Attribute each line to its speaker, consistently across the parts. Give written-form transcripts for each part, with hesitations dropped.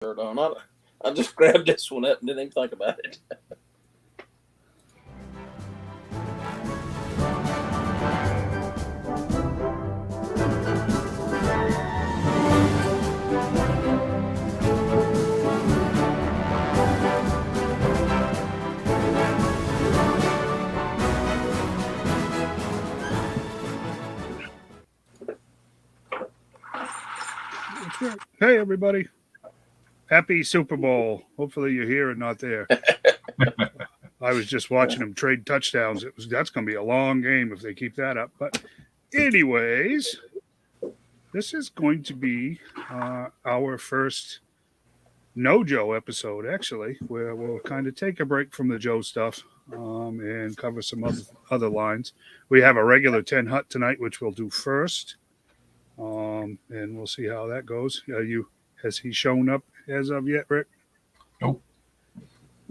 Speaker 1: shirt on. I just grabbed this one up and didn't even think about it.
Speaker 2: Hey, everybody. Happy Super Bowl. Hopefully you're here and not there. I was just watching them trade touchdowns. That's going to be a long game if they keep that up. But anyways, this is going to be our first No Joe episode, actually, where we'll kind of take a break from the Joe stuff and cover some other lines. We have a regular 10 Hut tonight, which we'll do first. And we'll see how that goes. Has he shown up as of yet, Rick?
Speaker 3: Nope.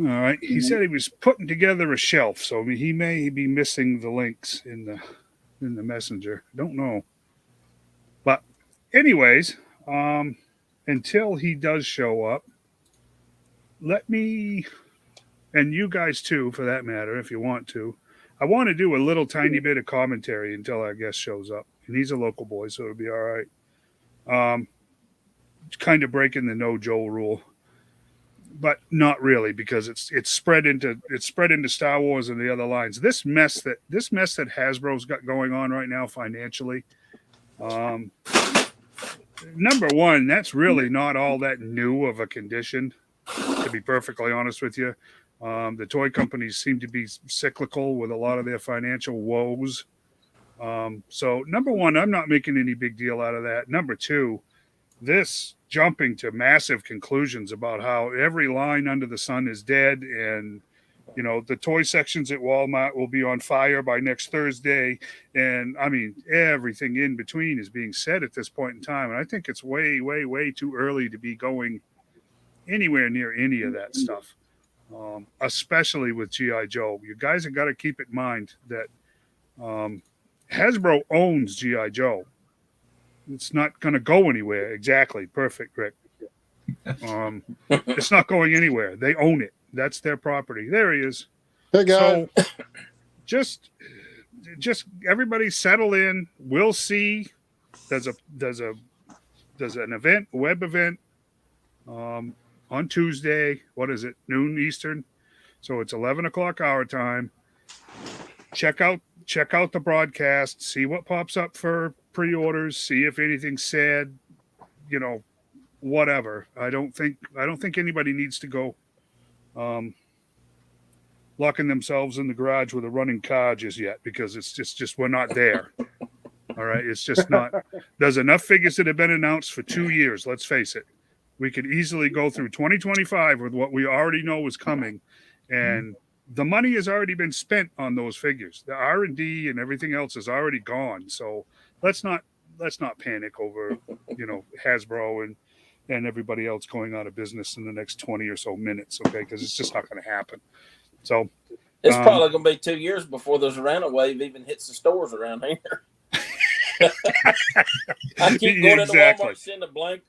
Speaker 2: All right. He said he was putting together a shelf, so he may be missing the links in the messenger. Don't know. But anyways, until he does show up, let me, and you guys too, for that matter, if you want to, I want to do a little tiny bit of commentary until our guest shows up. And he's a local boy, so it'll be all right. Kind of breaking the no Joe rule, but not really, because it's spread into Star Wars and the other lines. This mess that Hasbro's got going on right now financially. Number one, that's really not all that new of a condition, to be perfectly honest with you. The toy companies seem to be cyclical with a lot of their financial woes. So number one, I'm not making any big deal out of that. Number two, this jumping to massive conclusions about how every line under the sun is dead and, the toy sections at Walmart will be on fire by next Thursday. And I mean, everything in between is being said at this point in time. And I think it's way, way, way too early to be going anywhere near any of that stuff, especially with G.I. Joe. You guys have got to keep in mind that Hasbro owns G.I. Joe. It's not going to go anywhere. Exactly. Perfect, Rick. It's not going anywhere. They own it. That's their property. There he is.
Speaker 4: Hey, guys.
Speaker 2: So just everybody settle in. We'll see. There's an event, a web event, on Tuesday. What is it? Noon Eastern. So it's 11 o'clock our time. Check out the broadcast, see what pops up for pre-orders, see if anything's said, whatever. I don't think anybody needs to go locking themselves in the garage with a running car just yet, because it's just we're not there. All right, it's just not. There's enough figures that have been announced for 2 years, let's face it. We could easily go through 2025 with what we already know is coming, and the money has already been spent on those figures. The R&D and everything else is already gone. So let's not panic over, Hasbro and everybody else going out of business in the next 20 or so minutes, okay? Because it's just not going to happen. So
Speaker 1: it's probably going to be 2 years before the Zorana wave even hits the stores around here. I keep going into Walmart, seeing a blank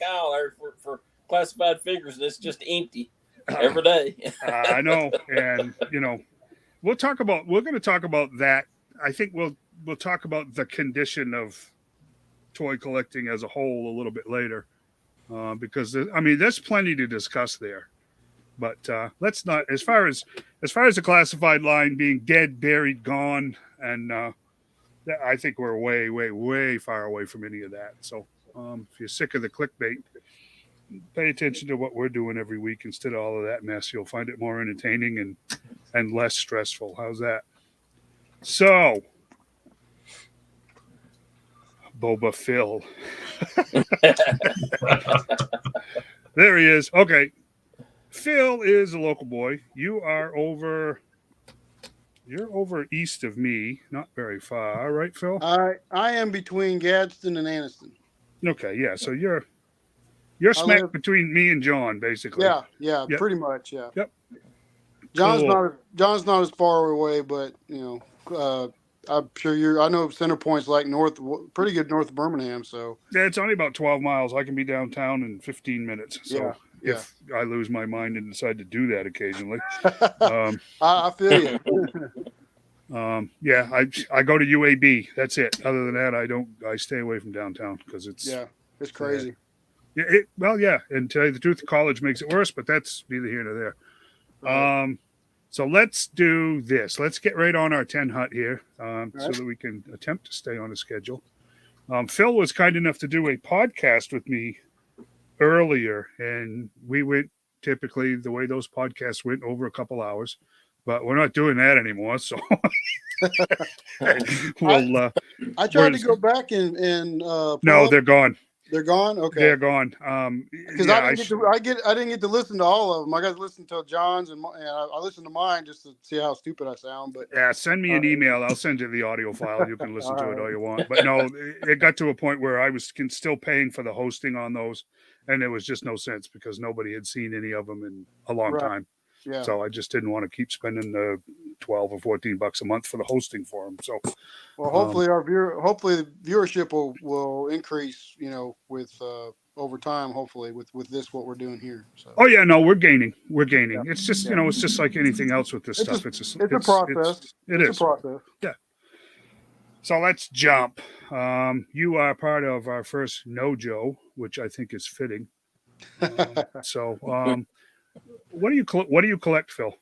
Speaker 1: aisle there for classified figures, and it's just empty. Every day.
Speaker 2: I know. And, we're going to talk about that. I think we'll talk about the condition of toy collecting as a whole a little bit later, because there's plenty to discuss there. But let's not, as far as the classified line being dead, buried, gone, and I think we're way, way, way far away from any of that. So if you're sick of the clickbait, pay attention to what we're doing every week instead of all of that mess. You'll find it more entertaining and less stressful. How's that? So, Boba Phil. There he is. Okay. Phil is a local boy. You're over east of me, not very far, right, Phil?
Speaker 4: I am between Gadsden and Anniston.
Speaker 2: Okay, yeah. So you're smack between me and John, basically.
Speaker 4: Yeah, yep. Pretty much, yeah. Yep. John's not as far away, but I'm sure I know Center Point's like pretty good north of Birmingham. So
Speaker 2: Yeah, it's only about 12 miles. I can be downtown in 15 minutes. So
Speaker 4: yeah.
Speaker 2: if I lose my mind and decide to do that occasionally,
Speaker 4: I feel you.
Speaker 2: yeah, I go to UAB. That's it. Other than that, I stay away from downtown because it's
Speaker 4: it's crazy.
Speaker 2: well, yeah. And to tell you the truth, college makes it worse, but that's neither here nor there.
Speaker 4: Right.
Speaker 2: So let's do this. Let's get right on our 10 hut here, so
Speaker 4: Right.
Speaker 2: that we can attempt to stay on a schedule. Phil was kind enough to do a podcast with me earlier, and we went typically the way those podcasts went over a couple hours, but we're not doing that anymore. So we'll.
Speaker 4: I tried to go back and
Speaker 2: no, they're gone.
Speaker 4: They're gone. Okay,
Speaker 2: they're gone.
Speaker 4: Because I didn't get to listen to all of them. I got to listen to John's and I listened to mine just to see how stupid I sound. But
Speaker 2: yeah, send me an email. I'll send you the audio file. You can listen to it all you want. But no, it got to a point where I was still paying for the hosting on those, and there was just no sense because nobody had seen any of them in a long time.
Speaker 4: Yeah.
Speaker 2: So I just didn't want to keep spending the $12 or $14 a month for the hosting for them. So,
Speaker 4: well, hopefully hopefully the viewership will increase. With over time. Hopefully with this what we're doing here. So.
Speaker 2: Oh yeah, no, we're gaining. Yeah. It's just it's just like anything else with this stuff. It's a process. It's a process. Yeah. So let's jump. You are part of our first No Joe, which I think is fitting. What do you collect, Phil?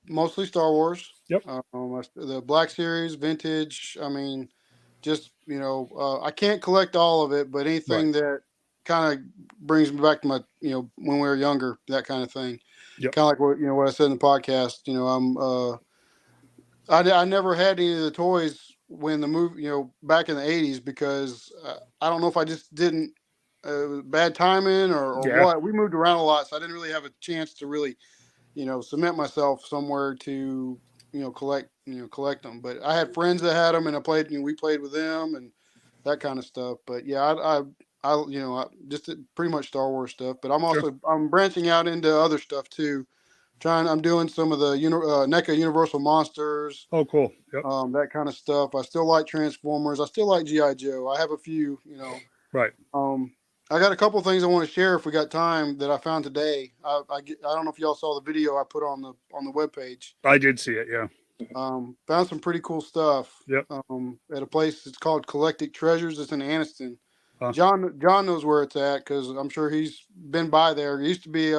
Speaker 4: Mostly Star Wars.
Speaker 2: Yep.
Speaker 4: The Black Series, vintage. I mean, just I can't collect all of it, but anything that kind of brings me back to my when we were younger, that kind of thing.
Speaker 2: Yep.
Speaker 4: Kind of like what I said in the podcast. I never had any of the toys when the movie back in the 80s because I don't know if I just didn't. Bad timing or what. We moved around a lot, so I didn't really have a chance to really, cement myself somewhere to, collect them. But I had friends that had them, and we played with them and that kind of stuff. But yeah, I just pretty much Star Wars stuff. But I'm branching out into other stuff too. I'm doing some of the NECA Universal Monsters.
Speaker 2: Oh, cool. Yep.
Speaker 4: That kind of stuff. I still like Transformers. I still like G.I. Joe. I have a few,
Speaker 2: Right.
Speaker 4: I got a couple of things I want to share if we got time that I found today. I don't know if y'all saw the video I put on the webpage.
Speaker 2: I did see it, yeah.
Speaker 4: Found some pretty cool stuff.
Speaker 2: Yep.
Speaker 4: At a place it's called Collectic Treasures. It's in Anniston. John knows where it's at because I'm sure he's been by there. It used to be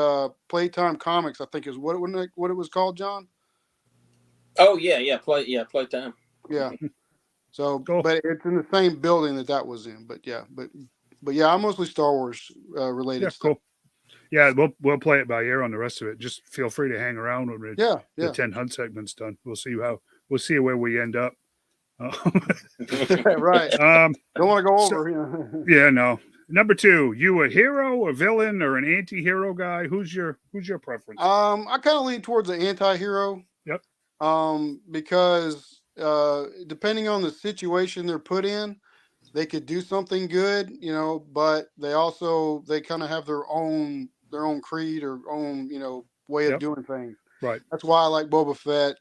Speaker 4: Playtime Comics, I think is what it was called, John.
Speaker 1: Oh yeah, Playtime.
Speaker 4: Yeah. So, cool. But it's in the same building that was in. But yeah, I'm mostly Star Wars related.
Speaker 2: Yeah,
Speaker 4: stuff.
Speaker 2: Cool. Yeah, we'll play it by ear on the rest of it. Just feel free to hang around when the 10 hunt segment's done. We'll see where we end up.
Speaker 4: Right. Don't want to go over.
Speaker 2: Yeah, no. Number 2, you a hero, a villain, or an anti-hero guy? Who's your preference?
Speaker 4: I kind of lean towards the anti-hero.
Speaker 2: Yep.
Speaker 4: Because depending on the situation they're put in, they could do something good, but they kind of have their own creed or own, way of doing things.
Speaker 2: Right.
Speaker 4: That's why I like Boba Fett,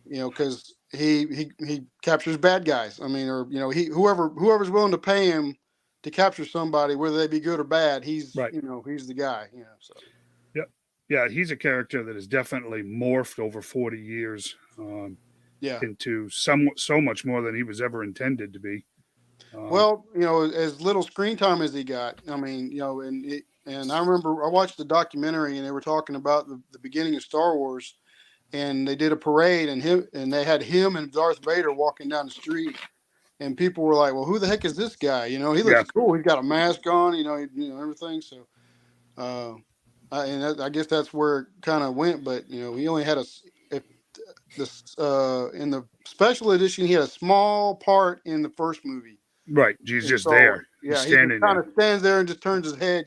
Speaker 4: because he captures bad guys. I mean, or whoever's willing to pay him to capture somebody, whether they be good or bad, he's he's the guy. So.
Speaker 2: Yep. Yeah, he's a character that has definitely morphed over 40 years. Into so much more than he was ever intended to be.
Speaker 4: Well, as little screen time as he got. I mean, and I remember I watched the documentary and they were talking about the beginning of Star Wars, and they did a parade and they had him and Darth Vader walking down the street, and people were like, "Well, who the heck is this guy? He looks cool. He's got a mask on, everything." So, I guess that's where it kind of went. But he only had in the special edition, he had a small part in the first movie.
Speaker 2: Right, he's just there.
Speaker 4: Yeah, he kind of stands there and just turns his head.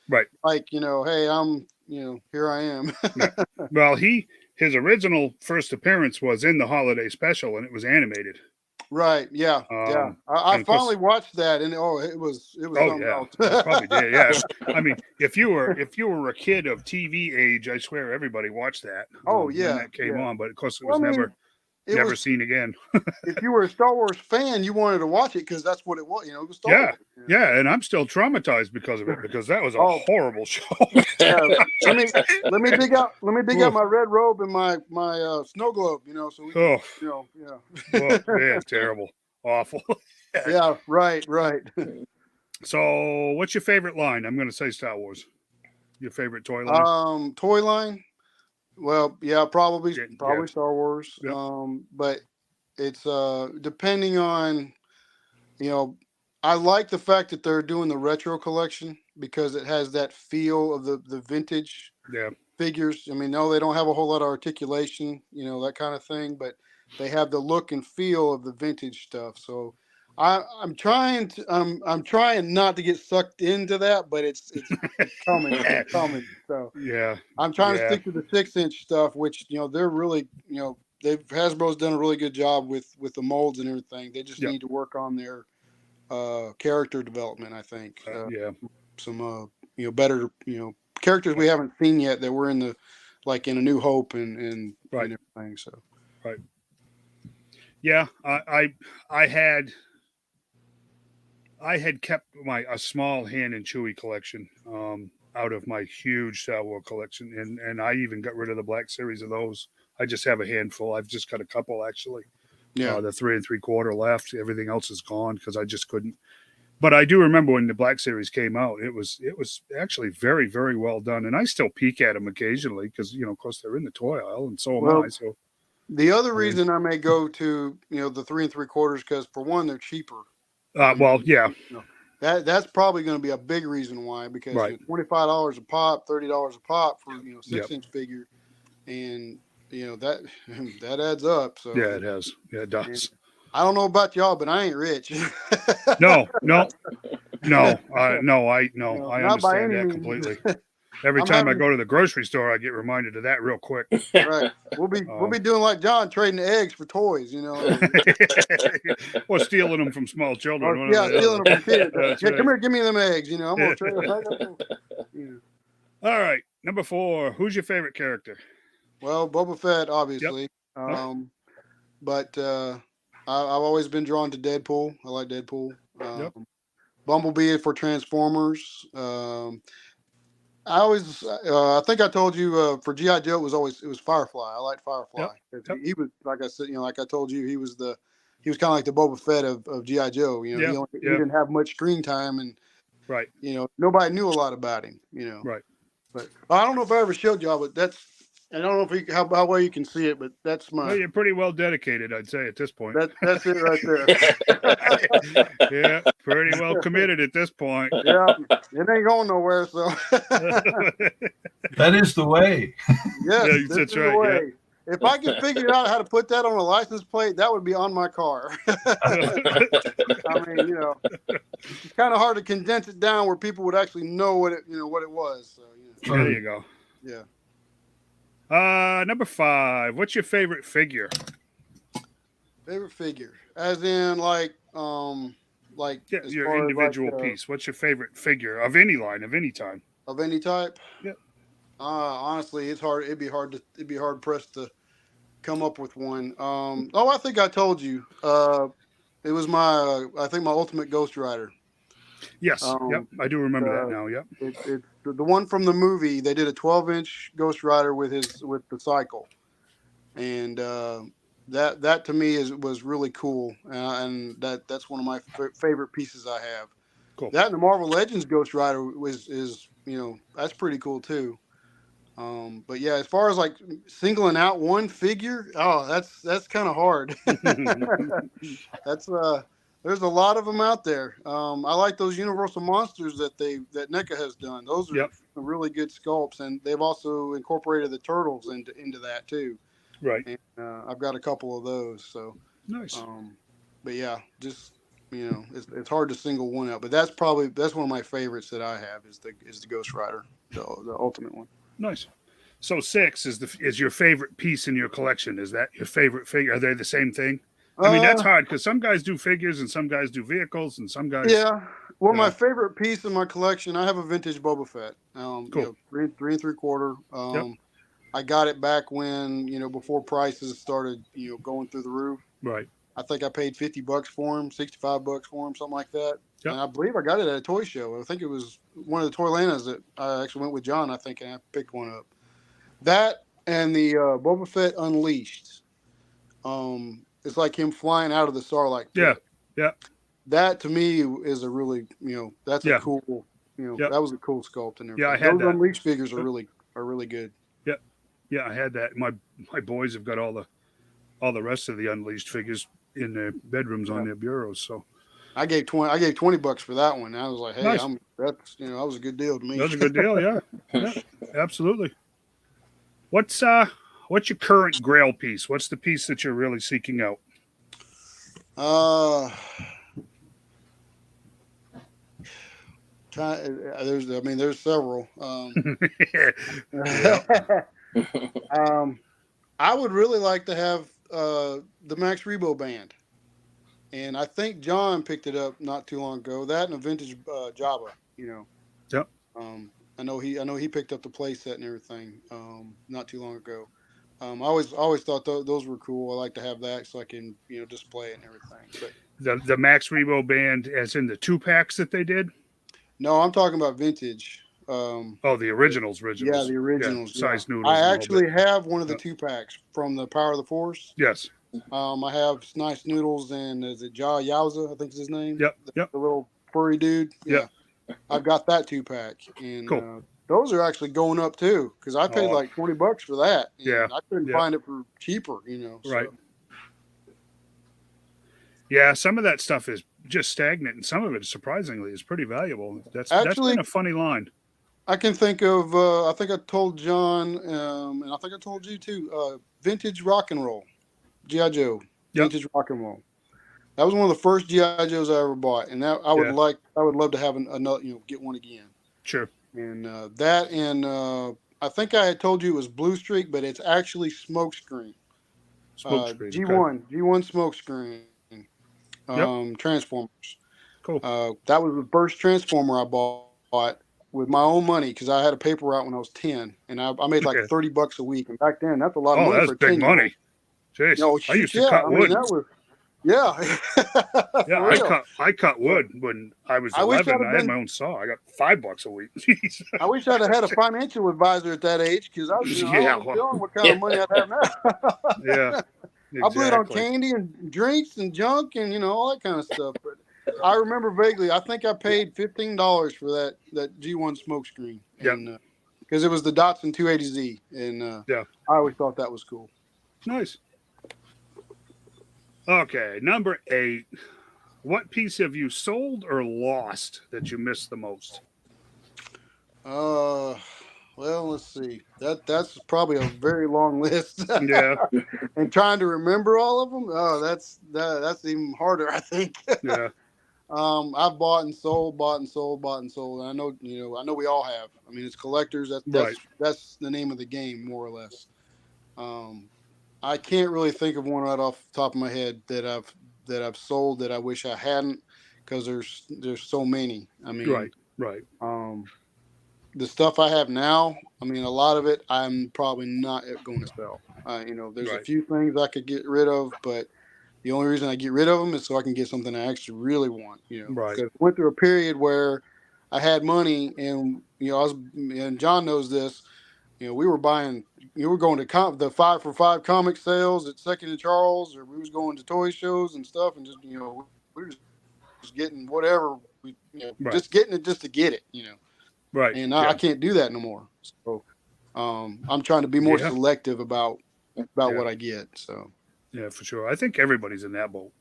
Speaker 2: Right,
Speaker 4: like hey, I'm here I am.
Speaker 2: Yeah. Well, his original first appearance was in the holiday special, and it was animated.
Speaker 4: Right. Yeah. Yeah. I finally watched that, and it was something else.
Speaker 2: I probably did. Yeah. I mean, if you were a kid of TV age, I swear everybody watched that.
Speaker 4: Oh yeah.
Speaker 2: When that came on, but of course it was never
Speaker 4: it
Speaker 2: never
Speaker 4: was.
Speaker 2: seen again.
Speaker 4: If you were a Star Wars fan, you wanted to watch it because that's what it was. It was Star
Speaker 2: Yeah,
Speaker 4: Wars.
Speaker 2: yeah, and I'm still traumatized because of it because that was a
Speaker 4: Oh,
Speaker 2: horrible show.
Speaker 4: yeah. Let me dig out
Speaker 2: Oof.
Speaker 4: my red robe and my snow globe. So we can.
Speaker 2: Oh,
Speaker 4: Yeah.
Speaker 2: oh, yeah, terrible, awful.
Speaker 4: Yeah. Right.
Speaker 2: So, what's your favorite line? I'm going to say Star Wars. Your favorite toy line?
Speaker 4: Toy line. Well, yeah, probably
Speaker 2: Yeah.
Speaker 4: Star Wars.
Speaker 2: Yep.
Speaker 4: But it's depending on you know, I like the fact that they're doing the retro collection because it has that feel of the vintage
Speaker 2: Yeah.
Speaker 4: figures. I mean, no, they don't have a whole lot of articulation, that kind of thing, but they have the look and feel of the vintage stuff. So I'm trying not to get sucked into that, but it's coming. It's coming. So
Speaker 2: Yeah.
Speaker 4: I'm trying to
Speaker 2: Yeah.
Speaker 4: stick to the 6-inch stuff, which they're really Hasbro's done a really good job with the molds and everything. They just
Speaker 2: Yep.
Speaker 4: need to work on their character development. I think
Speaker 2: Yeah.
Speaker 4: some better characters we haven't seen yet that were in the in A New Hope and
Speaker 2: Right.
Speaker 4: and everything. So
Speaker 2: Right. Yeah. I had kept a small hand and Chewie collection out of my huge Star Wars collection, and I even got rid of the Black Series of those. I just have a handful. I've just got a couple actually.
Speaker 4: yeah.
Speaker 2: The 3 3/4 left. Everything else is gone because I just couldn't. But I do remember when the Black Series came out. It was actually very, very well done, and I still peek at them occasionally because of course they're in the toy aisle, and so am I. So
Speaker 4: The other reason I may go to the 3 3/4 because for one they're cheaper.
Speaker 2: well, yeah,
Speaker 4: That's probably going to be a big reason why because
Speaker 2: right.
Speaker 4: $25 a pop, $30 a pop for 6-inch
Speaker 2: Yep.
Speaker 4: figure, and that that adds up. So
Speaker 2: Yeah, it has. Yeah, it does.
Speaker 4: I don't know about y'all, but I ain't rich.
Speaker 2: No. I
Speaker 4: not by
Speaker 2: understand
Speaker 4: any
Speaker 2: that
Speaker 4: means.
Speaker 2: completely. Every
Speaker 4: I'm
Speaker 2: time I
Speaker 4: having
Speaker 2: go to the grocery store, I get reminded of that real quick.
Speaker 4: right. We'll be doing like John, trading eggs for toys.
Speaker 2: Or stealing them from small children.
Speaker 4: Or, yeah, stealing them from kids.
Speaker 2: That's
Speaker 4: Yeah,
Speaker 2: right.
Speaker 4: come here, give me them eggs. I'm gonna trade them.
Speaker 2: All right, number 4. Who's your favorite character?
Speaker 4: Well, Boba Fett,
Speaker 2: Yep.
Speaker 4: obviously. But I've always been drawn to Deadpool. I like Deadpool.
Speaker 2: Yep.
Speaker 4: Bumblebee for Transformers. I think I told you for GI Joe it was Firefly. I liked Firefly.
Speaker 2: Yep.
Speaker 4: He was, like I said, like I told you, he was kind of like the Boba Fett of GI Joe. He didn't have much screen time, and
Speaker 2: right.
Speaker 4: Nobody knew a lot about him.
Speaker 2: Right.
Speaker 4: But I don't know if I ever showed y'all, but I don't know if how well you can see it, but that's my.
Speaker 2: Well, you're pretty well dedicated, I'd say, at this point.
Speaker 4: That's it right there.
Speaker 2: Yeah, pretty well committed at this point.
Speaker 4: Yeah, it ain't going nowhere. So
Speaker 3: that is the way.
Speaker 4: Yes,
Speaker 2: Yeah,
Speaker 4: this
Speaker 2: that's
Speaker 4: is
Speaker 2: right.
Speaker 4: the way. If I could figure out how to put that on a license plate, that would be on my car. I mean, it's kind of hard to condense it down where people would actually know what it was. So,
Speaker 2: There you go.
Speaker 4: Yeah.
Speaker 2: Number 5. What's your favorite figure?
Speaker 4: Favorite figure, as in your
Speaker 2: individual piece. What's your favorite figure of any line, of any time?
Speaker 4: Of any type?
Speaker 2: Yep.
Speaker 4: Honestly, it's hard. It'd be hard pressed to come up with one. I think I told you. It was my Ultimate Ghost Rider.
Speaker 2: Yes. Yep. I do remember that now. Yep.
Speaker 4: It's the one from the movie. They did a 12-inch Ghost Rider with the cycle, and that to me was really cool, and that's one of my favorite pieces I have.
Speaker 2: Cool.
Speaker 4: That and the Marvel Legends Ghost Rider is that's pretty cool too. But yeah, as far as like singling out one figure, that's kind of hard. That's there's a lot of them out there. I like those Universal Monsters that NECA has done. Those are some really good sculpts, and they've also incorporated the turtles into that too.
Speaker 2: Right.
Speaker 4: And I've got a couple of those. So
Speaker 2: nice.
Speaker 4: But yeah, just it's hard to single one out. But that's one of my favorites that I have is the Ghost Rider, the ultimate one.
Speaker 2: Nice. So 6 is your favorite piece in your collection. Is that your favorite figure? Are they the same thing? I mean, that's hard because some guys do figures and some guys do vehicles and some guys.
Speaker 4: Yeah. Well, my favorite piece in my collection, I have a vintage Boba Fett.
Speaker 2: Cool.
Speaker 4: 3 3/4. I got it back when, before prices started, going through the roof.
Speaker 2: Right.
Speaker 4: I think I paid $50 for him, $65 for him, something like that.
Speaker 2: Yep.
Speaker 4: And I believe I got it at a toy show. I think it was one of the Toylanas that I actually went with John, I think, and I picked one up. That and the Boba Fett Unleashed. It's like him flying out of the Sarlacc pit.
Speaker 2: Yeah.
Speaker 4: That to me is a really, that's a cool,
Speaker 2: Yep.
Speaker 4: that was a cool sculpt and everything.
Speaker 2: Yeah, I had
Speaker 4: those
Speaker 2: that.
Speaker 4: Unleashed figures are really good.
Speaker 2: Yep. Yeah, I had that. My boys have got all the rest of the Unleashed figures in their bedrooms on their bureaus. So
Speaker 4: I gave $20 for that one. I was like, hey,
Speaker 2: nice.
Speaker 4: That was a good deal to me.
Speaker 2: That was a good deal. Yeah. Yeah. Absolutely. What's your current Grail piece? What's the piece that you're really seeking out?
Speaker 4: There's several. I would really like to have the Max Rebo band, and I think John picked it up not too long ago. That and a vintage Jabba.
Speaker 2: Yep.
Speaker 4: I know he picked up the playset and everything not too long ago. I always thought those were cool. I like to have that so I can display it and everything. But
Speaker 2: the Max Rebo band, as in the 2-packs that they did.
Speaker 4: No, I'm talking about vintage.
Speaker 2: The originals.
Speaker 4: Yeah, the originals.
Speaker 2: Yeah, size noodles.
Speaker 4: I actually have one of the 2-packs from the Power of the Force.
Speaker 2: Yes.
Speaker 4: I have Nice Noodles and is it Ja Yowza? I think is his name.
Speaker 2: Yep.
Speaker 4: The little furry dude. Yeah.
Speaker 2: Yep.
Speaker 4: I've got that 2-pack, and
Speaker 2: cool.
Speaker 4: Those are actually going up too because I paid like $20 for that.
Speaker 2: Yeah.
Speaker 4: I couldn't find it for cheaper.
Speaker 2: Right. Yeah, some of that stuff is just stagnant, and some of it, surprisingly, is pretty valuable. That's been a funny line.
Speaker 4: I can think of. I think I told John, and I think I told you too. Vintage rock and roll, G.I. Joe. Vintage rock and roll. That was one of the first G.I. Joes I ever bought, and that I would love to have another. Get one again.
Speaker 2: Sure.
Speaker 4: And that, and I think I had told you it was Blue Streak, but it's actually Smokescreen.
Speaker 2: Smokescreen.
Speaker 4: G1 Smokescreen. Transformers.
Speaker 2: Cool.
Speaker 4: That was the first Transformer I bought with my own money because I had a paper route when I was 10, and I made like $30 a week. And back then, that's a lot of money.
Speaker 2: That's
Speaker 4: for
Speaker 2: big money. Jeez.
Speaker 4: No,
Speaker 2: I used to cut wood. I cut wood when I was 11. I had my own saw. I got $5 a week.
Speaker 4: I wish I'd have had a financial advisor at that age because I was feeling what kind of money I'd have now.
Speaker 2: Yeah. Exactly.
Speaker 4: I blew it on candy and drinks and junk and all that kind of stuff. But I remember vaguely. I think I paid $15 for that G1 Smokescreen.
Speaker 2: Yeah.
Speaker 4: Because it was the Datsun 280Z, and I always thought that was cool.
Speaker 2: Nice. Okay, number 8. What piece have you sold or lost that you miss the most?
Speaker 4: Well, let's see. That's probably a very long list.
Speaker 2: Yeah.
Speaker 4: And trying to remember all of them, that's even harder, I think.
Speaker 2: Yeah.
Speaker 4: I've bought and sold. And I know, we all have. I mean, it's collectors. That's the name of the game, more or less. I can't really think of one right off the top of my head that I've sold that I wish I hadn't, because there's so many. I mean,
Speaker 2: right.
Speaker 4: The stuff I have now, I mean, a lot of it I'm probably not going to sell. There's a few things I could get rid of, but the only reason I get rid of them is so I can get something I actually really want.
Speaker 2: Right.
Speaker 4: Because I went through a period where I had money, and and John knows this. We were buying. We were going to the 5 for $5 comic sales at Second and Charles, or we was going to toy shows and stuff, and just we were just getting whatever just getting it just to get it.
Speaker 2: Right.
Speaker 4: And I can't do that no more. So I'm trying to be more selective about what I get. So.
Speaker 2: Yeah, for sure. I think everybody's in that boat.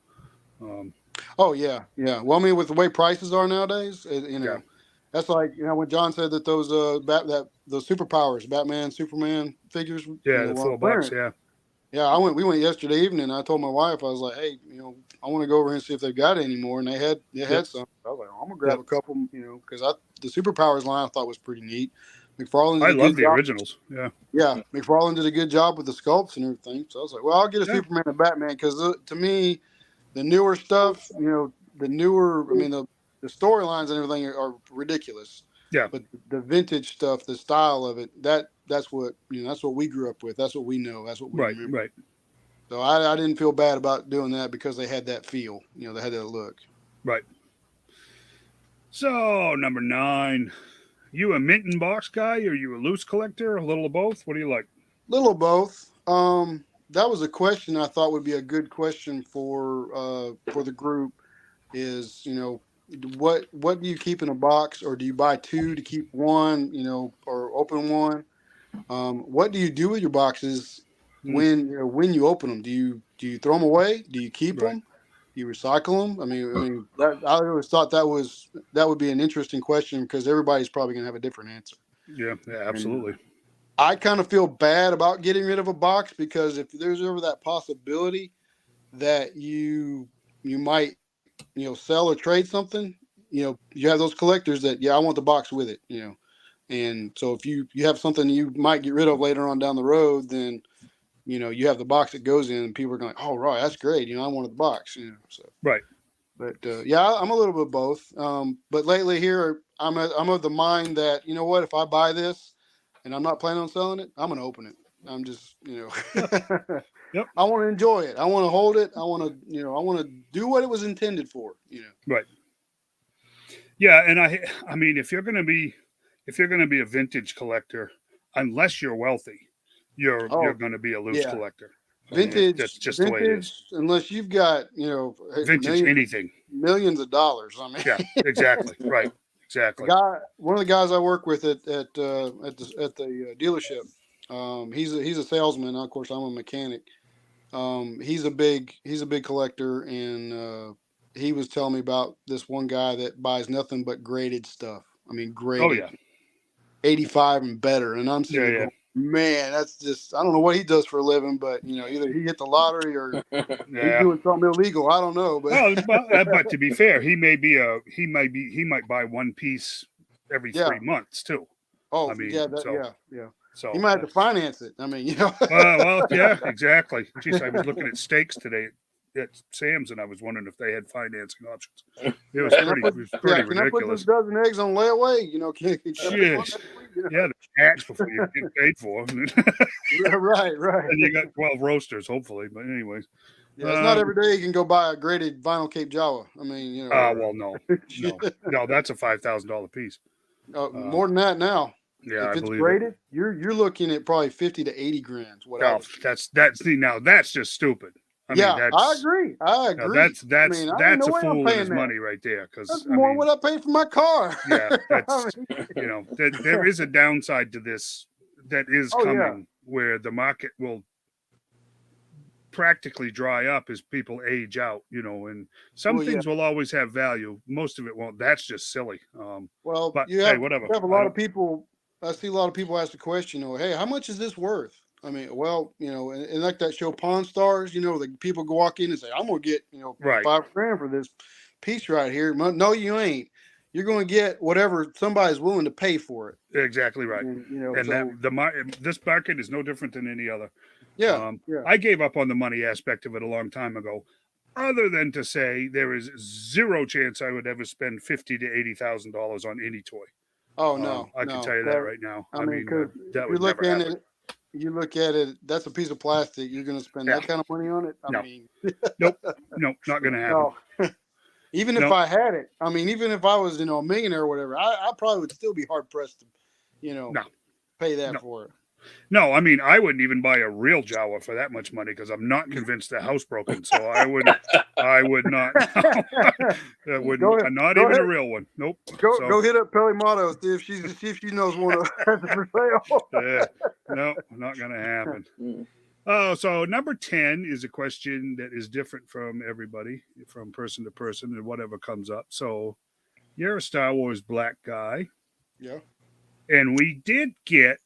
Speaker 4: Oh yeah. Well, I mean, with the way prices are nowadays, that's like when John said that those those superpowers, Batman, Superman figures.
Speaker 2: The $4.
Speaker 4: Yeah, we went yesterday evening. And I told my wife, I was like, hey, I want to go over here and see if they've got any more, and they had some. I was like, I'm gonna grab a couple, because the superpowers line I thought was pretty neat. McFarlane.
Speaker 2: I love the originals. Yeah.
Speaker 4: Yeah, McFarlane did a good job with the sculpts and everything. So I was like, well, I'll get a Superman and Batman, because to me, the newer stuff, the storylines and everything are ridiculous.
Speaker 2: Yeah.
Speaker 4: But the vintage stuff, the style of it, that's what that's what we grew up with. That's what we know. That's what we
Speaker 2: Right.
Speaker 4: remember.
Speaker 2: Right.
Speaker 4: So I didn't feel bad about doing that because they had that feel. They had that look.
Speaker 2: Right. So number 9, you a mint and box guy, or you a loose collector? A little of both. What do you like?
Speaker 4: Little of both. That was a question I thought would be a good question for the group. Is what do you keep in a box, or do you buy two to keep one? Or open one. What do you do with your boxes when you open them? Do you throw them away? Do you keep
Speaker 2: Right.
Speaker 4: them? Do you recycle them? I mean, I always thought that would be an interesting question because everybody's probably gonna have a different answer.
Speaker 2: Yeah. Yeah.
Speaker 4: And
Speaker 2: Absolutely.
Speaker 4: I kind of feel bad about getting rid of a box because if there's ever that possibility that you might sell or trade something, you have those collectors that I want the box with it, and so if you have something you might get rid of later on down the road, then you have the box that goes in, and people are going, oh right, that's great, I wanted the box, so.
Speaker 2: Right.
Speaker 4: But yeah, I'm a little bit of both. But lately here, I'm of the mind that what, if I buy this and I'm not planning on selling it, I'm gonna open it. I'm just
Speaker 2: Yep.
Speaker 4: I want to enjoy it. I want to hold it. I want to I want to do what it was intended for.
Speaker 2: Right. Yeah, and I mean, if you're gonna be a vintage collector, unless you're wealthy, you're gonna be a loose
Speaker 4: yeah.
Speaker 2: collector. I mean, that's
Speaker 4: Vintage,
Speaker 2: just the way it is.
Speaker 4: unless you've got
Speaker 2: Vintage anything.
Speaker 4: millions of dollars. I mean,
Speaker 2: Yeah, exactly. Right. Exactly.
Speaker 4: One of the guys I work with at the dealership, he's a salesman. Of course, I'm a mechanic. He's a big collector, and he was telling me about this one guy that buys nothing but graded stuff. I mean,
Speaker 2: Oh
Speaker 4: graded,
Speaker 2: yeah.
Speaker 4: 85 and better. And I'm sitting there going, man, that's just, I don't know what he does for a living, but either he hit the lottery or he's doing something illegal. I don't know, but
Speaker 2: but to be fair, he might buy one piece every 3 months too.
Speaker 4: Oh,
Speaker 2: I mean,
Speaker 4: yeah.
Speaker 2: So
Speaker 4: He might have to finance it. I mean,
Speaker 2: well, yeah, exactly. Geez, I was looking at steaks today at Sam's, and I was wondering if they had financing options. It was pretty ridiculous.
Speaker 4: Can I put this dozen eggs on layaway?
Speaker 2: Yeah, the cash before you get paid for.
Speaker 4: Right.
Speaker 2: And you got 12 roasters, hopefully. But anyways.
Speaker 4: Yeah, it's not every day you can go buy a graded vinyl Cape Java. I mean,
Speaker 2: well, no, that's a $5,000 piece.
Speaker 4: More than that now.
Speaker 2: Yeah,
Speaker 4: if it's graded, you're looking at probably 50 to 80 grand.
Speaker 2: Whatever. That's just stupid. I
Speaker 4: agree.
Speaker 2: That's a fool with his money right there. Because
Speaker 4: that's more than what I paid for my car.
Speaker 2: Yeah, that's there is a downside to this that is coming, where the market will practically dry up as people age out. And some things will always have value. Most of it won't. That's just silly. But whatever.
Speaker 4: You have a lot of people. I see a lot of people ask the question, hey, how much is this worth? I mean, well, and like that show Pawn Stars, the people go walk in and say, I'm going to get, $5 grand for this piece right here. No, you ain't. You're going to get whatever somebody's willing to pay for it.
Speaker 2: Exactly right. This market is no different than any other.
Speaker 4: Yeah.
Speaker 2: I gave up on the money aspect of it a long time ago, other than to say there is zero chance I would ever spend $50,000 to $80,000 on any toy.
Speaker 4: Oh no,
Speaker 2: I can tell you that right now.
Speaker 4: I mean,
Speaker 2: that would never happen.
Speaker 4: You look at it, that's a piece of plastic. You're going to spend that kind of money on it? I mean,
Speaker 2: nope, not going to happen.
Speaker 4: No. Even if I had it, I mean, even if I was, a millionaire or whatever, I probably would still be hard pressed to, pay that for it.
Speaker 2: No, I mean, I wouldn't even buy a real Jawa for that much money because I'm not convinced the house broken. So I would not. That wouldn't. Not even a real one. Nope.
Speaker 4: Go hit up Pelly Motto. See if she knows one for sale.
Speaker 2: Yeah. No, not going to happen. Oh, so number 10 is a question that is different from everybody, from person to person, and whatever comes up. So you're a Star Wars black guy.
Speaker 4: Yeah.
Speaker 2: And we did get,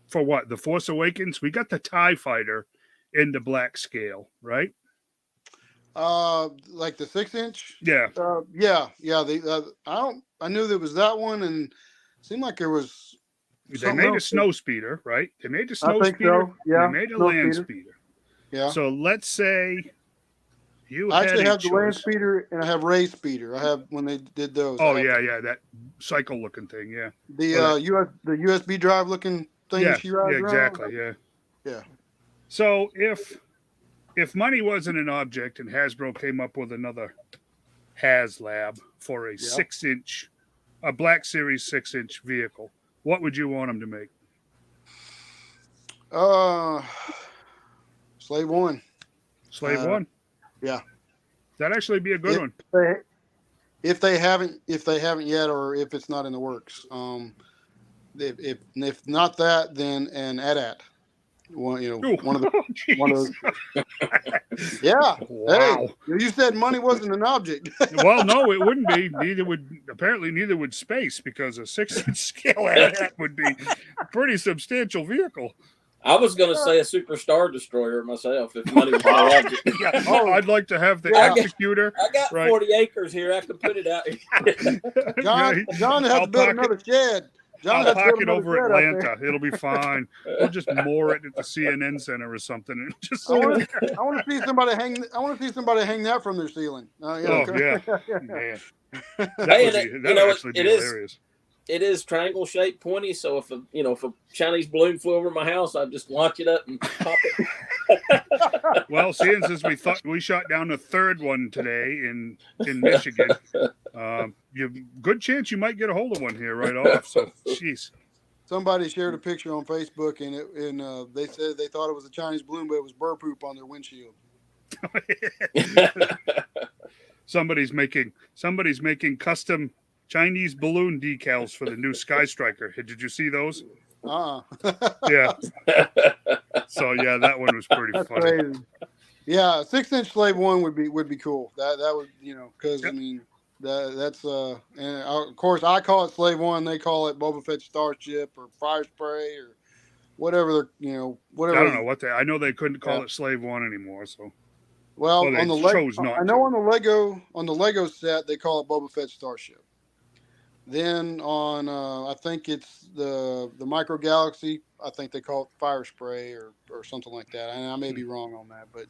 Speaker 2: for what, The Force Awakens, we got the TIE Fighter in the black scale, right?
Speaker 4: Like the 6-inch?
Speaker 2: Yeah.
Speaker 4: Yeah. I knew there was that one, and it seemed like there was.
Speaker 2: They made a snow speeder, right? They made a snow speeder.
Speaker 4: So. Yeah.
Speaker 2: They made a land speeder.
Speaker 4: Yeah.
Speaker 2: So let's say
Speaker 4: I actually have the land speeder and I have Ray speeder. I have when they did those.
Speaker 2: Oh yeah, that cycle looking thing. Yeah,
Speaker 4: the the USB drive looking thing
Speaker 2: yeah,
Speaker 4: she rides
Speaker 2: exactly.
Speaker 4: around.
Speaker 2: Yeah. So if money wasn't an object and Hasbro came up with another HasLab for a 6-inch, a Black Series 6-inch vehicle, what would you want them to make?
Speaker 4: Slave One.
Speaker 2: Slave One.
Speaker 4: Yeah.
Speaker 2: That'd actually be a good one.
Speaker 4: If they haven't yet, or if it's not in the works. If not that, then an AT-AT. One of those. Yeah.
Speaker 2: Wow.
Speaker 4: Hey, you said money wasn't an object.
Speaker 2: Well, no, it wouldn't be. Neither would space, because a 6-inch scale AT-AT would be a pretty substantial vehicle.
Speaker 1: I was going to say a Superstar Destroyer myself if money was no object.
Speaker 2: I'd like to have the executor.
Speaker 1: I got 40 acres here. I can put it out here.
Speaker 4: John has to build another shed.
Speaker 2: I'll park it over Atlanta. It'll be fine. We'll just moor it at the CNN Center or something. And just
Speaker 4: I want to see somebody hang. I want to see somebody hang that from their ceiling. Man.
Speaker 2: That would actually be hilarious.
Speaker 1: It is triangle shaped, pointy. So if a Chinese balloon flew over my house, I'd just launch it up and pop it.
Speaker 2: Well, seeing as we shot down a third one today in Michigan, good chance you might get a hold of one here right off. So, jeez.
Speaker 4: Somebody shared a picture on Facebook, and they said they thought it was a Chinese balloon, but it was bird poop on their windshield.
Speaker 2: Somebody's making custom Chinese balloon decals for the new Sky Striker. Did you see those? Yeah. So yeah, that one was pretty funny.
Speaker 4: Crazy. Yeah, 6-inch Slave One would be cool. That would because I mean that's and of course I call it Slave One. They call it Boba Fett Starship or Fire Spray or whatever whatever.
Speaker 2: I don't know what I know they couldn't call it Slave One anymore. So
Speaker 4: on the on the Lego set they call it Boba Fett Starship. Then on, I think it's the Micro Galaxy. I think they call it Fire Spray or something like that. And I may be wrong on that, but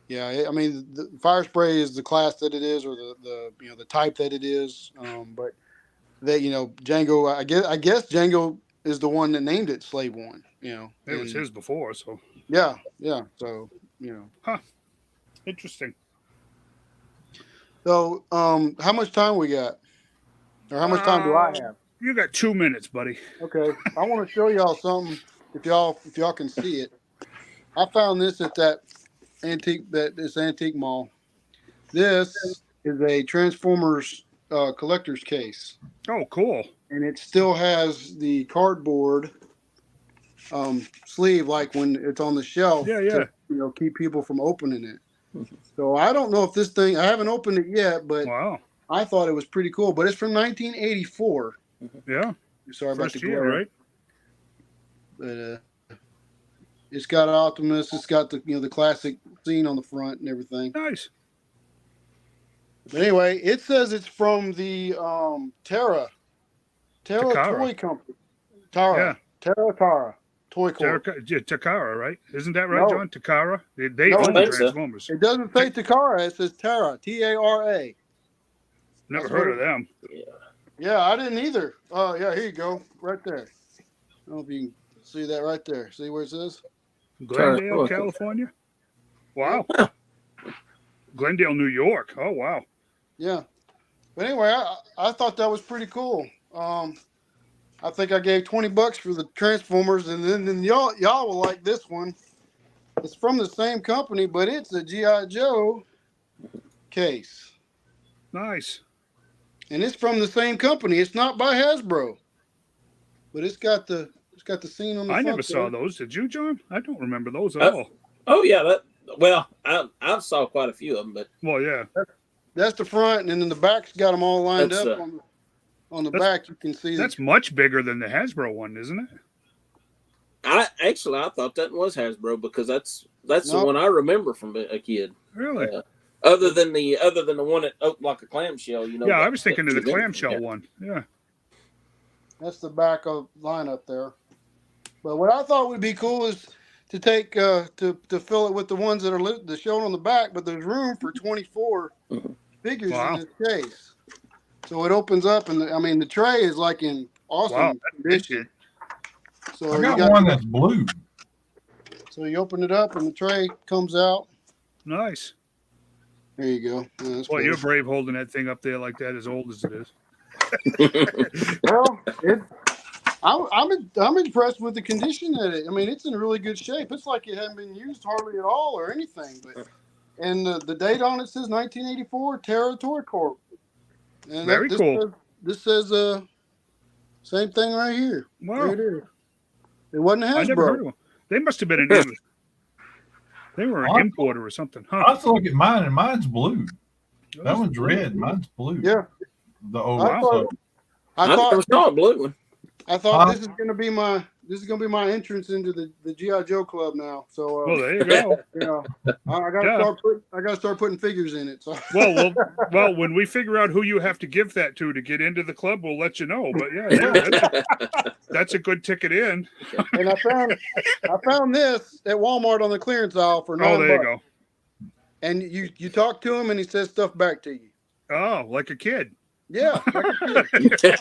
Speaker 4: yeah, I mean, the Fire Spray is the class that it is, or the type that it is. But that Django, I guess Django is the one that named it Slave One. It
Speaker 2: was his before, so
Speaker 4: yeah. So
Speaker 2: interesting.
Speaker 4: So how much time we got? Or how much time do I have?
Speaker 2: You got 2 minutes, buddy.
Speaker 4: Okay. I want to show y'all something. If y'all can see it, I found this at this antique mall. This is a Transformers collector's case.
Speaker 2: Oh, cool!
Speaker 4: And it still has the cardboard sleeve, like when it's on the shelf.
Speaker 2: Yeah.
Speaker 4: To, keep people from opening it. So I don't know if this thing. I haven't opened it yet, but
Speaker 2: wow.
Speaker 4: I thought it was pretty cool, but it's from 1984.
Speaker 2: Yeah.
Speaker 4: Sorry about the
Speaker 2: glare, right?
Speaker 4: But it's got Optimus. It's got the classic scene on the front and everything.
Speaker 2: Nice.
Speaker 4: But anyway, it says it's from the Tara Toy Company. Tara Toy Corp.
Speaker 2: Takara, right? Isn't that right, John? Takara. They own Transformers.
Speaker 4: It doesn't say Takara. It says Tara. Tara.
Speaker 2: Never heard of them.
Speaker 4: Yeah, I didn't either. Oh, yeah, here you go. Right there. I don't know if you can see that right there. See where it says?
Speaker 2: Glendale, California? Wow. Glendale, New York. Oh, wow.
Speaker 4: Yeah. But anyway, I thought that was pretty cool. I think I gave $20 for the Transformers, and then y'all will like this one. It's from the same company, but it's a G.I. Joe case.
Speaker 2: Nice.
Speaker 4: And it's from the same company. It's not by Hasbro, but it's got the scene on the front.
Speaker 2: I never saw those. Did you, John? I don't remember those at all.
Speaker 1: Oh yeah, I saw quite a few of them, but
Speaker 2: yeah,
Speaker 4: that's the front, and then the back's got them all lined up. On the back, you can see
Speaker 2: that's much bigger than the Hasbro one, isn't it?
Speaker 1: I thought that was Hasbro because that's the one I remember from a kid.
Speaker 2: Really?
Speaker 1: Other than the one that looked like a clamshell,
Speaker 2: Yeah, I was thinking of the clamshell one. Yeah.
Speaker 4: That's the back of line up there. But what I thought would be cool is to take to fill it with the ones that are shown on the back, but there's room for 24 figures in
Speaker 2: Wow.
Speaker 4: this case. So it opens up, and the tray is like in awesome condition. So
Speaker 3: I got one that's blue.
Speaker 4: So you open it up, and the tray comes out.
Speaker 2: Nice.
Speaker 4: There you go. Yeah,
Speaker 2: Well, you're brave holding that thing up there like that, as old as it is.
Speaker 4: Well, I'm impressed with the condition of it. I mean, it's in really good shape. It's like it hadn't been used hardly at all or anything. But and the date on it says 1984 Terra Toy Corp. And
Speaker 2: Very cool.
Speaker 4: This says same thing right here.
Speaker 2: Wow.
Speaker 4: There it is. It wasn't a Hasbro.
Speaker 2: I never heard of them. They must have been an They were an importer or something, huh?
Speaker 3: I have to look at mine, and mine's blue. That one's red. Mine's blue.
Speaker 4: Yeah.
Speaker 3: The old.
Speaker 1: I never saw a blue one.
Speaker 4: I thought this is going to be my entrance into the GI Joe club now. So
Speaker 2: well, there you go.
Speaker 4: I got to start putting figures in it. So
Speaker 2: well, when we figure out who you have to give that to get into the club, we'll let you know. But yeah, that's a good ticket in.
Speaker 4: And I found this at Walmart on the clearance aisle for $9.
Speaker 2: Oh, there you go.
Speaker 4: And you talk to him and he says stuff back to you.
Speaker 2: Oh, like a kid.
Speaker 4: Yeah, like a kid.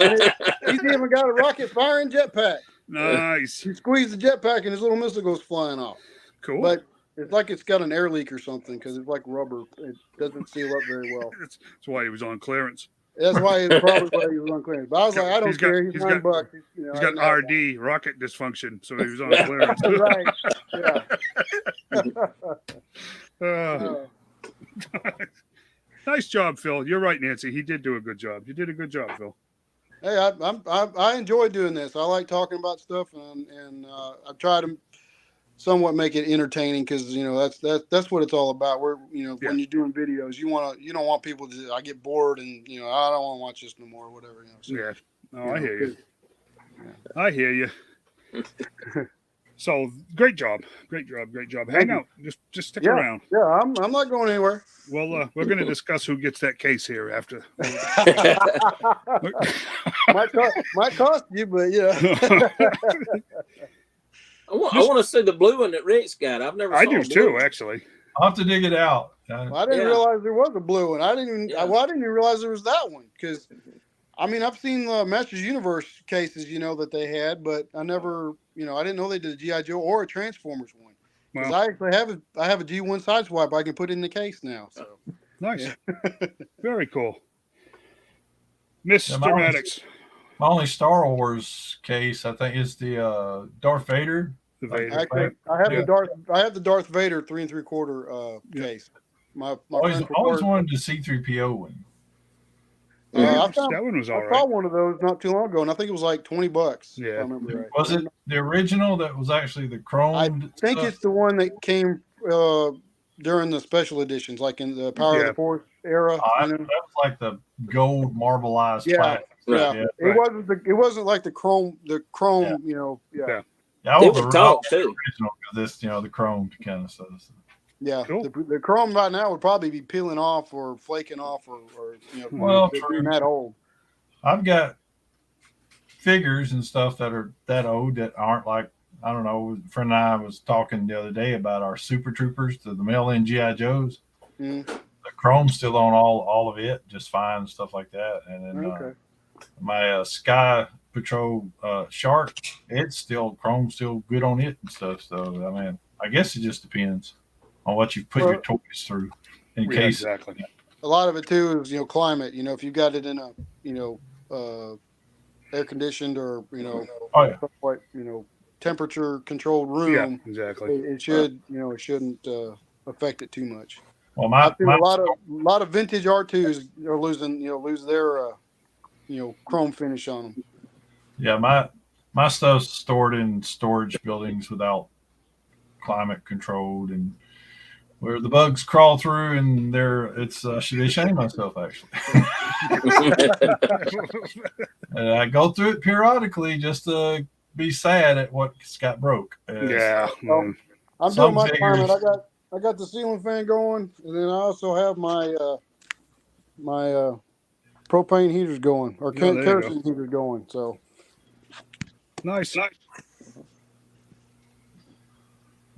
Speaker 4: He's even got a rocket firing jetpack.
Speaker 2: Nice.
Speaker 4: You squeeze the jetpack and his little missile goes flying off.
Speaker 2: Cool.
Speaker 4: But it's like it's got an air leak or something because it's like rubber. It doesn't seal up very well.
Speaker 2: That's why he was on clearance.
Speaker 4: That's why he was on clearance. But I was like, I don't care. He's $9.
Speaker 2: He's got RD, rocket dysfunction, so he was on clearance.
Speaker 4: Right. Yeah.
Speaker 2: Nice job, Phil. You're right, Nancy. He did do a good job. You did a good job, Phil.
Speaker 4: Hey, I enjoy doing this. I like talking about stuff, and I try to somewhat make it entertaining because that's what it's all about. When you're doing videos, you don't want people to. I get bored and I don't want to watch this no more or whatever. So,
Speaker 2: yeah. No, I hear you. Yeah. I hear you. So great job. Hang out. Just stick around.
Speaker 4: Yeah, I'm not going anywhere.
Speaker 2: Well, we're going to discuss who gets that case here after.
Speaker 4: might cost you, but
Speaker 1: I want to see the blue one that Rick's got. I've never.
Speaker 2: I do too, actually.
Speaker 3: I'll have to dig it out.
Speaker 4: Well, I didn't realize there was a blue one. I didn't even realize there was that one because, I've seen the Masters Universe cases, that they had, but I never, I didn't know they did a GI Joe or a Transformers one. Because I actually have a G1 Sideswipe I can put in the case now. So
Speaker 2: nice, very cool, Mr. Maddox.
Speaker 3: My only Star Wars case, I think, is the Darth Vader.
Speaker 2: The Vader.
Speaker 4: Actually, I have the Darth Vader 3 3/4 case. My
Speaker 3: always wanted the C-3PO one.
Speaker 2: That one was all right.
Speaker 4: I saw one of those not too long ago, and I think it was like $20.
Speaker 2: Yeah.
Speaker 4: If I remember right.
Speaker 3: Was it the original that was actually the chrome?
Speaker 4: I think it's the one that came during the special editions, like in the Power of the Force era.
Speaker 3: That was like the gold marbleized plastic.
Speaker 4: Yeah. It wasn't like the chrome. Yeah.
Speaker 3: I was the
Speaker 1: talk too.
Speaker 3: original because this, the chrome kind of stuff.
Speaker 4: Yeah,
Speaker 2: cool.
Speaker 4: the chrome right now would probably be peeling off or flaking off or being that old.
Speaker 3: I've got figures and stuff that are that old that aren't like, I don't know, a friend and I was talking the other day about our Super Troopers, the mail-in GI Joes.
Speaker 4: Mm.
Speaker 3: The chrome's still on all of it, just fine and stuff like that. And then my Sky Patrol Shark, chrome's still good on it and stuff. So I guess it just depends on what you put your toys through in case.
Speaker 2: Exactly.
Speaker 4: A lot of it too is climate. If you got it in a air conditioned or somewhat temperature controlled room.
Speaker 2: Yeah, exactly.
Speaker 4: It shouldn't affect it too much.
Speaker 3: Well,
Speaker 4: a lot of vintage R2s are lose their chrome finish on them.
Speaker 3: Yeah, my stuff's stored in storage buildings without climate controlled, and where the bugs crawl through, and I should be ashamed of myself actually. And I go through it periodically just to be sad at what got broke.
Speaker 4: I'm doing my climate. I got the ceiling fan going, and then I also have my propane heaters going or kerosene heaters going. So
Speaker 2: nice.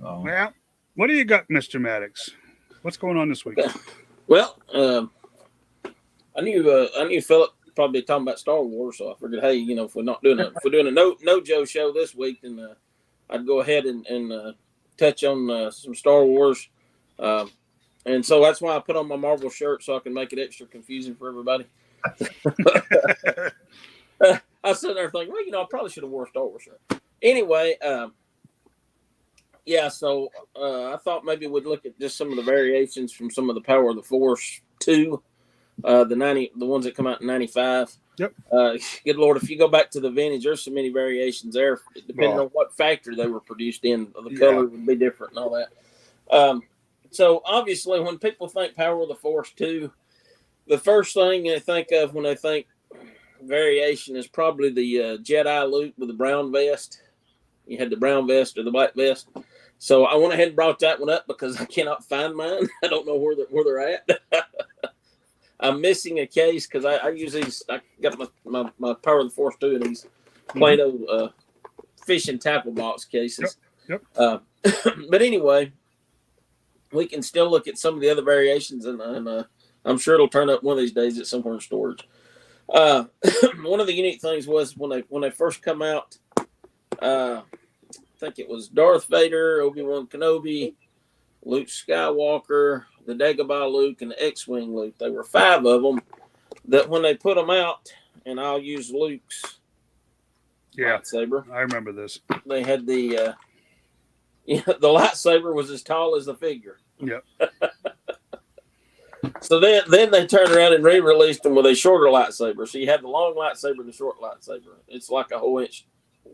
Speaker 2: Well, what do you got, Mr. Maddox? What's going on this week?
Speaker 1: Well, I knew Philip probably talking about Star Wars, so I figured, hey, if we're doing a no Joe show this week, then I'd go ahead and touch on some Star Wars, and so that's why I put on my Marvel shirt so I can make it extra confusing for everybody. I was sitting there thinking, well, I probably should have wore a Star Wars shirt. Anyway, yeah, so I thought maybe we'd look at just some of the variations from some of the Power of the Force 2, the ones that come out in 95.
Speaker 2: Yep.
Speaker 1: Good Lord, if you go back to the vintage, there's so many variations there, depending on what factory they were produced in. The color would be different and all that. So obviously, when people think Power of the Force 2, the first thing they think of when they think variation is probably the Jedi Luke with the brown vest. You had the brown vest or the black vest. So I went ahead and brought that one up because I cannot find mine. I don't know where they're at. I'm missing a case because I use these. I got my Power of the Force 2 in these Play-Doh fish and tackle box cases.
Speaker 2: Yep.
Speaker 1: But anyway, we can still look at some of the other variations, and I'm sure it'll turn up one of these days at somewhere in storage. One of the unique things was when they first come out. I think it was Darth Vader, Obi-Wan Kenobi, Luke Skywalker, the Dagobah Luke, and the X-Wing Luke. There were 5 of them that when they put them out, and I'll use Luke's lightsaber.
Speaker 2: I remember this.
Speaker 1: They had the lightsaber was as tall as the figure.
Speaker 2: Yep.
Speaker 1: So then they turned around and re-released them with a shorter lightsaber. So you had the long lightsaber and the short lightsaber. It's like a whole inch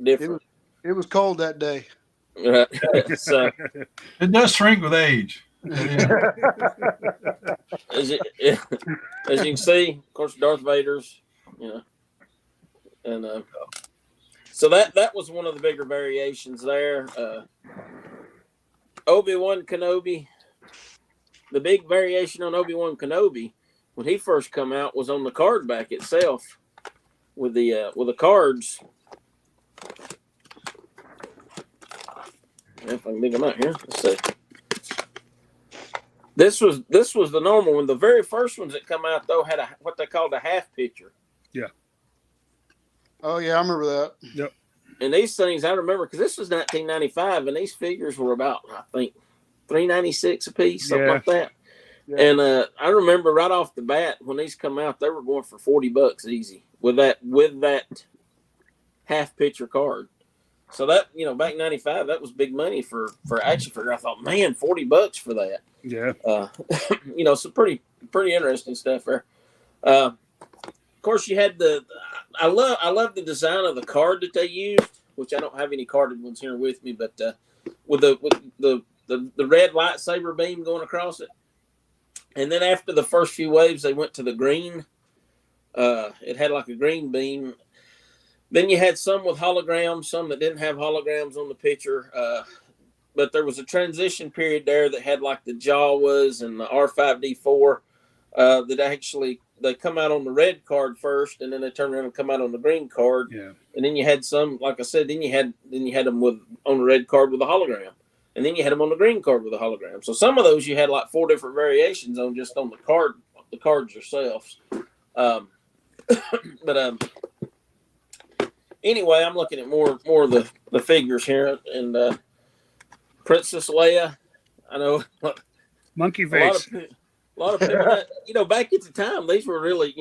Speaker 1: different.
Speaker 4: It was cold that day.
Speaker 1: So
Speaker 3: it does shrink with age.
Speaker 1: as you can see, of course, Darth Vader's, and so that was one of the bigger variations there. Obi-Wan Kenobi, the big variation on Obi-Wan Kenobi when he first come out was on the card back itself with the cards. If I can dig them out here, let's see. This was the normal one. The very first ones that come out though had what they called a half picture.
Speaker 2: Yeah.
Speaker 4: Oh yeah, I remember that.
Speaker 2: Yep.
Speaker 1: And these things I remember because this was 1995, and these figures were about I think $3.96 a piece, something like that. Yeah. And I remember right off the bat when these come out, they were going for $40 easy with that half picture card. So that back in '95, that was big money for action figure. I thought, man, $40 for that.
Speaker 2: Yeah.
Speaker 1: Some pretty interesting stuff there. Of course, you had I love the design of the card that they used, which I don't have any carded ones here with me, but with the red lightsaber beam going across it, and then after the first few waves, they went to the green. It had like a green beam. Then you had some with holograms, some that didn't have holograms on the picture. But there was a transition period there that had like the Jawas and the R5D4 that actually they come out on the red card first, and then they turn around and come out on the green card.
Speaker 2: Yeah.
Speaker 1: And then you had some, like I said, then you had them on the red card with a hologram, and then you had them on the green card with a hologram. So some of those you had like 4 different variations on just on the cards themselves. Anyway, I'm looking at more of the figures here, and Princess Leia. I know
Speaker 2: monkey face.
Speaker 1: A lot of people. Back at the time, these were really,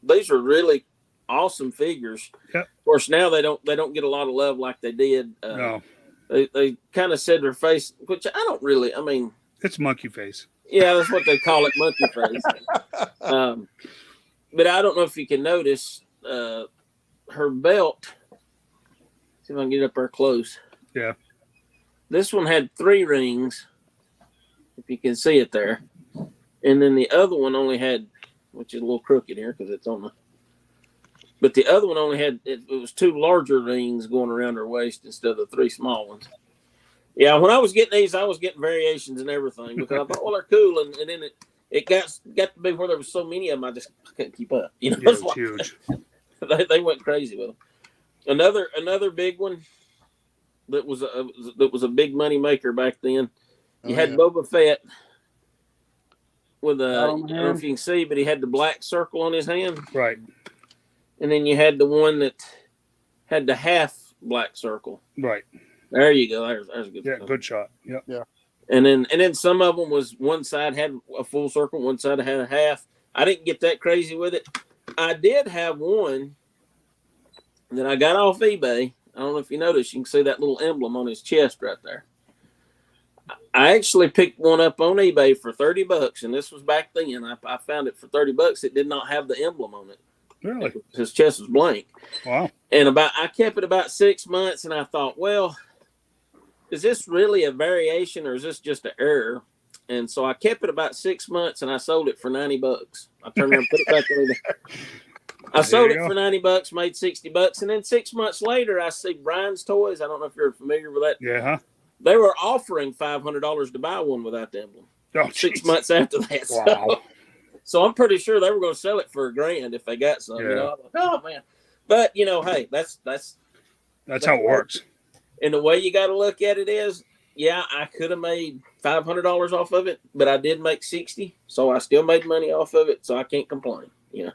Speaker 1: these were really awesome figures.
Speaker 2: Yep.
Speaker 1: Of course, now they don't get a lot of love like they did.
Speaker 2: No.
Speaker 1: They kind of said their face, which I don't really. I mean,
Speaker 2: it's monkey face.
Speaker 1: Yeah, that's what they call it, monkey face. But I don't know if you can notice. Her belt, see if I can get up there close.
Speaker 2: Yeah.
Speaker 1: This one had 3 rings, if you can see it there. And then the other one only had, which is a little crooked here because it's on the, but the other one only had, it was 2 larger rings going around her waist instead of the 3 small ones. Yeah, when I was getting these, I was getting variations and everything because I thought, well, they're cool. And then it got to be where there was so many of them, I couldn't keep up.
Speaker 2: Yeah, it's huge.
Speaker 1: They went crazy with them. Another big one, that was a big money maker back then. You had
Speaker 4: yeah.
Speaker 1: Boba Fett with
Speaker 4: Got
Speaker 1: I
Speaker 4: on
Speaker 1: don't
Speaker 4: the
Speaker 1: know if
Speaker 4: hand.
Speaker 1: you can see, but he had the black circle on his hand.
Speaker 2: Right.
Speaker 1: And then you had the one that had the half black circle.
Speaker 2: Right.
Speaker 1: There you go. There's a good.
Speaker 2: Yeah. Good shot. Yep.
Speaker 4: Yeah.
Speaker 1: And then some of them was one side had a full circle, one side had a half. I didn't get that crazy with it. I did have one that I got off eBay. I don't know if you noticed. You can see that little emblem on his chest right there. I actually picked one up on eBay for $30, and this was back then. I found it for $30. It did not have the emblem on it.
Speaker 2: Really?
Speaker 1: His chest was blank.
Speaker 2: Wow.
Speaker 1: And I kept it about 6 months, and I thought, well, is this really a variation or is this just an error? And so I kept it about 6 months, and I sold it for $90. I turned around and put it back on eBay. I sold it for $90, made $60, and then 6 months later, I see Brian's Toys. I don't know if you're familiar with that.
Speaker 2: Yeah. Huh?
Speaker 1: They were offering $500 to buy one without the emblem.
Speaker 2: Oh,
Speaker 1: 6 months after that.
Speaker 2: Wow.
Speaker 1: So I'm pretty sure they were going to sell it for $1,000 if they got some.
Speaker 2: Yeah.
Speaker 1: You know, I'm like, oh man. But hey, that's
Speaker 2: how it works.
Speaker 1: And the way you got to look at it is, yeah, I could have made $500 off of it, but I did make 60, so I still made money off of it, so I can't complain. You know,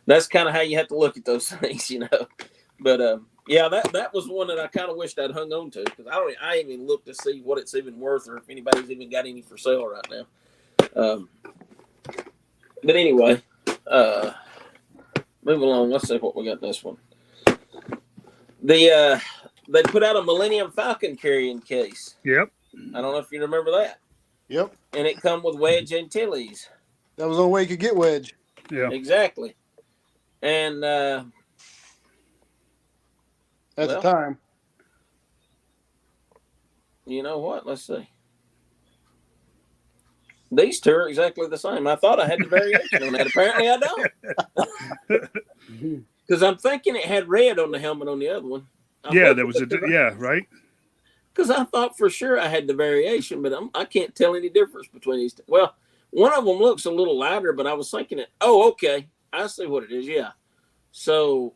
Speaker 1: that's kind of how you have to look at those things. You know, but yeah, that was one that I kind of wished I'd hung on to because I even looked to see what it's even worth or if anybody's even got any for sale right now. But anyway, move along. Let's see what we got this one. They put out a Millennium Falcon carrying case.
Speaker 2: Yep.
Speaker 1: I don't know if you remember that.
Speaker 4: Yep.
Speaker 1: And it come with Wedge Antilles.
Speaker 4: That was the only way you could get Wedge.
Speaker 2: Yeah.
Speaker 1: Exactly. And
Speaker 4: at the time.
Speaker 1: You know what? Let's see. These two are exactly the same. I thought I had the variation on that. Apparently I don't. Because I'm thinking it had red on the helmet on the other one.
Speaker 2: There was right.
Speaker 1: Because I thought for sure I had the variation, but I can't tell any difference between these two. Well, one of them looks a little lighter, but I was thinking it. Oh, okay. I see what it is. Yeah. So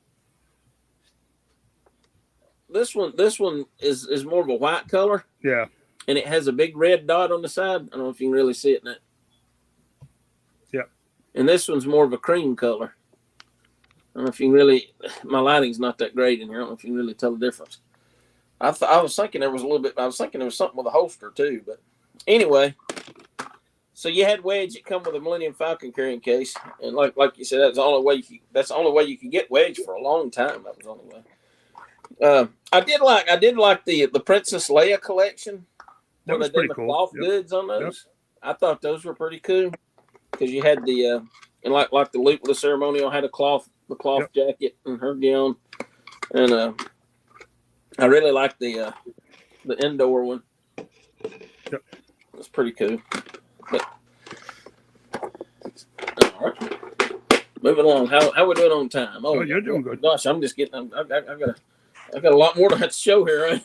Speaker 1: this one is more of a white color.
Speaker 2: Yeah.
Speaker 1: And it has a big red dot on the side. I don't know if you can really see it in it.
Speaker 2: Yeah. And
Speaker 1: this one's more of a cream color. I don't know if you can really. My lighting's not that great in here. I don't know if you can really tell the difference. I was thinking there was a little bit. I was thinking there was something with a holster too. But anyway, so you had Wedge that come with a Millennium Falcon carrying case, and like you said, that's the only way. That's the only way you could get Wedge for a long time. That was the only way. I did like the Princess Leia collection.
Speaker 2: That was pretty cool.
Speaker 1: Cloth goods on those. Yep. I thought those were pretty cool because you had the and like the Luke with the ceremonial had the cloth jacket and her gown, and I really liked the indoor one.
Speaker 2: Yep.
Speaker 1: It's pretty cool. But, all right, moving along. How we doing on time?
Speaker 2: Oh, you're doing good.
Speaker 1: Gosh, I'm just getting. I got a lot more to have to show here.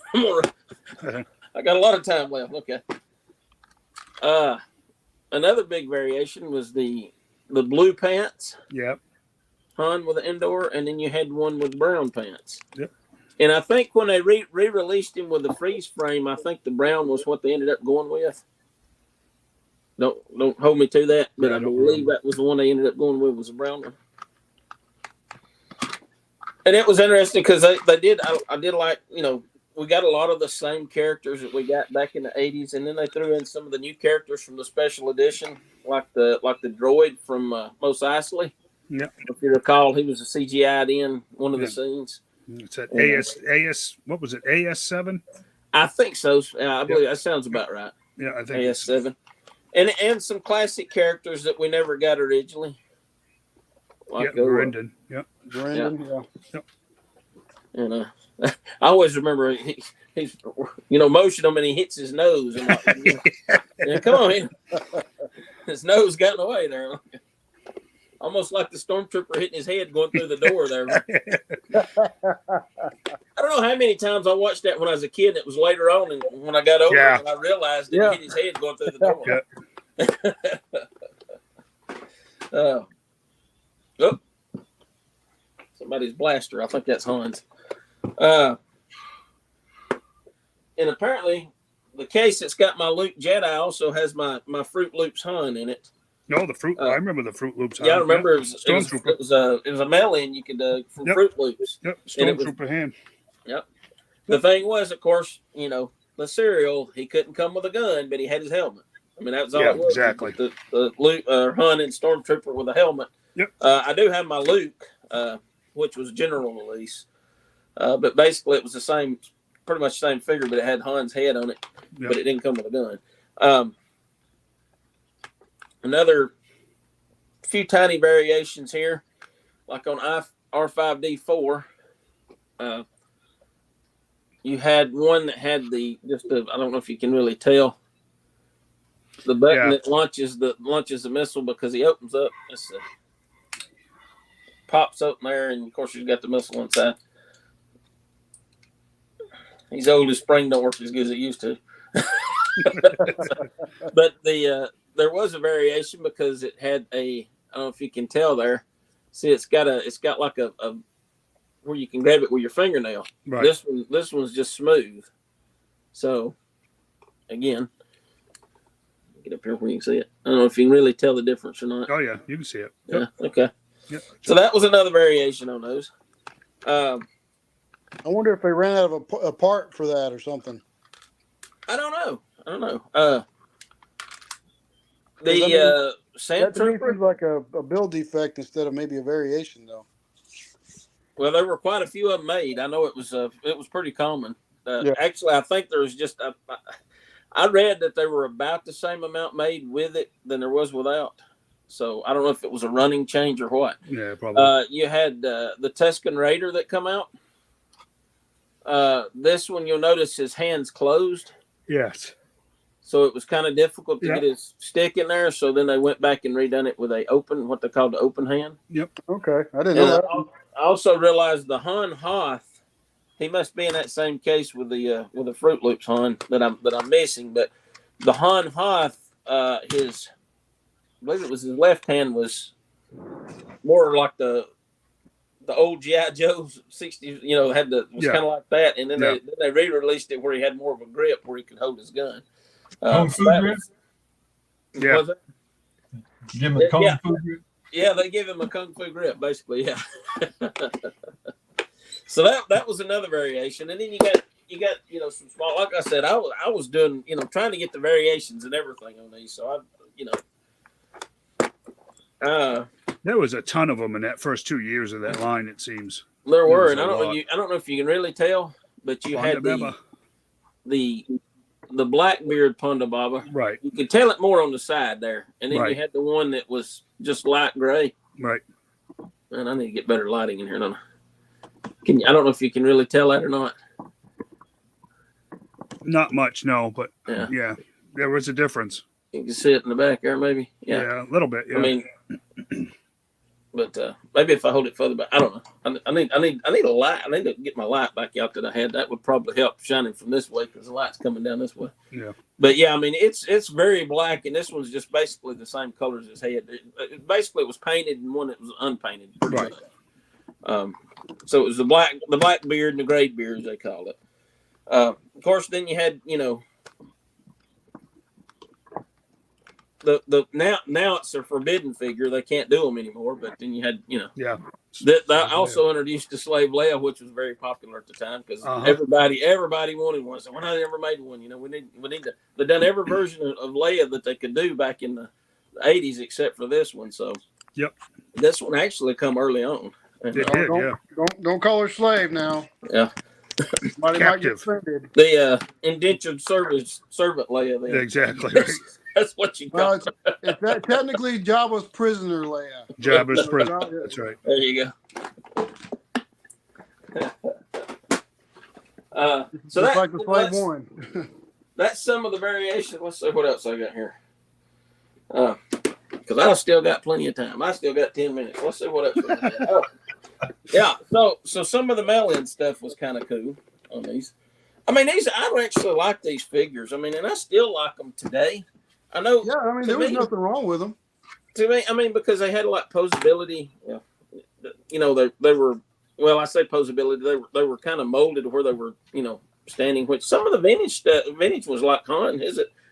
Speaker 1: Right? I got a lot of time left. Okay. Another big variation was the blue pants.
Speaker 2: Yep.
Speaker 1: Han with the indoor, and then you had one with brown pants.
Speaker 2: Yep.
Speaker 1: And I think when they re-released him with the freeze frame, I think the brown was what they ended up going with. Don't hold me to that, but I believe that was the one they ended up going with was the brown one. And it was interesting because they did. I did like, we got a lot of the same characters that we got back in the 80s, and then they threw in some of the new characters from the special edition, like the droid from Mos Eisley.
Speaker 2: Yeah.
Speaker 1: If you recall, he was a CGI'd in one of the scenes.
Speaker 2: It's at AS. What was it? AS7.
Speaker 1: I think so. I believe that sounds about right.
Speaker 2: Yeah, I think
Speaker 1: AS7, and some classic characters that we never got originally. Like
Speaker 2: Brendan.
Speaker 4: Brendan. Yeah.
Speaker 1: And I always remember he's motion him and he hits his nose. And like, come on, his nose got in the way there. Almost like the stormtrooper hitting his head going through the door there. I don't know how many times I watched that when I was a kid. It was later on, and when I got older, and I realized that he hit his head going through the door. Oh, somebody's blaster. I think that's Hans. and apparently the case that's got my Luke Jedi also has my Fruit Loops Hun in it.
Speaker 2: No, the Fruit. I remember the Fruit Loops.
Speaker 1: Yeah, I remember
Speaker 2: it was
Speaker 1: a mail-in you could from Fruit Loops.
Speaker 2: Yep, Stormtrooper hand.
Speaker 1: Yep. The thing was, of course, you know, the cereal, he couldn't come with a gun, but he had his helmet. I mean, that was all it was.
Speaker 2: Exactly.
Speaker 1: The Luke Hun and Stormtrooper with a helmet.
Speaker 2: Yep.
Speaker 1: I do have my Luke, which was general release, but basically it was the same, pretty much the same figure, but it had Han's head on it, but it didn't come with a gun. Another few tiny variations here, like on R5D4. You had one that had I don't know if you can really tell, the button that launches the missile, because he opens up, pops open there, and of course you've got the missile inside. He's old, his spring don't work as good as it used to. But there was a variation because it had I don't know if you can tell there. See, it's got like a where you can grab it with your fingernail.
Speaker 2: Right.
Speaker 1: This one's just smooth. So again, get up here where you can see it. I don't know if you can really tell the difference or not.
Speaker 2: Oh yeah, you can see it.
Speaker 1: Yep. Yeah. Okay.
Speaker 2: Yep.
Speaker 1: So that was another variation on those.
Speaker 4: I wonder if they ran out of a part for that or something.
Speaker 1: I don't know. The Sand
Speaker 4: That to me
Speaker 1: Trooper
Speaker 4: seems like a build defect instead of maybe a variation, though.
Speaker 1: Well, there were quite a few of them made. I know it was pretty common. Actually, I think there was just I read that there were about the same amount made with it than there was without. So I don't know if it was a running change or what.
Speaker 2: Yeah, probably.
Speaker 1: You had the Tusken Raider that come out. This one, you'll notice his hands closed.
Speaker 2: Yes.
Speaker 1: So it was kind of difficult to get his stick in there. So then they went back and redone it with what they called the open hand.
Speaker 2: Yep.
Speaker 4: Okay, I didn't know that.
Speaker 1: I also realized the Han Hoth, he must be in that same case with the Fruit Loops Han that I'm missing. But the Han Hoth, I believe it was his left hand was more like the old G.I. Joe's 60s, was kind of like that. And then they re-released it where he had more of a grip where he could hold his gun.
Speaker 3: Kung Fu grip?
Speaker 1: Yeah.
Speaker 3: Give him a Kung Fu grip?
Speaker 1: Yeah, they give him a Kung Fu grip, basically, yeah. So that was another variation. And then you got some small, like I said, I was doing, trying to get the variations and everything on these. So
Speaker 2: there was a ton of them in that first 2 years of that line, it seems.
Speaker 1: There were, and I don't know if you can really tell, but you had the Blackbeard Ponda Baba.
Speaker 2: Right.
Speaker 1: You could tell it more on the side there. And then you had the one that was just light gray.
Speaker 2: Right.
Speaker 1: And I need to get better lighting in here, don't I? I don't know if you can really tell that or not.
Speaker 2: Not much, no, but yeah, there was a difference.
Speaker 1: You can see it in the back there, maybe.
Speaker 2: Yeah, a little bit. Yeah.
Speaker 1: I mean, but maybe if I hold it further back, I don't know. I need a light. I need to get my light back out that I had. That would probably help shining from this way because the light's coming down this way.
Speaker 2: Yeah.
Speaker 1: But yeah, I mean, it's very black, and this one's just basically the same color as his head. It was painted, and one that was unpainted.
Speaker 2: Right.
Speaker 1: So it was the black beard and the gray beard, as they call it. Of course, then you had now it's a forbidden figure. They can't do them anymore. But then you had that also introduced the slave Leia, which was very popular at the time because everybody wanted one. So when I never made one, we need to. They done every version of Leia that they could do back in the 80s except for this one. So this one actually come early on.
Speaker 4: Don't call her slave now.
Speaker 1: Yeah.
Speaker 4: Somebody might get offended.
Speaker 1: The indentured servant Leia. Then.
Speaker 2: Exactly.
Speaker 1: That's what you call
Speaker 4: it. It's that technically Jabba's prisoner Leia.
Speaker 2: Jabba's prisoner. That's right.
Speaker 1: There you go. So that's
Speaker 4: like the slave one.
Speaker 1: That's some of the variations. Let's see what else I got here. Because I still got plenty of time. I still got 10 minutes. Let's see what else. Yeah. So some of the mail-in stuff was kind of cool on these. I mean, I actually like these figures. I mean, and I still like them today. I know.
Speaker 4: Yeah, I mean, there was nothing wrong with them.
Speaker 1: To me, I mean, because they had a lot of posability. Yeah. They were. Well, I say posability. They were kind of molded where they were. standing. Which some of the vintage was like Han.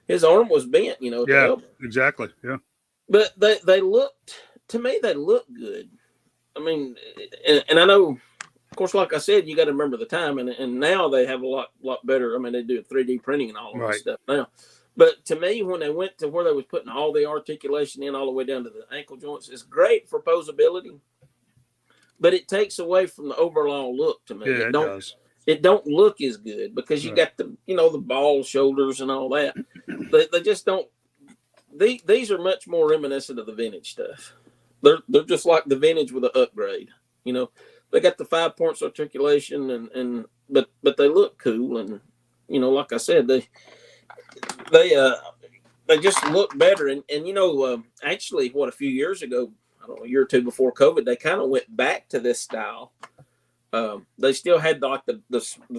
Speaker 1: His arm was bent, you know. At the elbow.
Speaker 2: Exactly. Yeah.
Speaker 1: But they looked, to me, they looked good. I mean, and I know, of course, like I said, you got to remember the time, and now they have a lot better. I mean, they do 3D printing and all of that stuff now. But to me, when they went to where they was putting all the articulation in all the way down to the ankle joints, it's great for posability, but it takes away from the overall look to me.
Speaker 2: Yeah, it does.
Speaker 1: It don't look as good because you got the, you know, the ball shoulders and all that. They just don't. These are much more reminiscent of the vintage stuff. They're just like the vintage with an upgrade. You know, they got the 5 points articulation but they look cool, and you know, like I said, they just look better. And you know, actually, a few years ago, I don't know, a year or two before COVID, they kind of went back to this style. They still had like the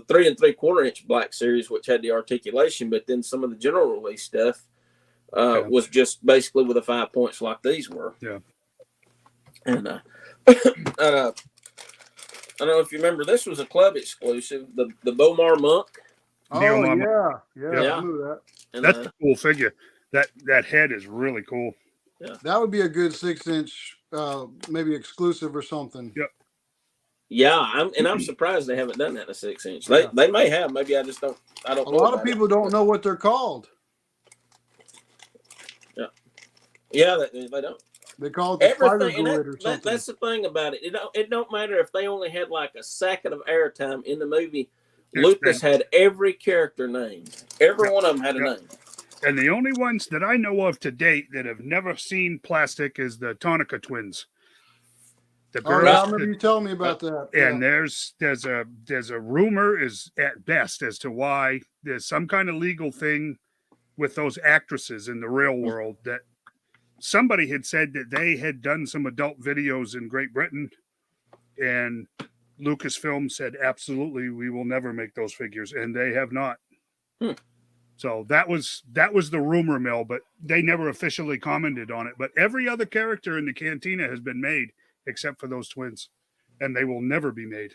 Speaker 1: 3 3/4 inch Black Series, which had the articulation, but then some of the general release stuff was just basically with the 5 points like these were.
Speaker 2: Yeah.
Speaker 1: And I don't know if you remember, this was a club exclusive, the Bomar Monk.
Speaker 4: Oh, yeah. I remember that.
Speaker 1: And,
Speaker 2: that's a cool figure. That head is really cool.
Speaker 4: Yeah. That would be a good 6-inch, maybe exclusive or something.
Speaker 2: Yep.
Speaker 1: Yeah, I'm surprised they haven't done that in a 6-inch. They may have. Maybe I just don't. I don't.
Speaker 4: A lot of people don't know what they're called.
Speaker 1: Yeah, they don't.
Speaker 4: They call it the spider
Speaker 1: everything.
Speaker 4: grid or something.
Speaker 1: That's the thing about it. It don't matter if they only had like a second of airtime in the movie. Lucas had every character name. Every one of them had a name.
Speaker 2: And the only ones that I know of to date that have never seen plastic is the Tonica twins.
Speaker 4: I remember you telling me about that.
Speaker 2: And there's a rumor is at best as to why there's some kind of legal thing with those actresses in the real world that somebody had said that they had done some adult videos in Great Britain, and Lucasfilm said, absolutely, we will never make those figures, and they have not. So that was the rumor mill, but they never officially commented on it. But every other character in the Cantina has been made except for those twins, and they will never be made.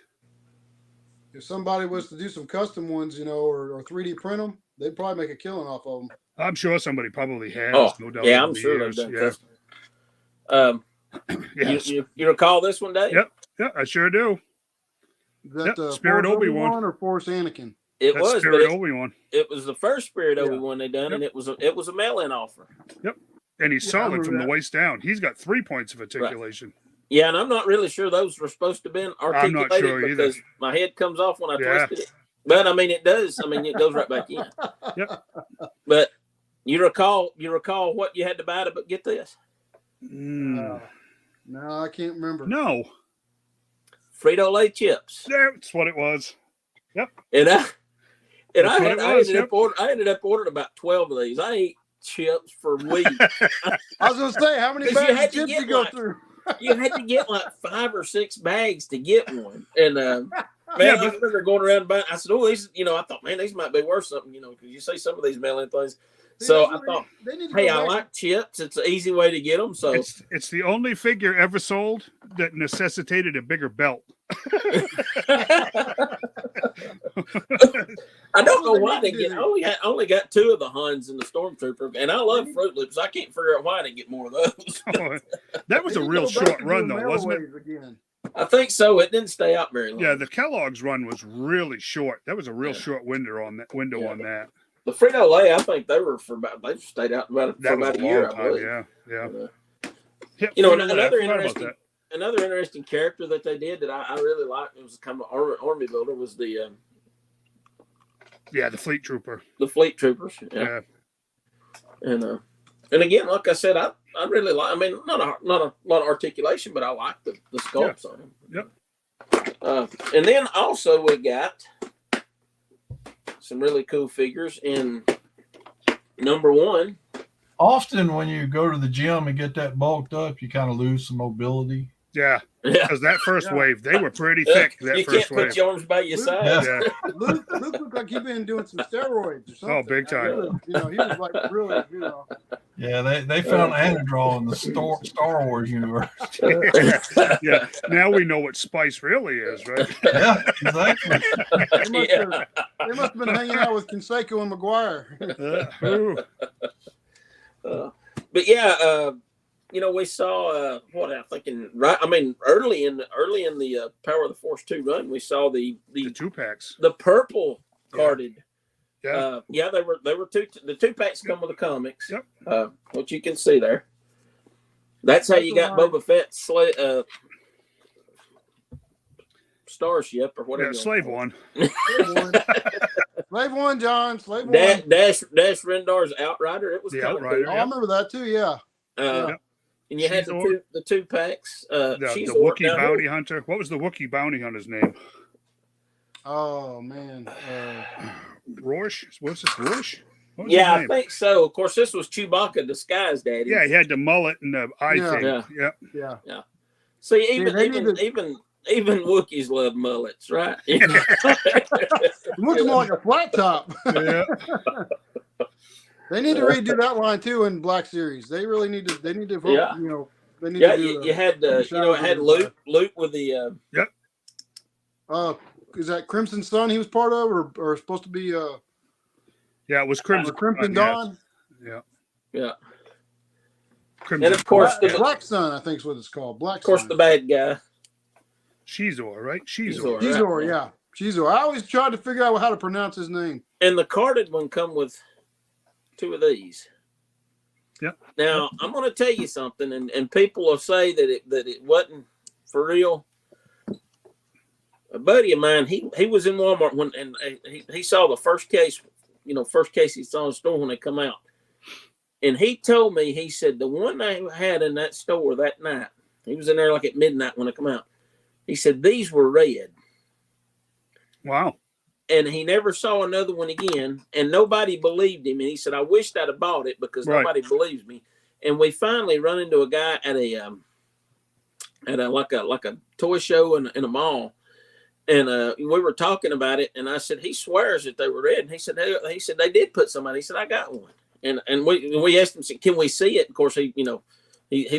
Speaker 4: If somebody was to do some custom ones, you know, or 3D print them, they'd probably make a killing off of them.
Speaker 2: I'm sure somebody probably has.
Speaker 1: Oh,
Speaker 2: no doubt.
Speaker 1: yeah, I'm sure they've done custom.
Speaker 2: Yes.
Speaker 1: You recall this one, Dave?
Speaker 2: Yep. Yeah, I sure do.
Speaker 4: Is that
Speaker 2: Spirit
Speaker 4: Force
Speaker 2: Obi-Wan
Speaker 4: or Force Anakin?
Speaker 1: It
Speaker 2: That's
Speaker 1: was
Speaker 2: Spirit Obi-Wan.
Speaker 1: It was the first Spirit Obi-Wan they done, and it was a mail-in offer.
Speaker 2: Yep. And he's solid from the waist down. He's got 3 points of articulation.
Speaker 1: Right. Yeah, and I'm not really sure those were supposed to have been articulated.
Speaker 2: I'm not sure
Speaker 1: because my head comes off when I twisted it. But I mean, it does. I mean, it goes right back in.
Speaker 2: Yep.
Speaker 1: But you recall what you had to buy to get this?
Speaker 4: No, I can't remember.
Speaker 2: No.
Speaker 1: Frito-Lay chips.
Speaker 2: That's what it was. Yep.
Speaker 1: And I ended up ordering about 12 of these. I ate chips for weeks.
Speaker 4: I was gonna say, how many bags of chips you go through?
Speaker 1: You had to get like 5 or 6 bags to get one. And I remember going around buying. I said, "Oh, these," you know, I thought, man, these might be worth something, you know, because you see some of these mail-in things. So I thought, hey, I like chips. It's an easy way to get them. So
Speaker 2: it's the only figure ever sold that necessitated a bigger belt.
Speaker 1: I don't know why they get. I only got 2 of the Huns and the Stormtrooper, and I love Fruit Loops. I can't figure out why I didn't get more of those.
Speaker 2: That was a real short run, though, wasn't it?
Speaker 4: Again.
Speaker 1: I think so. It didn't stay out very long.
Speaker 2: Yeah, the Kellogg's run was really short. That was a real short window on that. On that.
Speaker 1: The Frito-Lay, I think they stayed out for about a year. I believe.
Speaker 2: Yeah.
Speaker 1: You know, another interesting character that they did that I really liked. It was kind of an army builder. Was the
Speaker 2: the Fleet Trooper.
Speaker 1: The Fleet Troopers. Yeah. And again, like I said, I really like. I mean, not a lot of articulation, but I like the sculpts on them.
Speaker 2: Yep.
Speaker 1: And then also we got some really cool figures in number 1.
Speaker 3: Often when you go to the gym and get that bulked up, you kind of lose some mobility.
Speaker 2: Yeah,
Speaker 1: Yeah.
Speaker 2: because that first
Speaker 4: Yeah.
Speaker 2: wave, they were pretty thick. That
Speaker 1: You
Speaker 2: first
Speaker 1: can't put
Speaker 2: wave.
Speaker 1: your arms by your
Speaker 4: Luke-
Speaker 1: side.
Speaker 2: Yeah.
Speaker 4: Luke looked like he'd been doing some steroids or something.
Speaker 2: Oh, big time.
Speaker 4: He was, he was like really,
Speaker 3: Yeah, they found Anadrol in the Star Wars universe.
Speaker 2: Yeah. Now we know what spice really is, right?
Speaker 3: Yeah, exactly.
Speaker 4: They must have been hanging out with Canseco and McGuire.
Speaker 2: Ooh.
Speaker 1: But yeah, we saw what I think early in the Power of the Force 2 run, we saw the
Speaker 2: 2-packs.
Speaker 1: the purple carded.
Speaker 2: Yeah.
Speaker 1: They were the 2-packs come with the comics.
Speaker 2: Yep.
Speaker 1: Which you can see there. That's how you got Boba Fett's starship or whatever.
Speaker 2: Yeah, Slave One.
Speaker 4: Slave One, John. Slave One.
Speaker 1: Dash Rendar's Outrider. It was
Speaker 2: The
Speaker 1: kind of
Speaker 2: Outrider.
Speaker 1: cool.
Speaker 4: Oh, I remember that too. Yeah.
Speaker 1: And you had the 2-packs.
Speaker 2: The Wookiee Bounty Hunter. What was the Wookiee Bounty Hunter's name?
Speaker 4: Oh man.
Speaker 2: Rorsch? What's this? Rorsch?
Speaker 1: Yeah, I think so. Of course, this was Chewbacca disguised, Daddy.
Speaker 2: Yeah, he had the mullet and the eye thing.
Speaker 4: Yeah.
Speaker 1: See, even Wookiees love mullets, right?
Speaker 4: It looks more like a flat top.
Speaker 2: Yeah.
Speaker 4: They need to redo that line too in Black Series. They really need to. They need to.
Speaker 1: Yeah.
Speaker 4: They need
Speaker 1: Yeah,
Speaker 4: to do
Speaker 1: you had it had Luke with the.
Speaker 4: Is that Crimson Sun he was part of, or supposed to be?
Speaker 2: Yeah, it was Crimson
Speaker 4: Dawn.
Speaker 2: Yeah.
Speaker 1: Crimson. And of course,
Speaker 4: the Black Sun, I think is what it's called. Black.
Speaker 1: Of course, the bad guy.
Speaker 2: Shizor, right? Shizor.
Speaker 4: Shizor, yeah. Shizor. I always tried to figure out how to pronounce his name.
Speaker 1: And the carded one come with 2 of these.
Speaker 2: Yep.
Speaker 1: Now I'm going to tell you something, and people will say that it wasn't for real. A buddy of mine, he was in Walmart and he saw the first case he saw in the store when they come out, and he told me, he said the one they had in that store that night, he was in there like at midnight when they come out. He said these were red.
Speaker 2: Wow.
Speaker 1: And he never saw another one again, and nobody believed him. And he said, "I wished I'd have bought it because nobody believes me." And we finally run into a guy at a like a toy show in a mall, and we were talking about it. And I said, "He swears that they were red." And he said they did put somebody. He said, "I got one." And we asked him, "Can we see it?" Of course, he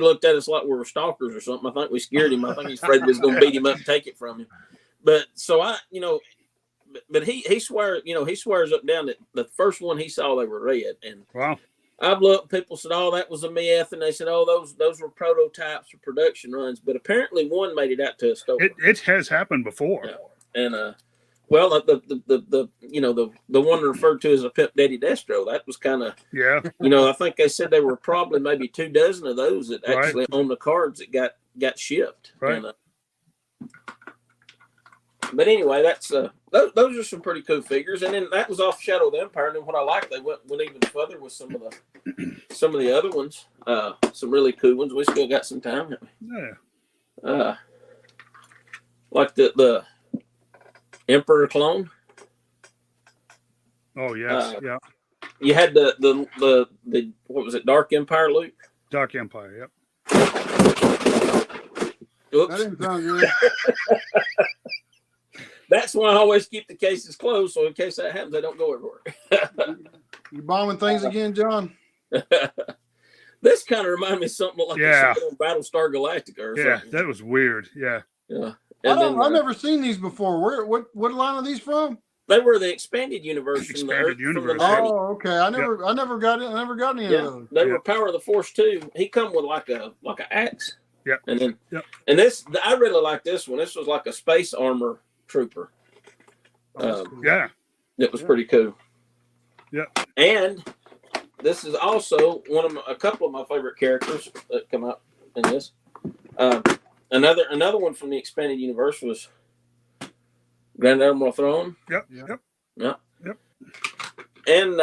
Speaker 1: looked at us like we were stalkers or something. I think we scared him. I think he's afraid we was going to beat him up and take it from him. But so But he swears, he swears up and down that the first one he saw, they were red. And
Speaker 2: wow,
Speaker 1: I've looked, people said, "Oh, that was a myth," and they said, "Oh, those were prototypes for production runs." But apparently, one made it out to a store.
Speaker 2: It has happened before.
Speaker 1: Yeah. And well, the one referred to as a Pimp Daddy Destro, that was kind of I think they said there were probably maybe 2 dozen of those that actually on the cards that got shipped.
Speaker 2: Right.
Speaker 1: And, but anyway, that's those are some pretty cool figures, and then that was off Shadow of the Empire. And then what I like, they went even further with some of the other ones, some really cool ones. We still got some time.
Speaker 2: Yeah.
Speaker 1: Like the Emperor clone.
Speaker 2: Oh yes, yeah.
Speaker 1: You had the what was it? Dark Empire, Luke.
Speaker 2: Dark Empire. Yep.
Speaker 1: Oops.
Speaker 4: That didn't sound good.
Speaker 1: That's why I always keep the cases closed, so in case that happens, they don't go everywhere.
Speaker 4: You bombing things again, John?
Speaker 1: This kind of reminded me of something like Battlestar Galactica or something.
Speaker 2: Yeah, that was weird. Yeah.
Speaker 1: Yeah.
Speaker 4: I've never seen these before. What line are these from?
Speaker 1: They were the expanded universe.
Speaker 2: Expanded universe.
Speaker 4: Oh, okay. I never got any of those.
Speaker 1: They were Power of the Force 2. He come with like an axe.
Speaker 2: Yeah.
Speaker 1: And then and this, I really like this one. This was like a space armor trooper.
Speaker 4: Cool.
Speaker 2: Yeah.
Speaker 1: It was pretty cool.
Speaker 2: Yeah.
Speaker 1: And this is also a couple of my favorite characters that come up in this. Another one from the expanded universe was Grand Admiral Thrawn.
Speaker 2: Yep.
Speaker 1: And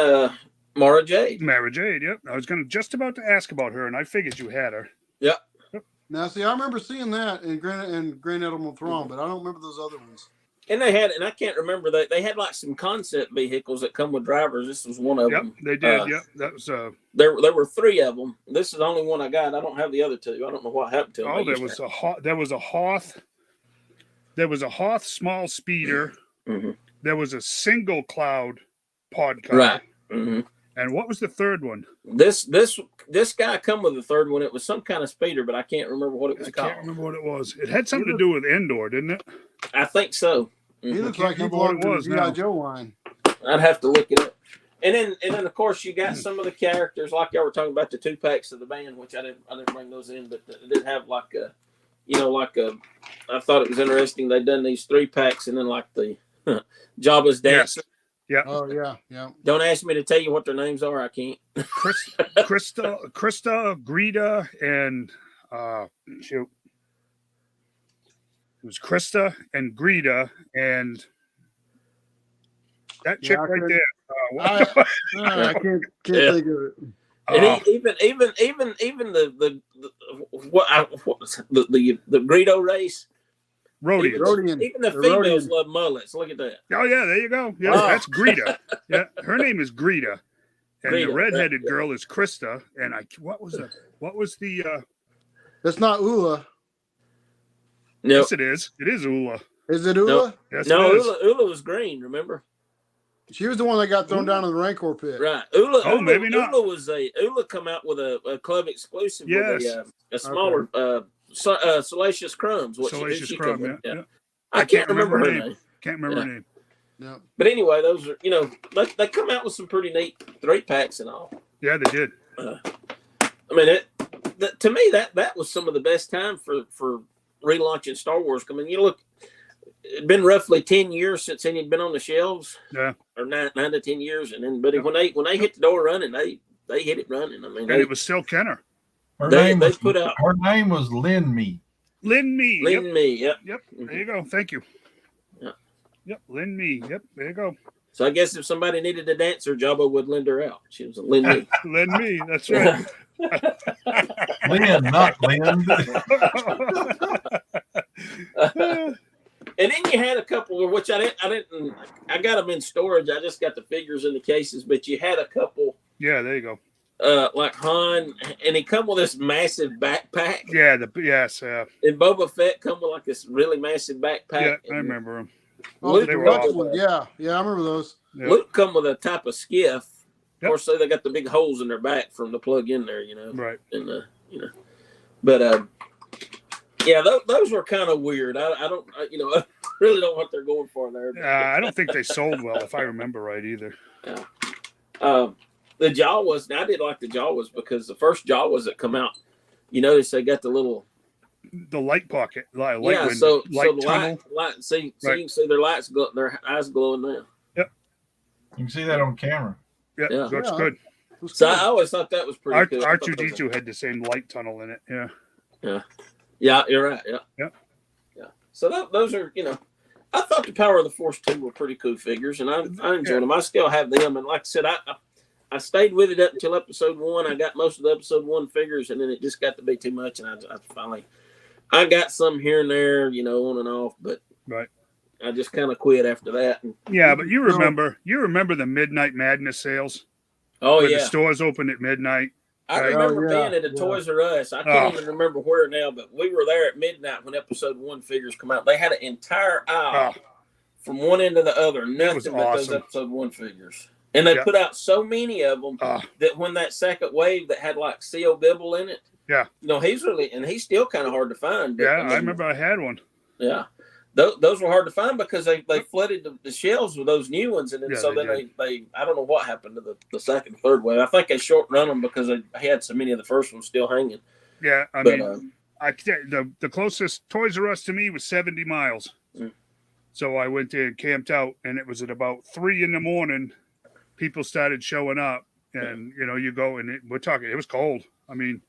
Speaker 1: Mara Jade.
Speaker 2: Mara Jade. Yep. I was just about to ask about her, and I figured you had her.
Speaker 1: Yep.
Speaker 4: Now, see, I remember seeing that in Grand Admiral Thrawn, but I don't remember those other ones.
Speaker 1: And I can't remember that they had like some concept vehicles that come with drivers. This was one of them.
Speaker 2: They did. That was
Speaker 1: there were 3 of them. This is the only one I got. I don't have the other 2. I don't know what happened to them.
Speaker 2: Oh, there was a Hoth. There was a Hoth small speeder.
Speaker 1: Mm-hmm.
Speaker 2: There was a single cloud pod car.
Speaker 1: Right. Mm-hmm.
Speaker 2: And what was the third one?
Speaker 1: This guy come with the third one. It was some kind of speeder, but I can't remember what it was called.
Speaker 2: I can't remember what it was. It had something to do with indoor, didn't it?
Speaker 1: I think so.
Speaker 4: He looks like he belonged to the G.I. Joe line.
Speaker 1: I'd have to look it up. And then of course you got some of the characters like y'all were talking about, the 2-packs of the band, which I didn't bring those in, but it did have like a, I thought it was interesting. They'd done these 3-packs and then like the Jabba's dancer.
Speaker 2: Yeah.
Speaker 4: Oh yeah.
Speaker 1: Don't ask me to tell you what their names are. I can't.
Speaker 2: Krista, Greta, and shoot. It was Krista and Greta and that chick right there.
Speaker 4: I can't think of it.
Speaker 1: And even the Greedo race.
Speaker 2: Rhodian.
Speaker 1: Even the females love mullets. Look at that.
Speaker 2: Oh yeah, there you go. Yeah, that's Greta. Yeah, her name is Greta, and the redheaded girl is Krista. And what was the?
Speaker 4: That's not Ula.
Speaker 1: No.
Speaker 2: Yes, it is. It is Ula.
Speaker 4: Is it Ula?
Speaker 2: Yes,
Speaker 1: no, Ula was green. Remember?
Speaker 4: She was the one that got thrown down in the Rancor pit.
Speaker 1: Right. Ula.
Speaker 2: Maybe not.
Speaker 1: Ula come out with a club exclusive with a smaller Salacious Crumbs.
Speaker 2: Salacious Crumb. Yeah.
Speaker 1: I can't remember her name.
Speaker 2: Can't remember her name.
Speaker 4: Yeah.
Speaker 1: But anyway, those are they come out with some pretty neat 3-packs and all.
Speaker 2: Yeah, they did.
Speaker 1: I mean, to me that was some of the best time for relaunching Star Wars. I mean, you look, it'd been roughly 10 years since any had been on the shelves.
Speaker 2: Yeah.
Speaker 1: Or 9 to 10 years, and then when they hit the door running, they hit it running. I mean,
Speaker 2: and it was still Kenner.
Speaker 3: Her name was Lin Me.
Speaker 2: Lin Me.
Speaker 1: Lin Me. Yep.
Speaker 2: There you go. Thank you.
Speaker 1: Yeah.
Speaker 2: Yep. Lin Me. Yep. There you go.
Speaker 1: So I guess if somebody needed a dancer, Jabba would lend her out. She was a Lin Me.
Speaker 2: Lin Me. That's right.
Speaker 3: Lynn, not Lynn.
Speaker 1: And then you had a couple, which I got them in storage. I just got the figures in the cases, but you had a couple.
Speaker 2: Yeah, there you go.
Speaker 1: Like Han, and he come with this massive backpack.
Speaker 2: Yeah,
Speaker 1: And Boba Fett come with like this really massive backpack.
Speaker 2: Yeah, I remember them.
Speaker 4: Oh, they were awesome. Yeah, I remember those.
Speaker 2: Yeah.
Speaker 1: Luke come with a type of skiff. Of course, they got the big holes in their back from the plug in there,
Speaker 2: Right.
Speaker 1: And but yeah, those were kind of weird. I really don't know what they're going for there.
Speaker 2: I don't think they sold well, if I remember right either.
Speaker 1: Yeah. The Jawas. Now I did like the Jawas because the first Jawas that come out, you notice they got the
Speaker 2: light pocket, light window,
Speaker 1: so
Speaker 2: light
Speaker 1: the
Speaker 2: tunnel.
Speaker 1: light. See, you can see their lights, their eyes glowing now.
Speaker 2: Yep.
Speaker 3: You can see that on camera.
Speaker 2: Yep. Yeah, looks good.
Speaker 1: So I always thought that was pretty cool.
Speaker 2: R2D2 had the same light tunnel in it. Yeah.
Speaker 1: Yeah, you're right. Yeah.
Speaker 2: Yeah.
Speaker 1: So those are, I thought the Power of the Force 2 were pretty cool figures, and I enjoyed them. I still have them, and like I said, I stayed with it up until episode 1. I got most of the episode 1 figures, and then it just got to be too much, and I finally got some here and there, on and off, but
Speaker 2: right.
Speaker 1: I just kind of quit after that.
Speaker 2: Yeah, but you remember the Midnight Madness sales?
Speaker 1: Oh,
Speaker 2: yeah. The stores opened at midnight.
Speaker 1: I remember being at a Toys R Us. I can't even remember where now, but we were there at midnight when episode 1 figures come out. They had an entire aisle from one end to the other, nothing but those episode 1 figures. And they put out so many of them that when that second wave that had like C.O. Bibble in it, he's still kind of hard to find. But,
Speaker 2: I remember I had one.
Speaker 1: Yeah. Those were hard to find because they flooded the shelves with those new ones, and then they I don't know what happened to the second, third wave. I think they short run them because they had so many of the first ones still hanging.
Speaker 2: Yeah, the closest Toys R Us to me was 70 miles. So I went there and camped out, and it was at about 3 a.m. People started showing up, and you go and we're talking. It was cold. I mean,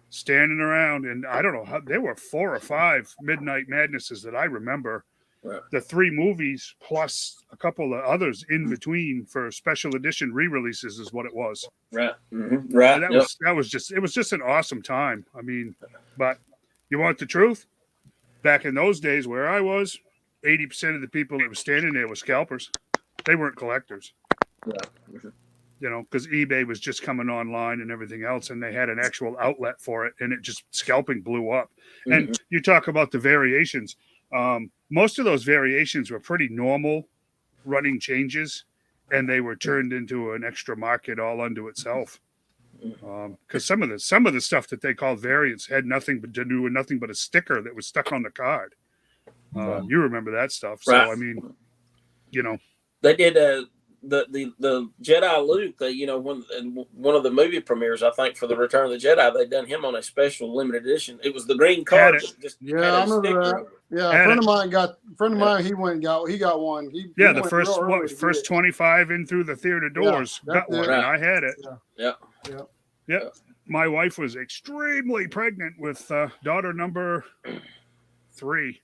Speaker 2: standing around, and I don't know how there were 4 or 5 Midnight Madnesses that I remember. Right. The 3 movies plus a couple of others in between for special edition re-releases is what it was.
Speaker 1: Right. Mm-hmm. Right.
Speaker 2: And that was just an awesome time. I mean, but you want the truth? Back in those days where I was, 80% of the people that were standing there were scalpers. They weren't collectors.
Speaker 1: Yeah.
Speaker 2: You know, because eBay was just coming online and everything else, and they had an actual outlet for it, and it just scalping blew up.
Speaker 1: Mm-hmm.
Speaker 2: And you talk about the variations. Most of those variations were pretty normal running changes, and they were turned into an extra market all unto itself. Because some of the stuff that they called variants had nothing to do with nothing but a sticker that was stuck on the card. You remember that stuff?
Speaker 1: Right.
Speaker 2: So I mean, you know,
Speaker 1: they did the Jedi Luke. When one of the movie premieres, I think for the Return of the Jedi, they done him on a special limited edition. It was the green card.
Speaker 4: I remember that. Yeah, a friend of mine, he got one. The
Speaker 2: first 25 in through the theater doors got one, and I had it. Yeah. My wife was extremely pregnant with daughter number 3.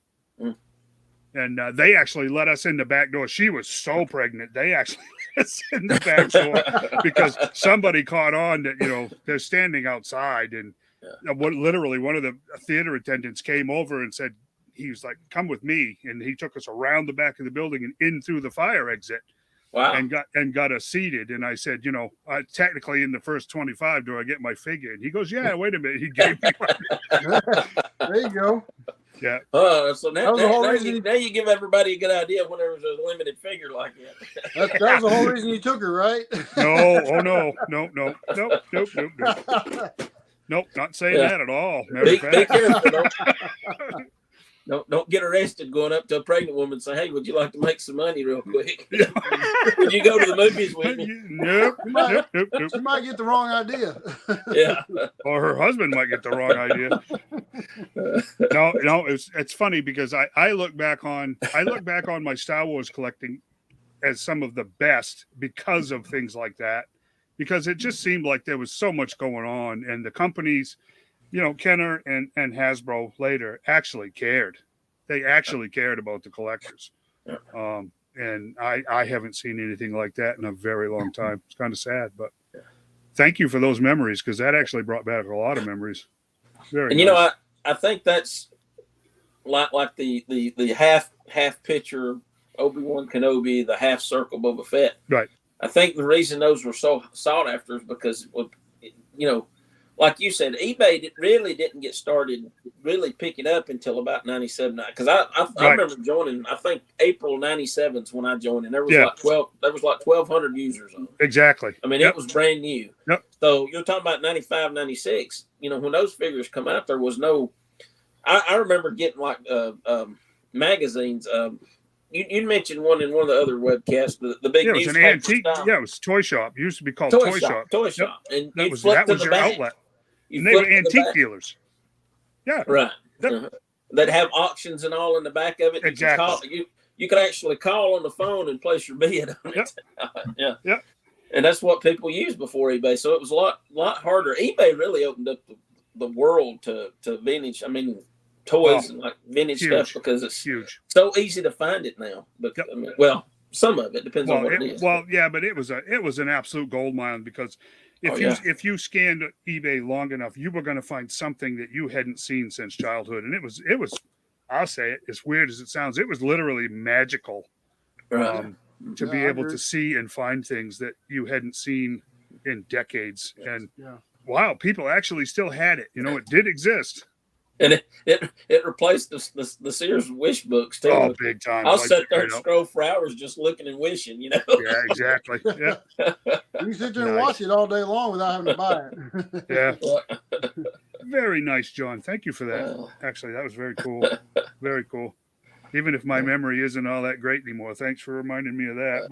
Speaker 2: And they actually let us in the back door. She was so pregnant. They actually let us in the back door because somebody caught on that, they're standing outside. And literally one of the theater attendants came over and said, he was like, come with me. And he took us around the back of the building and in through the fire exit.
Speaker 1: Wow.
Speaker 2: And got us seated. And I said, technically in the first 25, do I get my figure? And he goes, yeah, wait a minute. He gave me one.
Speaker 4: There you go.
Speaker 2: Yeah.
Speaker 1: So now you give everybody a good idea when there was a limited figure like that.
Speaker 4: That was the whole reason you took her, right?
Speaker 2: No. Nope, not saying that at all.
Speaker 1: Be careful. Don't get arrested going up to a pregnant woman and say, hey, would you like to make some money real quick? Would you go to the movies with me?
Speaker 2: Nope.
Speaker 4: She might get the wrong idea.
Speaker 1: Yeah.
Speaker 2: Or her husband might get the wrong idea. No, it's funny because I look back on my Star Wars collecting as some of the best because of things like that. Because it just seemed like there was so much going on, and the companies, Kenner and Hasbro later actually cared. They actually cared about the collectors. And I haven't seen anything like that in a very long time. It's kind of sad, but thank you for those memories, because that actually brought back a lot of memories. Very nice.
Speaker 1: I think that's like the half picture Obi-Wan Kenobi, the half circle Boba Fett.
Speaker 2: Right.
Speaker 1: I think the reason those were so sought after is because, like you said, eBay really didn't get started really picking up until about 97. Because I remember joining, I think April 97 is when I joined, and there was like 1,200 users on it.
Speaker 2: Exactly.
Speaker 1: I mean, it was brand new.
Speaker 2: Yep.
Speaker 1: So you're talking about 95, 96. When those figures come out, there was no. I remember getting like magazines. You mentioned one in one of the other webcasts, the big.
Speaker 2: Yeah, it was an antique. Yeah, it was Toy Shop. It used to be called Toy Shop.
Speaker 1: Toy Shop, and
Speaker 2: that was your outlet. And they were antique dealers. Yeah,
Speaker 1: right. That have auctions and all in the back of it.
Speaker 2: Exactly.
Speaker 1: You could actually call on the phone and place your bid on it.
Speaker 2: Yeah.
Speaker 1: And that's what people used before eBay. So it was a lot harder. eBay really opened up the world to vintage. I mean, toys and like vintage stuff, because it's
Speaker 2: huge,
Speaker 1: so easy to find it now. But I mean, some of it depends on what it is.
Speaker 2: Well, yeah, but it was an absolute gold mine, because if you scanned eBay long enough, you were going to find something that you hadn't seen since childhood, and it was. I'll say it, as weird as it sounds, it was literally magical to be able to see and find things that you hadn't seen in decades. And wow, people actually still had it. It did exist.
Speaker 1: And it replaced the Sears wish books too.
Speaker 2: Oh, big time!
Speaker 1: I'll sit there and scroll for hours just looking and wishing.
Speaker 2: Yeah, exactly. Yeah.
Speaker 4: You can sit there and watch it all day long without having to buy it.
Speaker 2: Yeah. Very nice, John. Thank you for that. Actually, that was very cool. Very cool. Even if my memory isn't all that great anymore, thanks for reminding me of that.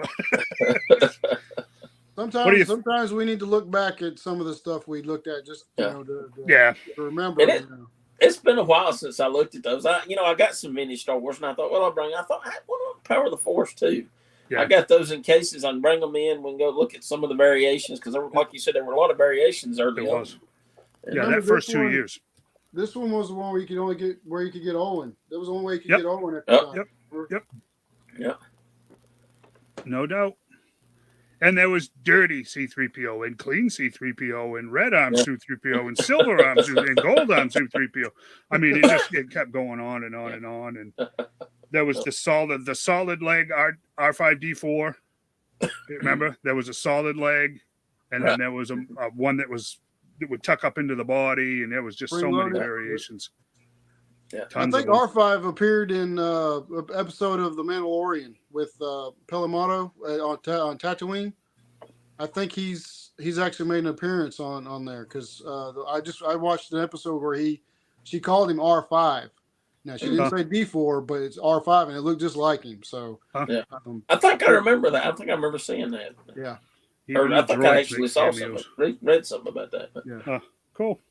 Speaker 4: Sometimes we need to look back at some of the stuff we looked at just to remember.
Speaker 1: It's been a while since I looked at those. I got some vintage Star Wars, and I thought, Power of the Force too. Yeah. I got those in cases. I can bring them in. We can go look at some of the variations, because, like you said, there were a lot of variations early on.
Speaker 2: Yeah, that first 2 years.
Speaker 4: This one was the one where you could get Owen. That was the only way you could get Owen at the time.
Speaker 2: Yep. No doubt. And there was dirty C-3PO and clean C-3PO and red arm C-3PO and silver arm and gold arm C-3PO. I mean, it kept going on and on and on. And there was the solid leg R5D4. Remember, there was a solid leg, and then there was a one that would tuck up into the body, and there was just so many variations.
Speaker 4: Yeah. I think R5 appeared in an episode of The Mandalorian with Pelamato on Tatooine. I think he's actually made an appearance on there because I watched an episode where she called him R5. Now she didn't say D4, but it's R5, and it looked just like him. So
Speaker 1: I think I remember that. I think I remember seeing that.
Speaker 4: Yeah,
Speaker 1: or I think I actually saw something, read something about that. But.
Speaker 4: Yeah,
Speaker 2: cool.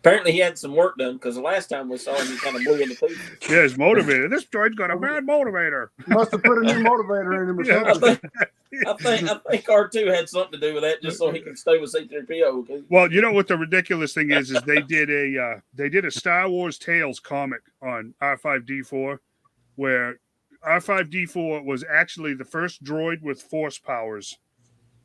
Speaker 1: Apparently, he had some work done because the last time we saw him, he kind of blew into pieces.
Speaker 2: Yeah, his motivator. This droid's got a bad motivator.
Speaker 4: Must have put a new motivator in him or something.
Speaker 1: I think R2 had something to do with that, just so he could stay with C-3PO.
Speaker 2: Well, you know what the ridiculous thing is they did a Star Wars Tales comic on R5D4, where R5D4 was actually the first droid with Force powers,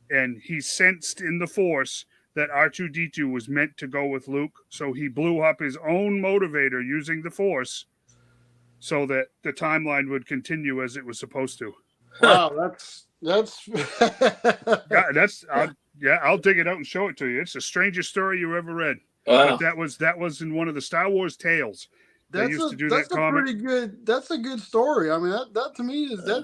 Speaker 2: and he sensed in the Force that R2-D2 was meant to go with Luke, so he blew up his own motivator using the Force so that the timeline would continue as it was supposed to.
Speaker 4: Wow, that's
Speaker 2: I'll dig it out and show it to you. It's the strangest story you ever read.
Speaker 1: Wow.
Speaker 2: But that was in one of the Star Wars Tales. They used to do that comic.
Speaker 4: That's a good story. I mean, that to me is that,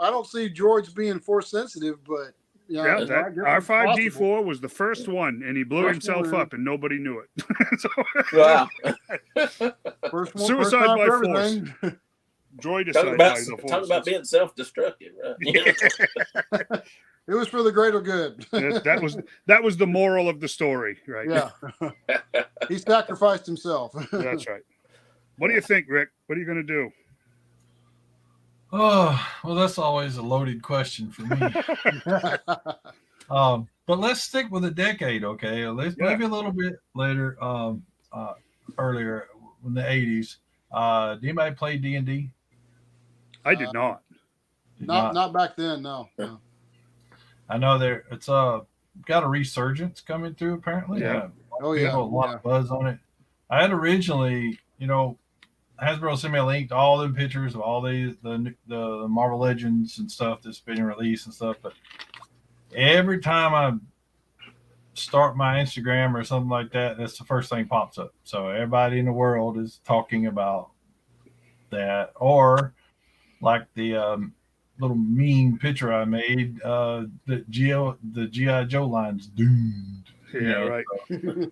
Speaker 4: I don't see droids being Force sensitive, but
Speaker 2: that R5D4 was the first one, and he blew himself up, and nobody knew it.
Speaker 1: Wow.
Speaker 2: Suicide by Force. Droidicide by the Force.
Speaker 1: Talk about being self-destructive, right?
Speaker 4: It was for the greater good.
Speaker 2: that was the moral of the story, right?
Speaker 4: Yeah. He sacrificed himself.
Speaker 2: That's right. What do you think, Rick? What are you going to do?
Speaker 3: Oh, well, that's always a loaded question for me. But let's stick with a decade, okay? Maybe a little bit later, earlier in the 80s. Did anybody play D&D?
Speaker 2: I did not.
Speaker 4: Not back then, no.
Speaker 3: I know it's got a resurgence coming through apparently.
Speaker 2: Yeah.
Speaker 3: A lot of buzz on it. I had originally, Hasbro sent me a link to all the pictures of all the Marvel Legends and stuff that's been released and stuff. But every time I start my Instagram or something like that, that's the first thing pops up. So everybody in the world is talking about that, or like the little meme picture I made, the G.I. Joe line's doomed.
Speaker 2: Right.
Speaker 3: So,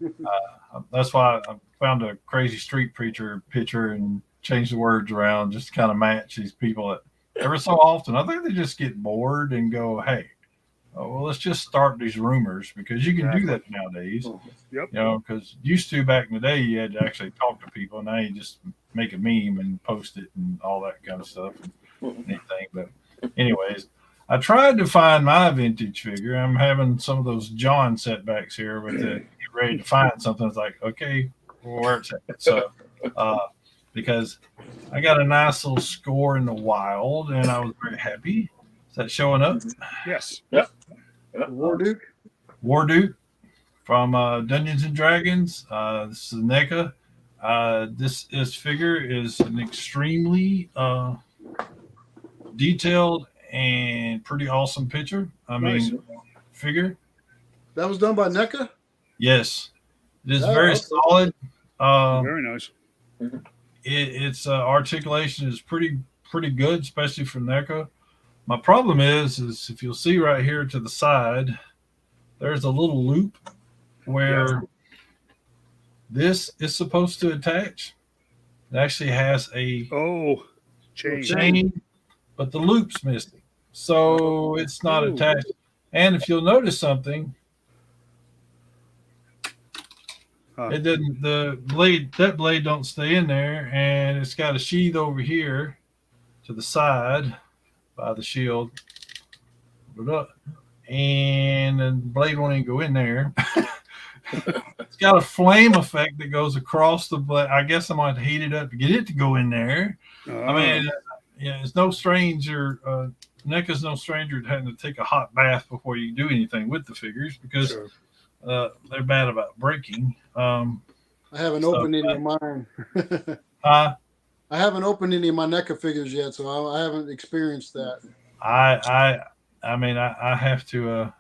Speaker 3: that's why I found a Crazy Street Preacher picture and changed the words around just to kind of match these people that every so often, I think they just get bored and go, hey, let's just start these rumors, because you can do that nowadays.
Speaker 2: Yep.
Speaker 3: Because used to back in the day, you had to actually talk to people. Now you just make a meme and post it and all that kind of stuff. Anything. But anyways, I tried to find my vintage figure. I'm having some of those John setbacks here, but get ready to find something. It's like, okay, where it's at. So, because I got a nice little score in the wild, and I was very happy. Is that showing up?
Speaker 2: Yes.
Speaker 1: Yep.
Speaker 3: War Duke from Dungeons and Dragons. This is NECA. This figure is an extremely detailed and pretty awesome picture. Figure.
Speaker 4: That was done by NECA?
Speaker 3: Yes. It is very solid.
Speaker 2: Very nice.
Speaker 3: Its articulation is pretty good, especially for NECA. My problem is if you'll see right here to the side, there's a little loop where this is supposed to attach. It actually has a chain, but the loop's missing, so it's not attached. And if you'll notice something, it didn't. That blade don't stay in there, and it's got a sheath over here to the side by the shield. And the blade won't even go in there. It's got a flame effect that goes across the blade. I guess I'm going to heat it up to get it to go in there. I mean, it's no stranger NECA's no stranger to having to take a hot bath before you do anything with the figures because they're bad about breaking.
Speaker 4: I haven't opened any of mine.
Speaker 3: I
Speaker 4: haven't opened any of my NECA figures yet, so I haven't experienced that.
Speaker 3: I mean, I have to.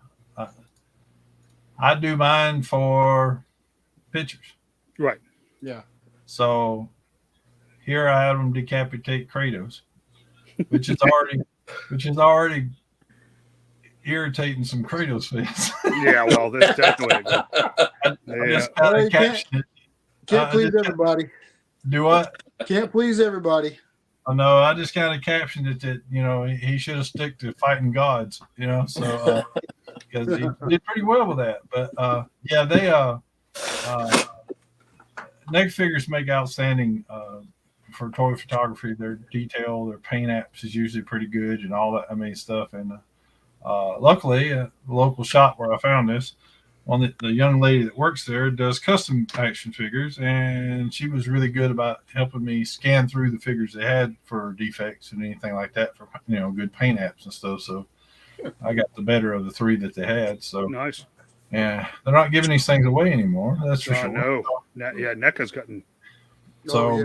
Speaker 3: I do mine for pictures.
Speaker 2: Right.
Speaker 4: Yeah.
Speaker 3: So here I have them decapitate Kratos, which is already irritating some Kratos fans.
Speaker 2: Yeah, well, that's definitely.
Speaker 3: I just gotta caption it.
Speaker 4: Can't please everybody.
Speaker 3: Do what?
Speaker 4: Can't please everybody.
Speaker 3: I know. I just kind of captioned it that he should have stick to fighting gods. So because he did pretty well with that. But yeah, they NECA figures make outstanding for toy photography. Their detail, their paint apps is usually pretty good and all that. I mean stuff. And luckily, the local shop where I found this. The young lady that works there does custom action figures, and she was really good about helping me scan through the figures they had for defects and anything like that for good paint apps and stuff. So I got the better of the three that they had. So
Speaker 2: nice.
Speaker 3: Yeah, they're not giving these things away anymore. That's for sure.
Speaker 2: No, yeah, NECA's gotten.
Speaker 3: So,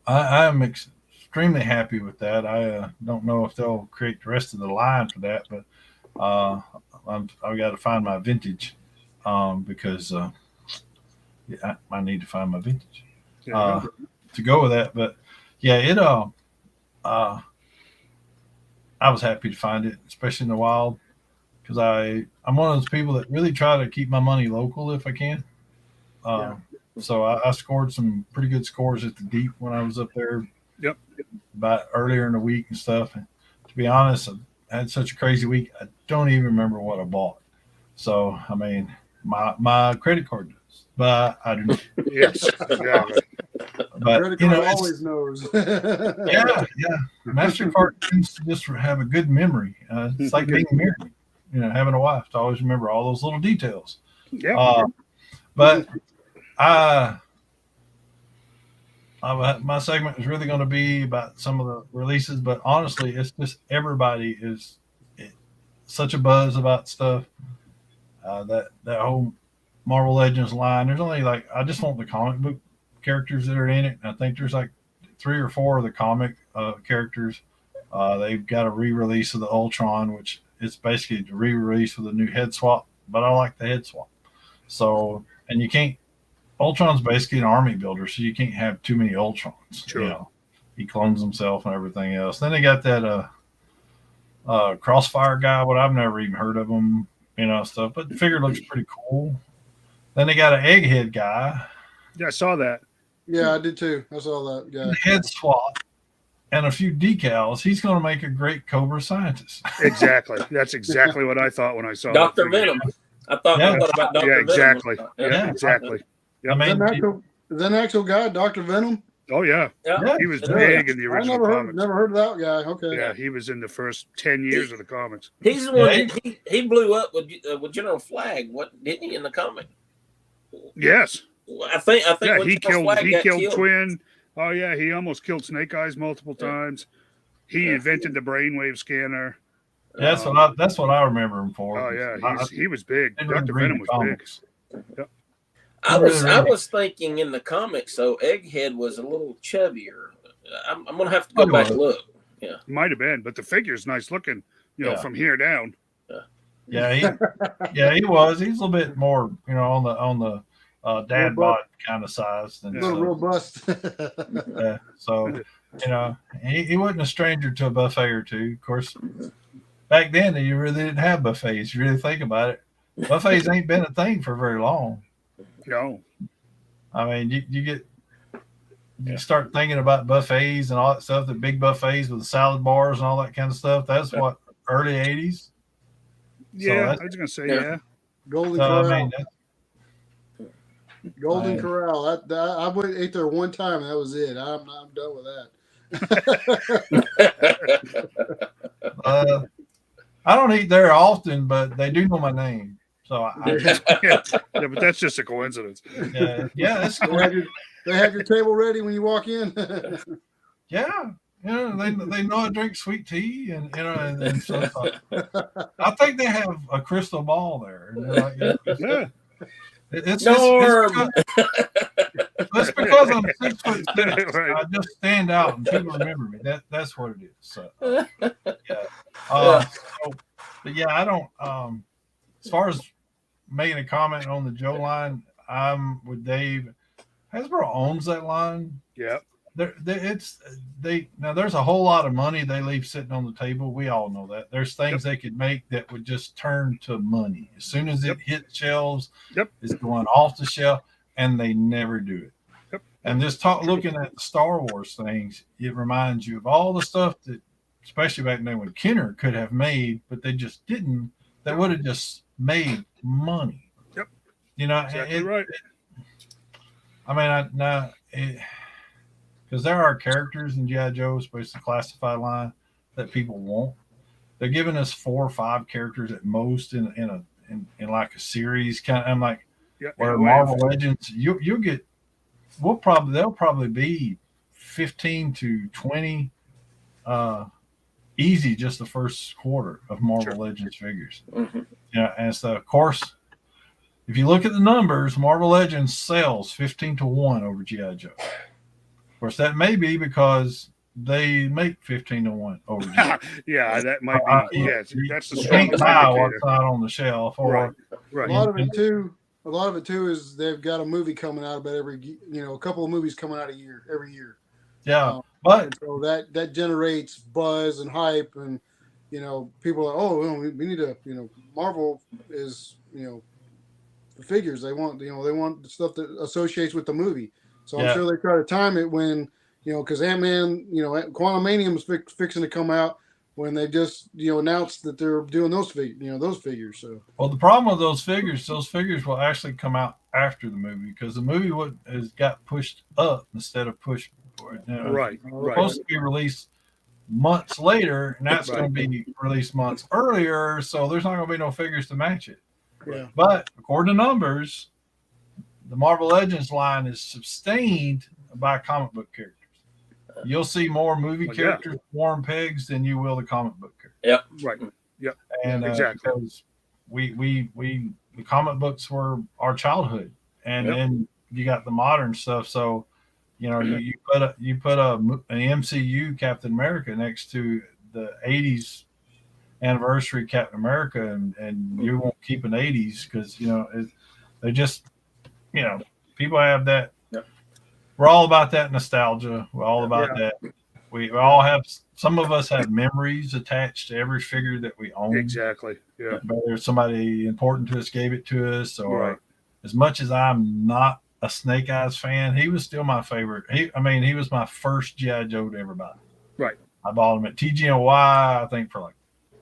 Speaker 3: I'm extremely happy with that. I don't know if they'll create the rest of the line for that, but I've got to find my vintage because I need to find my vintage to go with that. But yeah, I was happy to find it, especially in the wild, because I'm one of those people that really try to keep my money local if I can. So I scored some pretty good scores at the Deep when I was up there.
Speaker 2: Yep.
Speaker 3: About earlier in the week and stuff. And to be honest, I had such a crazy week. I don't even remember what I bought. So I mean, my credit card does, but I do not.
Speaker 2: Yes, exactly.
Speaker 3: But
Speaker 4: credit card always knows.
Speaker 3: yeah. MasterCard tends to just have a good memory. It's like being married, having a wife to always remember all those little details.
Speaker 2: Yeah.
Speaker 3: But my segment is really going to be about some of the releases, but honestly, it's just everybody is such a buzz about stuff. That whole Marvel Legends line. There's only I just want the comic book characters that are in it. I think there's 3 or 4 of the comic characters. They've got a re-release of the Ultron, which is basically the re-release with a new head swap. But I like the head swap. So, and you can't. Ultron's basically an army builder, so you can't have too many Ultrons.
Speaker 2: Sure.
Speaker 3: He clones himself and everything else. Then they got that Crossfire guy, but I've never even heard of him, stuff. But the figure looks pretty cool. Then they got an Egghead guy.
Speaker 2: Yeah, I saw that.
Speaker 4: Yeah, I did too. I saw that guy.
Speaker 3: The head swap and a few decals. He's going to make a great Cobra scientist.
Speaker 2: Exactly. That's exactly what I thought when I saw
Speaker 1: Dr. Venom. I thought about Dr.
Speaker 2: Yeah, exactly.
Speaker 1: Venom.
Speaker 2: Yeah, exactly.
Speaker 3: I mean,
Speaker 4: is that an actual guy, Dr. Venom?
Speaker 2: Oh yeah. He was big in the original comics.
Speaker 4: Never heard of that guy. Okay.
Speaker 2: Yeah, he was in the first 10 years of the comics.
Speaker 1: He's the one he blew up with General Flag. What didn't he in the comic?
Speaker 2: Yes.
Speaker 1: I think.
Speaker 2: Yeah, he killed Twin. Oh yeah, he almost killed Snake Eyes multiple times. He invented the brainwave scanner.
Speaker 3: That's what I remember him for.
Speaker 2: Oh yeah, he was big. Dr. Venom was big. Yep.
Speaker 1: I was thinking in the comics, so Egghead was a little chubbier. I'm gonna have to go back and look. Yeah,
Speaker 2: might have been, but the figure's nice looking. From here down.
Speaker 3: Yeah, he was. He's a little bit more, on the dad bod kind of size than
Speaker 4: a little robust.
Speaker 3: So he wasn't a stranger to a buffet or two. Of course, back then you really didn't have buffets. You really think about it, buffets ain't been a thing for very long.
Speaker 2: No,
Speaker 3: I mean you start thinking about buffets and all that stuff. The big buffets with the salad bars and all that kind of stuff. That's what early '80s.
Speaker 2: Yeah, I was gonna say yeah.
Speaker 4: Golden Corral. Golden Corral. I went ate there one time and that was it. I'm done with
Speaker 3: that. I don't eat there often, but they do know my name. So
Speaker 2: but that's just a coincidence.
Speaker 3: Yeah, that's cool.
Speaker 4: They have your table ready when you walk in.
Speaker 3: Yeah. they know I drink sweet tea, and so I think they have a crystal ball there. And they're like,
Speaker 2: Yeah.
Speaker 3: it's
Speaker 1: Norm.
Speaker 3: it's because I'm 6'6".
Speaker 2: Right.
Speaker 3: I just stand out and people remember me. That's what it is. So yeah. But yeah, I don't. As far as making a comment on the Joe line, I'm with Dave. Hasbro owns that line.
Speaker 2: Yeah.
Speaker 3: Now there's a whole lot of money they leave sitting on the table. We all know that. There's things they could make that would just turn to money. As soon as it hits shelves, it's going off the shelf, and they never do it.
Speaker 2: Yep.
Speaker 3: And just looking at the Star Wars things, it reminds you of all the stuff that, especially back then when Kenner could have made, but they just didn't. That would have just made money.
Speaker 2: Yep.
Speaker 3: Exactly
Speaker 2: right.
Speaker 3: I mean, because there are characters in G.I. Joe, especially the classified line, that people want. They're giving us 4 or 5 characters at most in like a series kind of. I'm like, where Marvel Legends, you'll get. There'll probably be 15 to 20, easy just the first quarter of Marvel Legends figures.
Speaker 1: Mm-hmm.
Speaker 3: And so of course, if you look at the numbers, Marvel Legends sells 15-1 over G.I. Joe. Of course, that may be because they make 15-1 over G.I.
Speaker 2: Yeah, that might be. Yes, that's the
Speaker 3: strongest indicator. What's not on the shelf, or
Speaker 2: right.
Speaker 4: A lot of it too is they've got a movie coming out about a couple of movies coming out every year.
Speaker 3: Yeah,
Speaker 4: but so that generates buzz and hype, and people are we need to Marvel is the figures they want the stuff that associates with the movie. So I'm sure they try to time it when because Ant-Man Quantumanium is fixing to come out when they just announced that they're doing those figures. So
Speaker 3: the problem with those figures will actually come out after the movie because the movie has got pushed up instead of pushed.
Speaker 2: Right.
Speaker 3: Supposed to be released months later, and that's going to be released months earlier. So there's not going to be no figures to match it.
Speaker 4: Yeah.
Speaker 3: But according to numbers, the Marvel Legends line is sustained by comic book characters. You'll see more movie characters, warm pegs, than you will the comic book characters.
Speaker 1: Yep.
Speaker 2: Right. Yep.
Speaker 3: And
Speaker 2: exactly.
Speaker 3: Because the comic books were our childhood, and then you got the modern stuff. So, you put an MCU Captain America next to the 80s anniversary Captain America, and you won't keep an 80s because they just people have that.
Speaker 1: Yep.
Speaker 3: We're all about that nostalgia. We're all about that. We all have. Some of us have memories attached to every figure that we own.
Speaker 2: Exactly. Yeah.
Speaker 3: Whether somebody important to us gave it to us, or as much as I'm not a Snake Eyes fan, he was still my favorite. He was my first G.I. Joe to ever buy.
Speaker 2: Right.
Speaker 3: I bought him at TGNY, I think, for like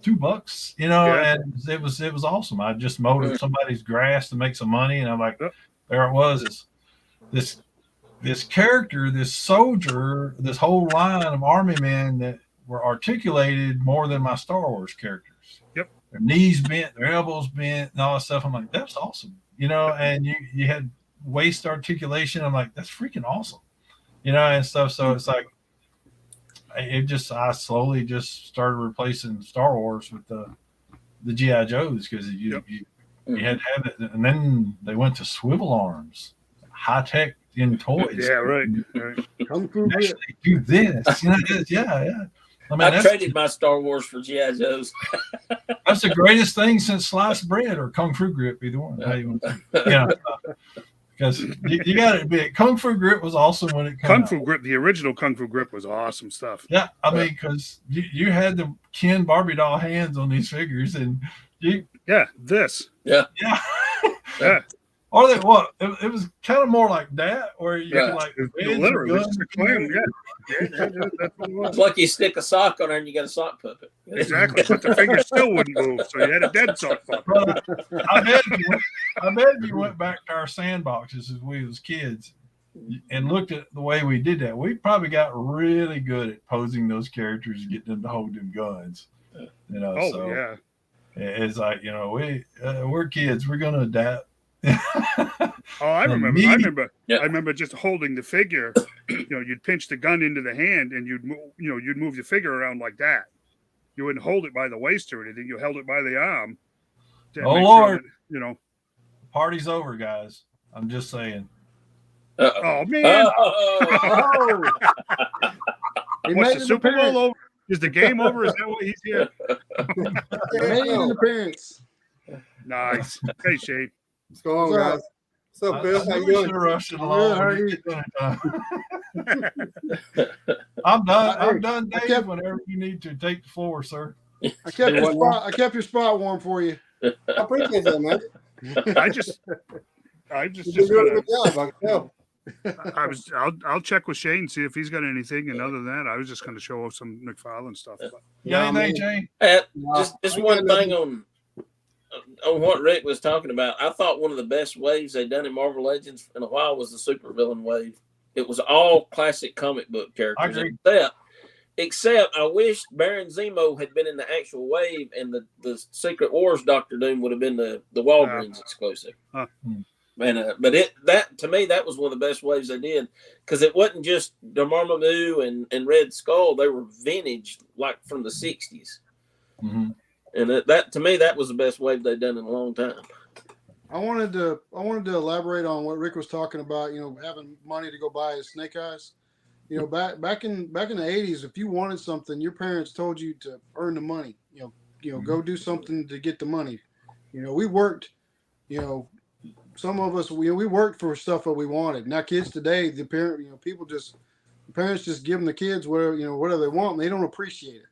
Speaker 3: $2, and it was awesome. I just mowed somebody's grass to make some money, and I'm like, there it was. This character, this soldier, this whole line of army men that were articulated more than my Star Wars characters.
Speaker 2: Yep.
Speaker 3: Their knees bent, their elbows bent, and all that stuff. I'm like, that's awesome. And you had waist articulation. I'm like, that's freaking awesome. And stuff. So it's like, I slowly just started replacing Star Wars with the G.I. Joes because you had to have it. And then they went to swivel arms, high tech in toys.
Speaker 2: Yeah, right.
Speaker 4: Kung Fu
Speaker 3: actually do this. Yeah.
Speaker 1: I traded my Star Wars for G.I. Joes.
Speaker 3: That's the greatest thing since sliced bread or Kung Fu grip, either one. Because you got to admit, Kung Fu grip was awesome when it came
Speaker 2: Kung Fu grip, the original Kung Fu grip was awesome stuff.
Speaker 3: Yeah, because you had the Ken Barbie doll hands on these figures, and
Speaker 2: this.
Speaker 1: Yeah.
Speaker 3: Or they what? It was kind of more like that, where you could like
Speaker 2: literally just a clam. That's what it was.
Speaker 1: It's like you stick a sock on there and you got a sock puppet.
Speaker 2: Exactly, but the figure still wouldn't move, so you had a dead sock puppet.
Speaker 3: I bet if you went back to our sandboxes as we was kids and looked at the way we did that, we probably got really good at posing those characters and getting them to hold them guns. It's like we're kids, we're gonna adapt.
Speaker 2: I remember just holding the figure you'd pinch the gun into the hand and you'd move the figure around like that. You wouldn't hold it by the waist or anything. You held it by the arm. To
Speaker 3: Oh
Speaker 2: make
Speaker 3: Lord,
Speaker 2: sure that,
Speaker 3: party's over, guys. I'm just saying.
Speaker 2: Oh man!
Speaker 4: Oh, he
Speaker 2: What's
Speaker 4: made
Speaker 2: the
Speaker 4: an
Speaker 2: Super
Speaker 4: appearance.
Speaker 2: Bowl over? Is the game over? Is that why he's here?
Speaker 4: He made an appearance.
Speaker 2: Nice. Hey, Shane.
Speaker 5: What's going on, guys? What's up, Bill? How you doing?
Speaker 3: Rush it
Speaker 4: Good,
Speaker 3: along.
Speaker 4: how are
Speaker 3: when you
Speaker 4: you?
Speaker 3: get dinner time. I'm done. I'm done, Dave. Whenever you need to take the floor, sir.
Speaker 4: I kept your spot warm for you.
Speaker 5: I appreciate that, man.
Speaker 2: I just
Speaker 5: You did a really good job. I can tell.
Speaker 2: I'll check with Shane and see if he's got anything. And other than that, I was just going to show off some McFarlane stuff. But,
Speaker 3: Yeah, Jay.
Speaker 1: Just one thing on what Rick was talking about. I thought one of the best waves they'd done in Marvel Legends in a while was the supervillain wave. It was all classic comic book characters.
Speaker 3: I agree.
Speaker 1: Except I wish Baron Zemo had been in the actual wave, and the Secret Wars Doctor Doom would have been the Walgreens exclusive. And but that to me that was one of the best waves they did, because it wasn't just Dormammu and Red Skull; they were vintage, like from the '60s.
Speaker 3: Mm-hmm.
Speaker 1: And that to me that was the best wave they've done in a long time.
Speaker 4: I wanted to elaborate on what Rick was talking about. Having money to go buy his Snake Eyes. Back in the 80s, if you wanted something, your parents told you to earn the money. Go do something to get the money. We worked. Some of us we worked for stuff that we wanted. Now kids today, the parents just give them the kids whatever they want, and they don't appreciate it.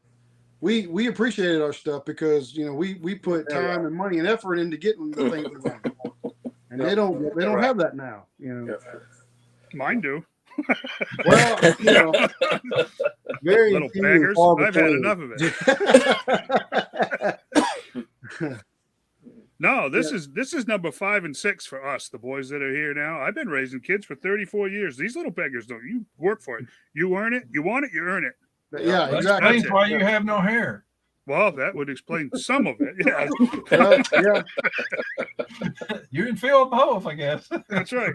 Speaker 4: We appreciated our stuff because we put time and money and effort into getting the things we wanted, and they don't have that now.
Speaker 2: mine do.
Speaker 4: Well,
Speaker 5: Very
Speaker 2: Little
Speaker 5: few
Speaker 2: beggars.
Speaker 5: far
Speaker 2: I've had
Speaker 5: between.
Speaker 2: enough of it. No, this is number 5 and 6 for us, the boys that are here now. I've been raising kids for 34 years. These little beggars don't. You work for it. You earn it. You want it. You earn it.
Speaker 4: Yeah,
Speaker 3: That
Speaker 4: exactly.
Speaker 3: explains why you have no hair.
Speaker 2: Well, that would explain some of it. Yeah,
Speaker 4: Yeah.
Speaker 3: You can feel both, I guess.
Speaker 2: that's right.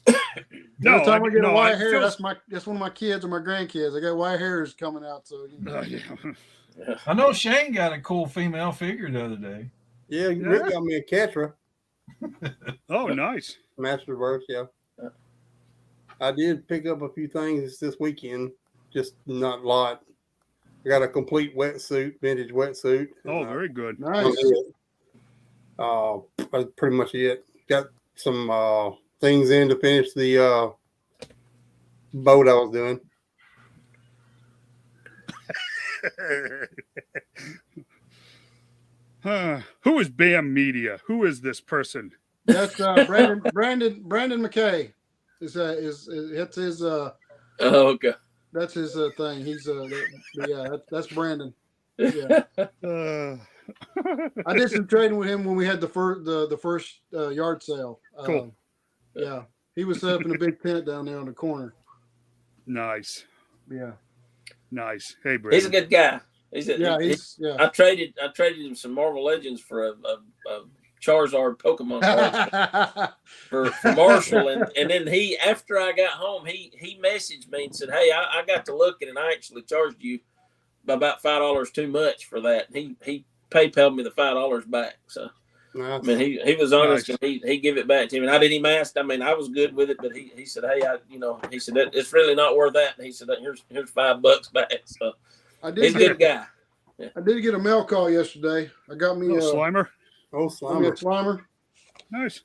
Speaker 4: Every time I get a white
Speaker 2: I
Speaker 4: hair,
Speaker 2: feel-
Speaker 4: that's one of my kids or my grandkids. I got white hairs coming out, so
Speaker 2: Yeah.
Speaker 3: I know Shane got a cool female figure the other day.
Speaker 5: Yeah, Rick got me a Ketra
Speaker 2: Oh, nice.
Speaker 5: Masterverse. Yeah, I did pick up a few things this weekend, just not a lot. I got a complete wetsuit, vintage wetsuit.
Speaker 2: Oh, very good.
Speaker 4: nice.
Speaker 5: That's pretty much it. Got some things in to finish the boat I was doing.
Speaker 2: Who is BAM Media? Who is this person?
Speaker 4: That's Brandon McKay. That's his
Speaker 1: Okay.
Speaker 4: that's his thing. He's that's Brandon. Yeah. I did some trading with him when we had the first yard sale.
Speaker 2: Cool.
Speaker 4: Yeah, he was set up in a big tent down there on the corner.
Speaker 2: Nice.
Speaker 4: Yeah.
Speaker 2: Nice. Hey, Brandon.
Speaker 1: He's a good guy. I traded him some Marvel Legends for a Charizard Pokemon card for Marshall, and then he, after I got home, he messaged me and said, "Hey, I got to looking, and I actually charged you by about $5 too much for that." He PayPal'd me the $5 back. So
Speaker 5: Nice.
Speaker 1: I mean, he was honest,
Speaker 2: Nice.
Speaker 1: and he gave it back to me, and I didn't even ask. I mean, I was good with it, but he said, "Hey, he said that it's really not worth that." And he said, "Here's $5 back." So he's a good guy.
Speaker 4: I did get a mail call yesterday. I got me
Speaker 2: Slimer.
Speaker 5: Oh,
Speaker 4: got me a
Speaker 5: Slimer.
Speaker 4: Slimer,
Speaker 2: Nice.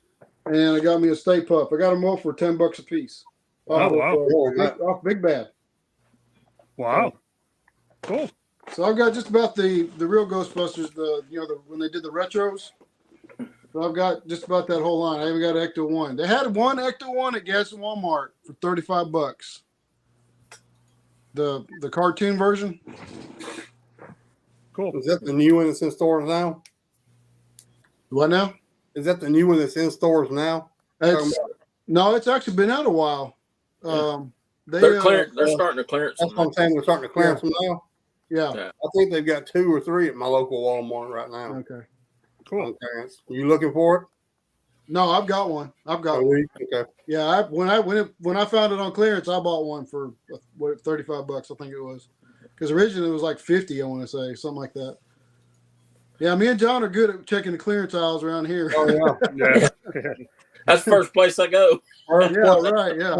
Speaker 4: and I got me a Stay Puft. I got them all for $10 a piece.
Speaker 2: Oh, wow.
Speaker 4: Off Big Bad.
Speaker 2: Wow. Cool.
Speaker 4: So I've got just about the real Ghostbusters. When they did the retros. So I've got just about that whole line. I even got Ecto 1. They had one Ecto 1 at Gas and Walmart for $35. The cartoon version.
Speaker 2: Cool.
Speaker 5: Is that the new one that's in stores now?
Speaker 4: What now?
Speaker 5: Is that the new one that's in stores now?
Speaker 4: No, it's actually been out a while.
Speaker 1: They're starting to clearance.
Speaker 5: That's what I'm saying. They're starting to clearance them now.
Speaker 4: Yeah.
Speaker 5: I think they've got 2 or 3 at my local Walmart right now.
Speaker 4: Okay.
Speaker 2: Cool.
Speaker 5: On clearance. You looking for it?
Speaker 4: No, I've got one. I've got
Speaker 5: Oh,
Speaker 4: one.
Speaker 5: okay.
Speaker 4: Yeah, when I found it on clearance, I bought one for what, $35, I think it was. Because originally it was like 50, I want to say, something like that. Yeah, me and John are good at checking the clearance aisles around here.
Speaker 5: Oh yeah.
Speaker 2: Yeah.
Speaker 1: That's the first place I go.
Speaker 5: First
Speaker 4: Yeah,
Speaker 5: place.
Speaker 4: right. Yeah.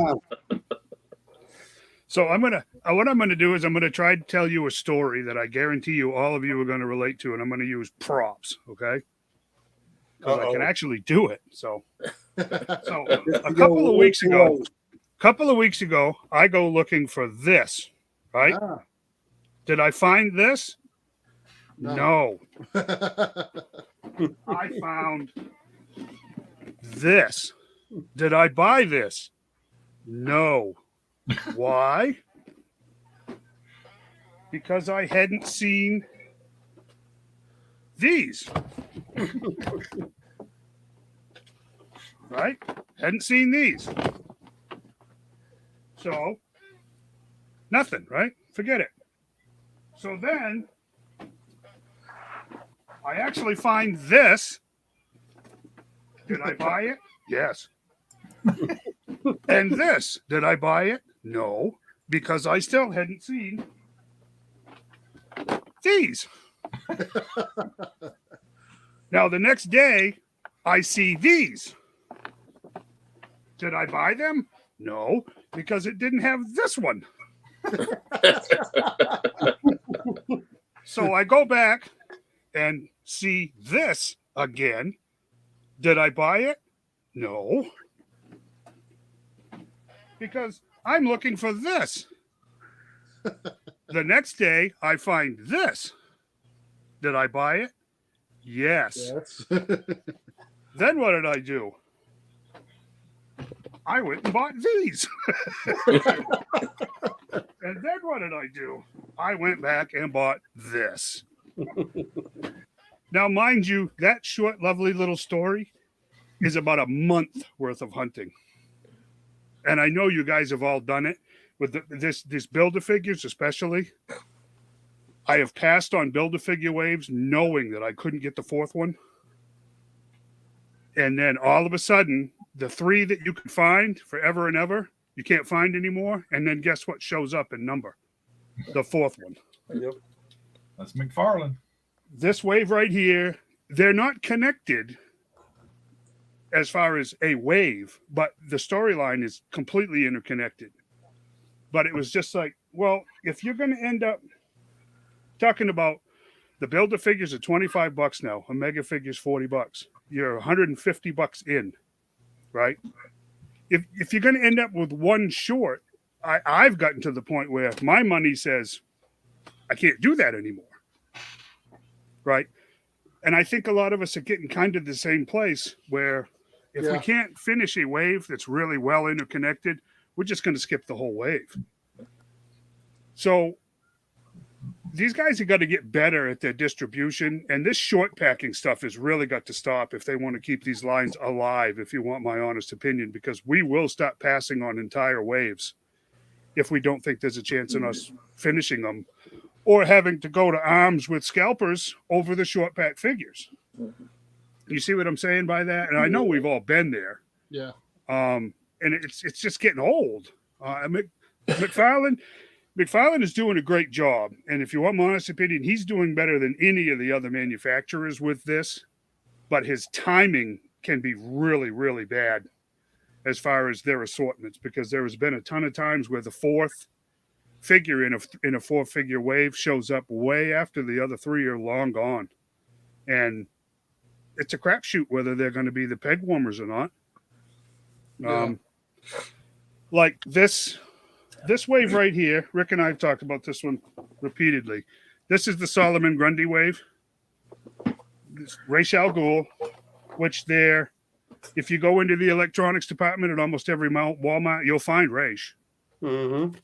Speaker 2: So what I'm gonna do is I'm gonna try to tell you a story that I guarantee you all of you are gonna relate to, and I'm gonna use props, okay? Because I can actually do it. So a couple of weeks ago, I go looking for this, right?
Speaker 4: Ah,
Speaker 2: Did I find this?
Speaker 4: no.
Speaker 2: No. I found this. Did I buy this? No. Why? Because I hadn't seen these. Right? Hadn't seen these. So, nothing, right? Forget it. So then, I actually find this. Did I buy it? Yes. And this, did I buy it? No, because I still hadn't seen these. Now, the next day, I see these. Did I buy them? No, because it didn't have this one. So I go back and see this again. Did I buy it? No. Because I'm looking for this. The next day, I find this. Did I buy it? Yes. Then what did I do? I went and bought these. And then what did I do? I went back and bought this. Now, mind you, that short, lovely little story is about a month worth of hunting. And I know you guys have all done it with this Build-A-Figures, especially. I have passed on Build-A-Figure waves knowing that I couldn't get the fourth one. And then all of a sudden, the three that you could find forever and ever, you can't find anymore. And then guess what shows up in number? The fourth one.
Speaker 5: Yep.
Speaker 3: That's McFarland.
Speaker 2: This wave right here, they're not connected as far as a wave, but the storyline is completely interconnected. But it was just like, well, if you're going to end up talking about the Build-A-Figures are $25 now, a Mega Figure's $40. You're $150 in, right? If you're going to end up with one short, I've gotten to the point where my money says I can't do that anymore, right? And I think a lot of us are getting kind of the same place where if we can't finish a wave that's really well interconnected, we're just going to skip the whole wave. So these guys have got to get better at their distribution, and this short packing stuff has really got to stop if they want to keep these lines alive, if you want my honest opinion, because we will stop passing on entire waves if we don't think there's a chance in us finishing them or having to go to arms with scalpers over the short pack figures. You see what I'm saying by that? And I know we've all been there.
Speaker 4: Yeah.
Speaker 2: And it's just getting old. McFarland is doing a great job. And if you want my honest opinion, he's doing better than any of the other manufacturers with this. But his timing can be really, really bad as far as their assortments, because there has been a ton of times where the fourth figure in a 4-figure wave shows up way after the other three are long gone. And it's a crapshoot whether they're going to be the peg warmers or not. Like this wave right here, Rick and I have talked about this one repeatedly. This is the Solomon Grundy wave. This Ra's al Ghul, which if you go into the electronics department at almost every Walmart, you'll find Ra's.
Speaker 5: Mm-hmm.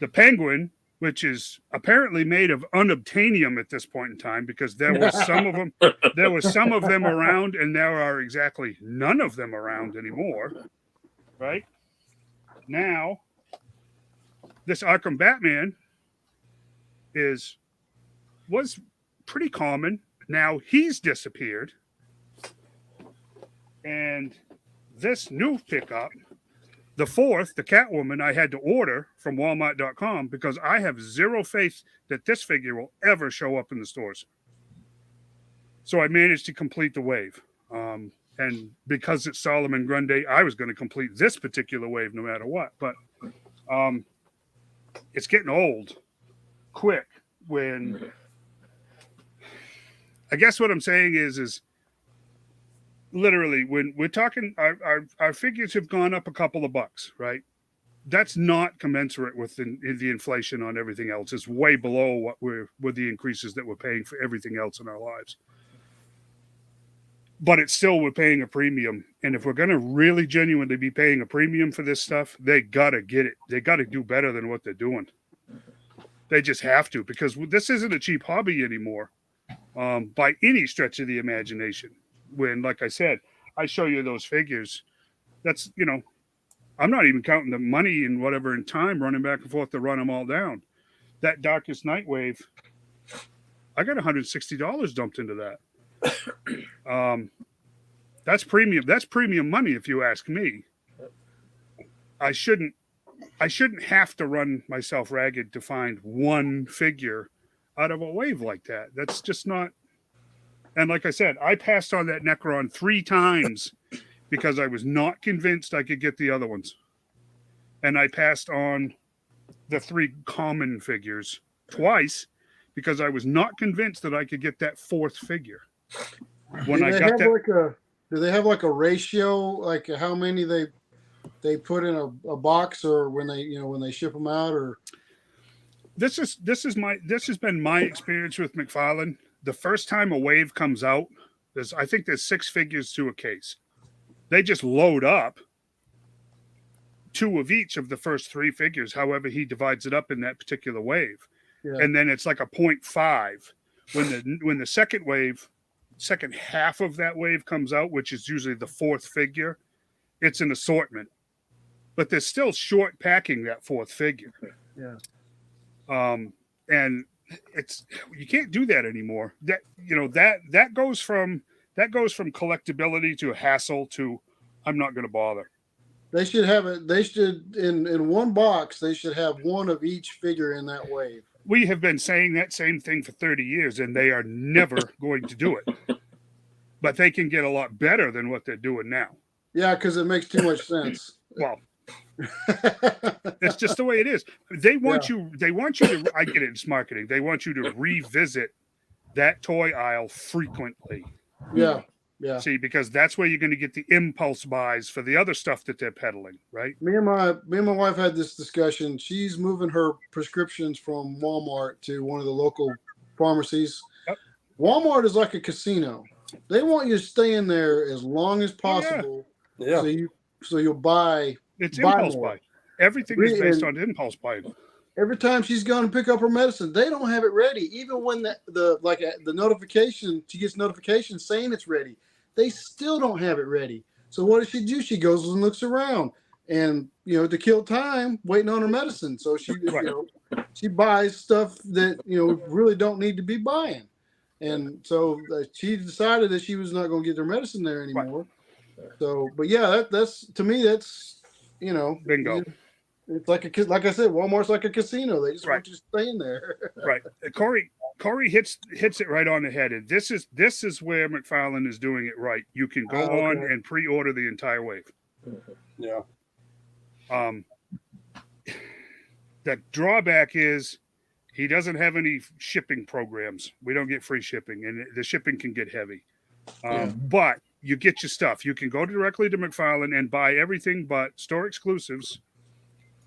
Speaker 2: The Penguin, which is apparently made of unobtainium at this point in time, because there were some of them around, and there are exactly none of them around anymore. Right? Now, this Arkham Batman was pretty common. Now he's disappeared. And this new pickup, the fourth, the Catwoman, I had to order from Walmart.com because I have zero faith that this figure will ever show up in the stores. So I managed to complete the wave. And because it's Solomon Grundy, I was going to complete this particular wave no matter what. But it's getting old quick when... I guess what I'm saying is literally when we're talking, our figures have gone up a couple of bucks, right? That's not commensurate with the inflation on everything else. It's way below what with the increases that we're paying for everything else in our lives. But it's still, we're paying a premium. And if we're going to really genuinely be paying a premium for this stuff, they got to get it. They got to do better than what they're doing. They just have to, because this isn't a cheap hobby anymore. By any stretch of the imagination. When, like I said, I show you those figures, that's, I'm not even counting the money and whatever in time running back and forth to run them all down. That Darkest Night wave, I got $160 dumped into that. That's premium. That's premium money, if you ask me. I shouldn't have to run myself ragged to find one figure out of a wave like that. That's just not. And like I said, I passed on that Necron 3 times because I was not convinced I could get the other ones. And I passed on the 3 common figures twice because I was not convinced that I could get that 4th figure. When I got that,
Speaker 4: do they have like a ratio, like how many they put in a box, or when they ship them out, or?
Speaker 2: This has been my experience with McFarlane. The first time a wave comes out, I think there's 6 figures to a case. They just load up 2 of each of the first 3 figures, however he divides it up in that particular wave. Yeah. And then it's like a 0.5. When the second half of that wave comes out, which is usually the 4th figure, it's an assortment. But they're still short packing that 4th figure.
Speaker 4: Yeah.
Speaker 2: And you can't do that anymore. That goes from collectability to a hassle to I'm not going to bother.
Speaker 4: They should have it. They should in one box. They should have one of each figure in that wave.
Speaker 2: We have been saying that same thing for 30 years, and they are never going to do it. But they can get a lot better than what they're doing now.
Speaker 4: Yeah, because it makes too much sense.
Speaker 2: Well, it's just the way it is. They want you to, I get it, it's marketing. They want you to revisit that toy aisle frequently.
Speaker 4: Yeah.
Speaker 2: See, because that's where you're going to get the impulse buys for the other stuff that they're peddling, right?
Speaker 4: Me and my wife had this discussion. She's moving her prescriptions from Walmart to one of the local pharmacies. Yep. Walmart is like a casino. They want you to stay in there as long as possible.
Speaker 5: Yeah.
Speaker 4: So you'll buy.
Speaker 2: It's impulse buy. Everything is based on impulse buying.
Speaker 4: Every time she's going to pick up her medicine, they don't have it ready. Even when the notification, she gets notification saying it's ready, they still don't have it ready. So what does she do? She goes and looks around, and to kill time waiting on her medicine. So she she buys stuff that really don't need to be buying, and so she decided that she was not going to get her medicine there anymore. Right. So, but yeah, that's to me that's
Speaker 2: bingo.
Speaker 4: It's like I said, Walmart's like a casino. They just want you to stay in there.
Speaker 2: Right. Corey hits it right on the head. And this is where McFarlane is doing it right. You can go on and pre-order the entire wave.
Speaker 5: Yeah.
Speaker 2: The drawback is he doesn't have any shipping programs. We don't get free shipping, and the shipping can get heavy. But you get your stuff. You can go directly to McFarlane and buy everything but store exclusives.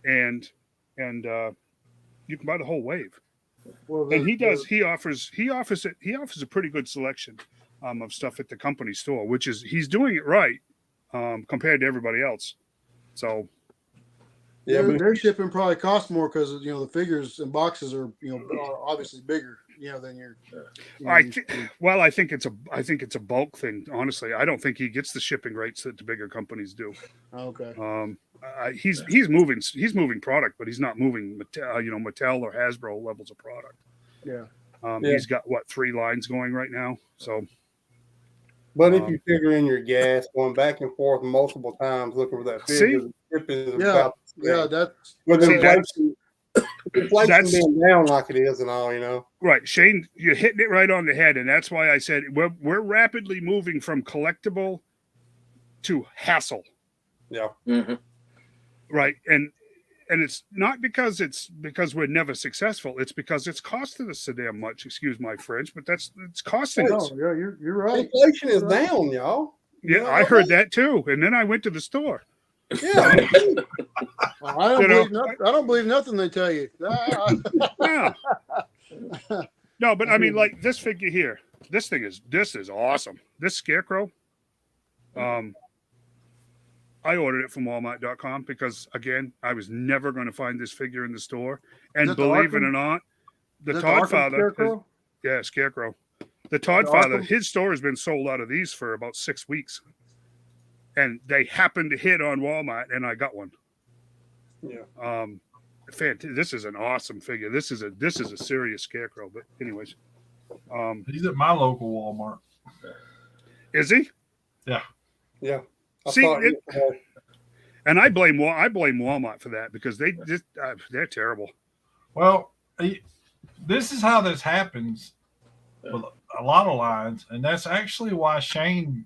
Speaker 2: And you can buy the whole wave. Well, and he offers a pretty good selection of stuff at the company store, which is he's doing it right compared to everybody else. So
Speaker 4: yeah, but their shipping probably costs more because the figures and boxes are are obviously bigger than your.
Speaker 2: I think it's a bulk thing. Honestly, I don't think he gets the shipping rates that the bigger companies do.
Speaker 4: Okay.
Speaker 2: He's moving product, but he's not moving Mattel or Hasbro levels of product.
Speaker 4: Yeah.
Speaker 2: He's got 3 lines going right now. So
Speaker 5: But if you figure in your gas, going back and forth multiple times looking for that figure, the trip is about the same.
Speaker 4: That's
Speaker 5: with inflation
Speaker 2: that's
Speaker 5: being down like it is and all, you know.
Speaker 2: Right, Shane, you're hitting it right on the head, and that's why I said we're rapidly moving from collectible to hassle.
Speaker 5: Yeah.
Speaker 1: Mm-hmm.
Speaker 2: Right, and it's not because we're never successful. It's because it's costing us so damn much. Excuse my French, but it's costing us.
Speaker 4: Yeah, you're right.
Speaker 5: Inflation is down, y'all.
Speaker 2: Yeah, I heard that too, and then I went to the store.
Speaker 5: Yeah.
Speaker 4: I don't believe nothing they tell you.
Speaker 2: Yeah. No, but I mean, like this figure here. This is awesome. This scarecrow. I ordered it from Walmart.com because, again, I was never going to find this figure in the store. And believe it or not, the Todd father, Scarecrow. The Todd father, his store has been sold out of these for about 6 weeks. And they happened to hit on Walmart, and I got one.
Speaker 5: Yeah.
Speaker 2: This is an awesome figure. This is a serious Scarecrow. But anyways,
Speaker 3: he's at my local Walmart.
Speaker 2: Is he?
Speaker 3: Yeah.
Speaker 5: Yeah.
Speaker 2: And I blame Walmart for that because they're terrible.
Speaker 3: Well, this is how this happens with a lot of lines, and that's actually why Shane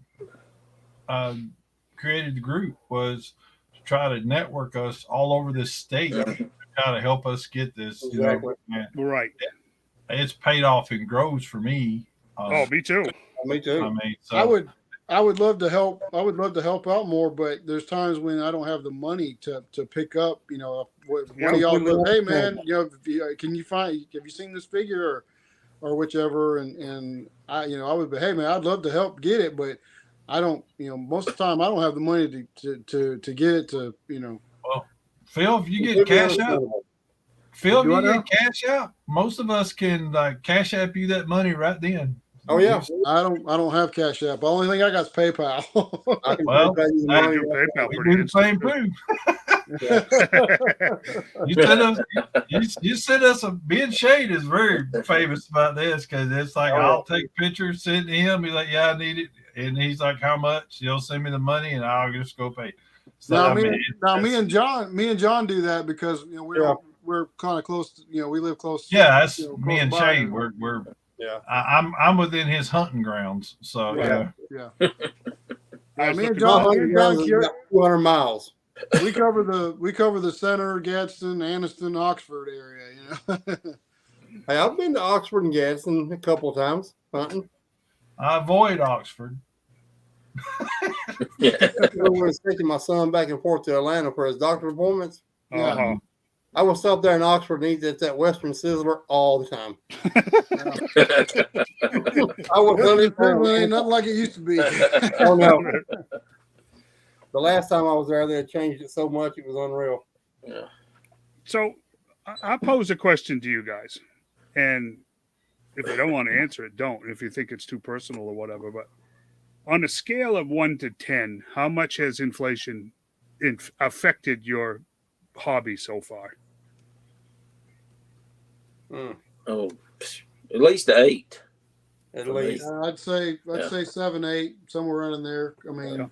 Speaker 3: created the group, was to try to network us all over this state to try to help us get this.
Speaker 5: Exactly.
Speaker 2: Right.
Speaker 3: It's paid off in groves for me.
Speaker 2: Me too.
Speaker 5: Me too.
Speaker 3: I mean, so
Speaker 4: I would love to help. I would love to help out more, but there's times when I don't have the money to pick up. You know, one of y'all go, hey man, have you seen this figure or whichever? And I would be, hey man, I'd love to help get it, but I don't. Most of the time I don't have the money to get it to.
Speaker 3: Well, Phil, if you get cash out. Phil, if you get cash out, most of us can cash app you that money right then.
Speaker 5: Oh yeah,
Speaker 4: I don't have Cash App. The only thing I got is PayPal.
Speaker 5: I can
Speaker 3: PayPal You sent us a Ben Shade is very famous about this because it's like I'll take pictures, send to him. He's like, yeah, I need it, and he's like, how much? He'll send me the money, and I'll just go pay. So,
Speaker 4: me and John do that because we're kind of close. We live close.
Speaker 3: Yeah, that's me and Shade. We're
Speaker 5: yeah.
Speaker 3: I'm within his hunting grounds. So
Speaker 4: yeah.
Speaker 5: Me and John 200 miles.
Speaker 4: We cover the center, Gadsden, Anniston, Oxford area.
Speaker 5: Hey, I've been to Oxford and Gadsden a couple of times hunting.
Speaker 3: I avoid Oxford.
Speaker 5: We're taking my son back and forth to Atlanta for his doctor appointments.
Speaker 2: Uh-huh.
Speaker 5: I will stop there in Oxford and eat at that Western Sizzler all the time. I was
Speaker 4: ain't nothing like it used to be.
Speaker 5: Oh no! The last time I was there, they had changed it so much it was unreal.
Speaker 1: Yeah.
Speaker 2: So I pose a question to you guys, and if you don't want to answer it, don't. If you think it's too personal or whatever, but on a scale of 1 to 10, how much has inflation affected your hobby so far?
Speaker 1: Oh, at least 8.
Speaker 5: At least
Speaker 4: I'd say 7, 8, somewhere around in there. I mean,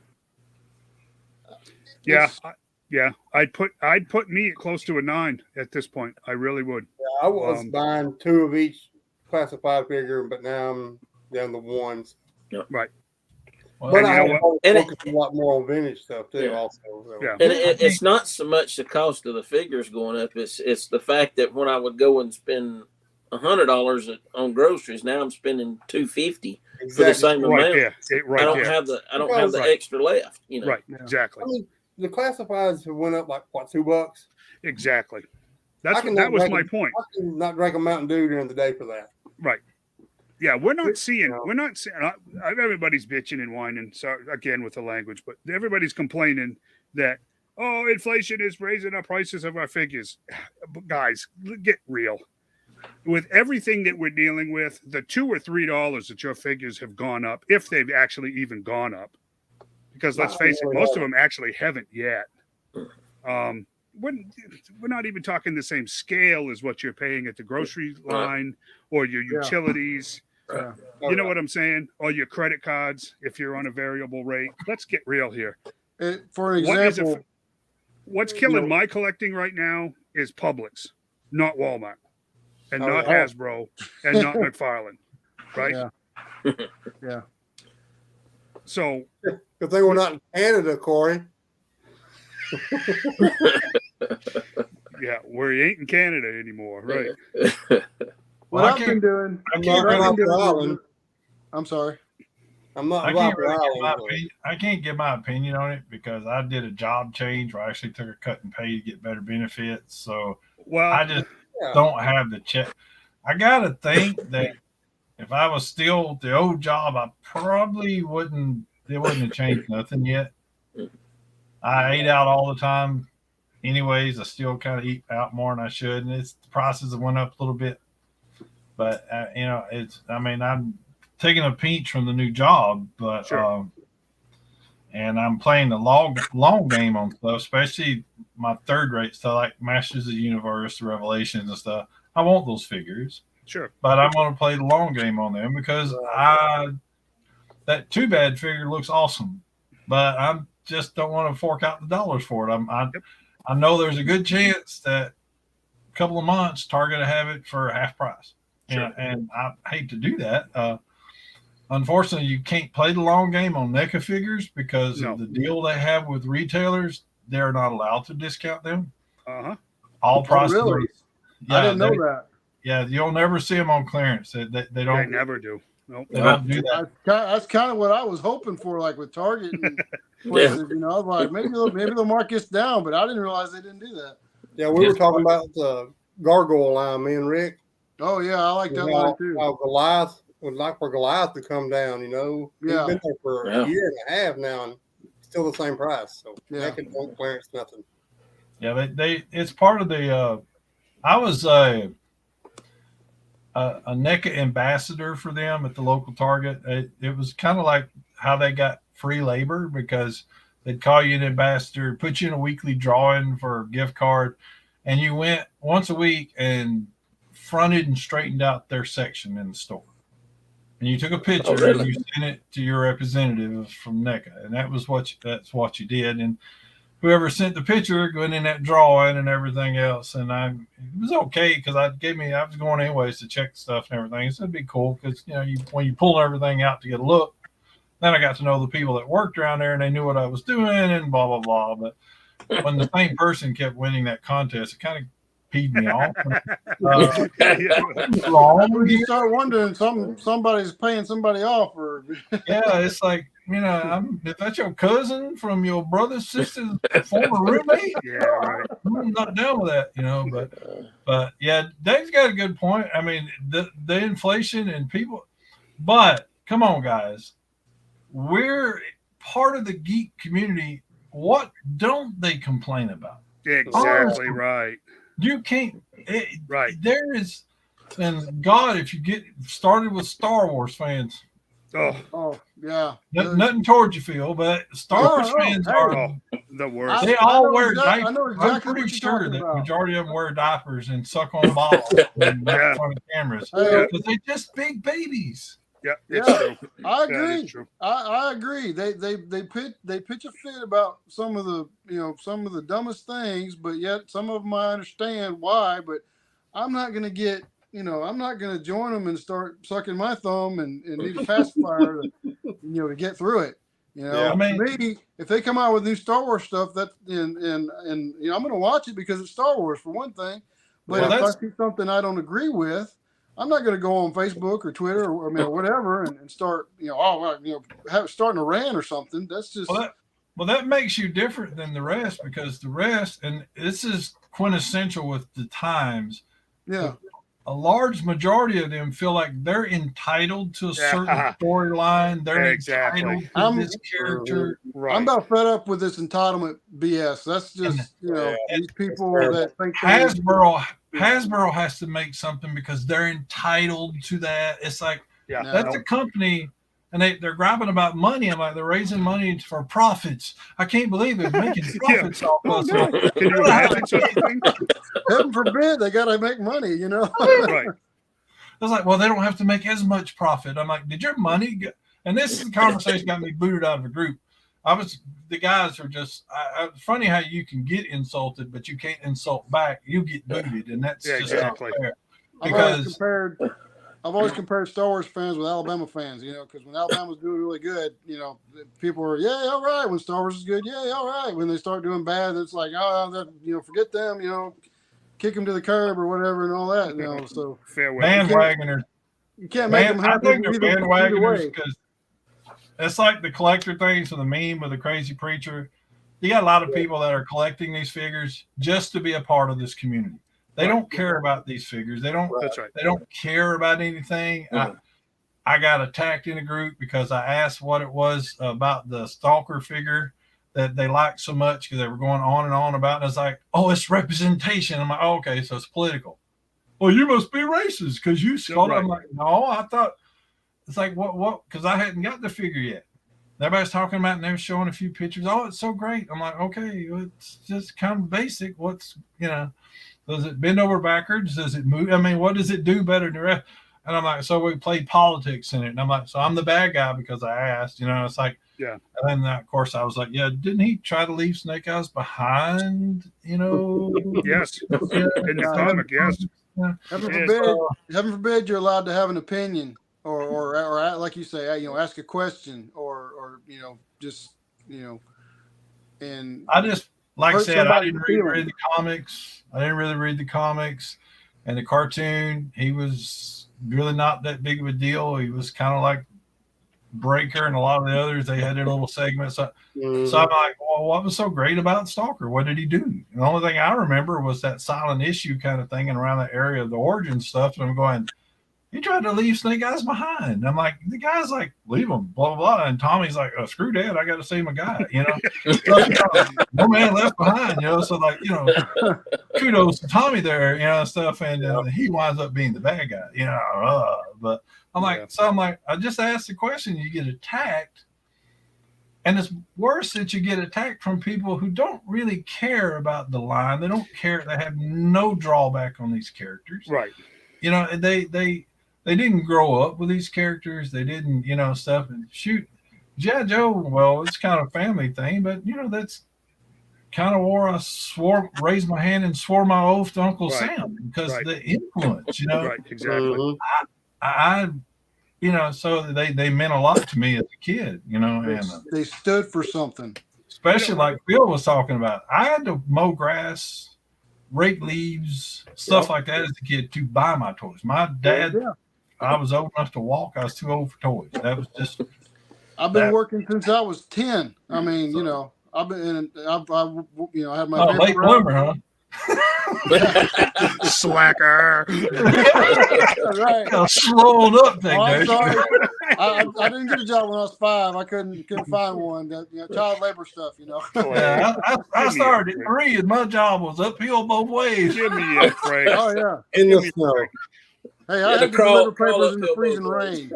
Speaker 2: I'd put me close to a 9 at this point. I really would.
Speaker 5: Yeah, I was buying 2 of each classified figure, but now I'm down to 1s.
Speaker 1: Yeah.
Speaker 2: Right.
Speaker 3: Well,
Speaker 5: But I focus a lot more on vintage stuff too.
Speaker 1: Yeah.
Speaker 5: Also, so.
Speaker 2: Yeah.
Speaker 1: And it's not so much the cost of the figures going up. It's the fact that when I would go and spend $100 on groceries, now I'm spending $250 for the same amount.
Speaker 2: Yeah.
Speaker 1: I don't have the extra left.
Speaker 2: Right. Exactly.
Speaker 5: I mean, the classifieds have went up like what, $2?
Speaker 2: Exactly. That was my point.
Speaker 5: I can not drink a Mountain Dew during the day for that.
Speaker 2: Right. Yeah, we're not seeing. Everybody's bitching and whining. So again, with the language, but everybody's complaining that inflation is raising the prices of our figures. Guys, get real. With everything that we're dealing with, the $2 or $3 that your figures have gone up, if they've actually even gone up, because let's face it, most of them actually haven't yet. We're not even talking the same scale as what you're paying at the grocery line or your utilities.
Speaker 4: Yeah.
Speaker 2: You know what I'm saying? Or your credit cards, if you're on a variable rate. Let's get real here.
Speaker 4: For an
Speaker 2: What is
Speaker 4: example,
Speaker 2: what's killing my collecting right now is Publix, not Walmart, and not
Speaker 4: yeah.
Speaker 2: Hasbro, and not McFarlane, right?
Speaker 4: Yeah. Yeah.
Speaker 2: So,
Speaker 5: Good thing we're not in Canada, Corey.
Speaker 2: yeah, we ain't in Canada anymore, right?
Speaker 4: What I've been doing,
Speaker 5: I'm not Roper Island.
Speaker 4: I'm sorry.
Speaker 5: I'm not
Speaker 3: I can't,
Speaker 5: Roper
Speaker 3: really
Speaker 5: Island.
Speaker 3: I can't give my opinion on it because I did a job change where I actually took a cut in pay to get better benefits. So
Speaker 2: Well,
Speaker 3: I just don't have the check. I got to think that if I was still the old job, I probably wouldn't, it wouldn't have changed nothing yet. I ate out all the time. Anyways, I still kind of eat out more than I should. And the prices have went up a little bit. But, I'm taking a pinch from the new job, but,
Speaker 2: sure.
Speaker 3: And I'm playing the long game on stuff, especially my third rate stuff like Masters of the Universe, Revelations and stuff. I want those figures.
Speaker 2: Sure.
Speaker 3: But I'm going to play the long game on them because that Too Bad figure looks awesome. But I just don't want to fork out the dollars for it. I know there's a good chance that a couple of months Target will have it for half price. Sure. And I hate to do that. Unfortunately, you can't play the long game on NECA figures because of the deal they have with retailers. They're not allowed to discount them. All prices.
Speaker 4: Oh, really? I didn't know that.
Speaker 3: Yeah, you'll never see them on clearance. They don't.
Speaker 2: They never do. Nope.
Speaker 3: They don't do that.
Speaker 4: That's kind of what I was hoping for, like with Target and places. You know, I was like, maybe they'll mark this down, but I didn't realize they didn't do that.
Speaker 5: Yeah, we were talking about the gargoyle line, me and Rick.
Speaker 4: Oh yeah, I like that line too.
Speaker 5: How Goliath would like for Goliath to come down. You know, he's been there for a year and a half now, and still the same price. So they can don't clearance nothing.
Speaker 3: Yeah, they it's part of the. I was a NECA ambassador for them at the local Target. It was kind of like how they got free labor because they'd call you an ambassador, put you in a weekly drawing for a gift card, and you went once a week and fronted and straightened out their section in the store. And you took a picture and you sent it to your representative from NECA, and that's what you did. And whoever sent the picture went in that drawing and everything else. And it was okay because I was going anyways to check stuff and everything. So it'd be cool because, when you pull everything out to get a look, then I got to know the people that worked around there and they knew what I was doing and blah, blah, blah. But when the same person kept winning that contest, it kind of peed me off.
Speaker 4: You start wondering somebody's paying somebody off. Or
Speaker 3: it's like, if that's your cousin from your brother's sister's former roommate, I'm not down with that, but yeah, Dave's got a good point. I mean, the inflation and people, but come on, guys, we're part of the geek community. What don't they complain about?
Speaker 2: Exactly right.
Speaker 3: You can't. There is, and God, if you get started with Star Wars fans.
Speaker 4: Oh yeah.
Speaker 3: Nothing towards you, Phil, but Star Wars fans are
Speaker 2: the worst.
Speaker 3: They all wear diapers.
Speaker 4: I know exactly
Speaker 3: I'm pretty sure that the majority of them wear diapers and suck on bottles and make fun of cameras because they're just big babies.
Speaker 2: Yeah, true.
Speaker 4: I agree. I agree. They pitch a fit about some of the dumbest things, but yet some of them I understand why. But I'm not going to get. I'm not going to join them and start sucking my thumb and need a pacifier to get through it. To me, if they come out with new Star Wars stuff, that and I'm going to watch it because it's Star Wars for one thing. But if I see something I don't agree with, I'm not going to go on Facebook or Twitter or whatever and start starting a rant or something. That's just
Speaker 3: well, that makes you different than the rest because the rest, and this is quintessential with the times.
Speaker 4: Yeah.
Speaker 3: A large majority of them feel like they're entitled to a certain storyline. They're entitled to this character.
Speaker 4: Right. I'm about fed up with this entitlement BS. That's just these people that think
Speaker 3: Hasbro has to make something because they're entitled to that. It's like that's a company, and they're grabbing about money. I'm like, they're raising money for profits. I can't believe they're making profits off us.
Speaker 2: Can you imagine something?
Speaker 4: Heaven forbid they got to make money,
Speaker 2: Right.
Speaker 3: was like, well, they don't have to make as much profit. I'm like, did your money go? And this conversation got me booted out of a group. The guys are just, funny how you can get insulted, but you can't insult back. You get booted, and that's just not fair. Because
Speaker 4: I've always compared Star Wars fans with Alabama fans, because when Alabama's doing really good, people are, yeah, all right. When Star Wars is good, yeah, all right. When they start doing bad, it's like, forget them, kick them to the curb or whatever and all that, so.
Speaker 2: Fair
Speaker 3: bandwagoners.
Speaker 4: You can't make them happy either
Speaker 3: bandwagoners because it's like the collector thing. So the meme with the crazy preacher, you got a lot of people that are collecting these figures just to be a part of this community. They don't care about these figures. They don't.
Speaker 2: That's right.
Speaker 3: They don't care about anything. I got attacked in a group because I asked what it was about the Stalker figure that they liked so much because they were going on and on about it. And it's like, oh, it's representation. I'm like, oh, okay, so it's political. Well, you must be racist because you saw it. I'm like, no, I thought it's like what? Because I hadn't got the figure yet. Everybody's talking about it and they're showing a few pictures. Oh, it's so great. I'm like, okay, it's just kind of basic. What's does it bend over backwards? Does it move? I mean, what does it do better than the rest? And I'm like, so we played politics in it. And I'm like, so I'm the bad guy because I asked, it's like,
Speaker 2: yeah.
Speaker 3: And then, of course, I was like, yeah, didn't he try to leave Snake Eyes behind,
Speaker 2: Yes. In the comic, yes.
Speaker 4: Heaven forbid you're allowed to have an opinion or like you say, ask a question or just, and
Speaker 3: I just, like I said, I didn't really read the comics. I didn't really read the comics and the cartoon. He was really not that big of a deal. He was kind of like Breaker and a lot of the others. They had their little segments. So I'm like, well, what was so great about Stalker? What did he do? And the only thing I remember was that silent issue kind of thing and around that area of the origin stuff. And I'm going, he tried to leave Snake Eyes behind. And I'm like, the guy's like, leave him, blah, blah, blah. And Tommy's like, oh, screw that. I got to see my guy, no man left behind, so like, kudos to Tommy there, and stuff. And he winds up being the bad guy, but I'm like, I just asked the question, you get attacked. And it's worse that you get attacked from people who don't really care about the line. They don't care. They have no drawback on these characters.
Speaker 2: Right.
Speaker 3: They didn't grow up with these characters. They didn't, stuff. And shoot, G.I. Joe, well, it's kind of a family thing, but, that's kind of where I raised my hand and swore my oath to Uncle Sam because the influence,
Speaker 2: Right, exactly.
Speaker 3: So they meant a lot to me as a kid, and
Speaker 4: they stood for something.
Speaker 3: Especially like Phil was talking about. I had to mow grass, rake leaves, stuff like that as a kid to buy my toys. My dad, I was old enough to walk. I was too old for toys. That was just.
Speaker 4: I've been working since I was 10. I mean, I've been, I had my
Speaker 3: late bloomer, huh?
Speaker 2: Slacker.
Speaker 4: Right.
Speaker 3: Slowed up,
Speaker 4: I'm sorry. I didn't get a job when I was 5. I couldn't find one. Child labor stuff,
Speaker 3: Yeah, I started at 3, and my job was uphill both ways.
Speaker 2: Give me a break.
Speaker 4: Oh yeah,
Speaker 5: in the snow.
Speaker 4: Hey, I had to deliver papers in the freezing rain.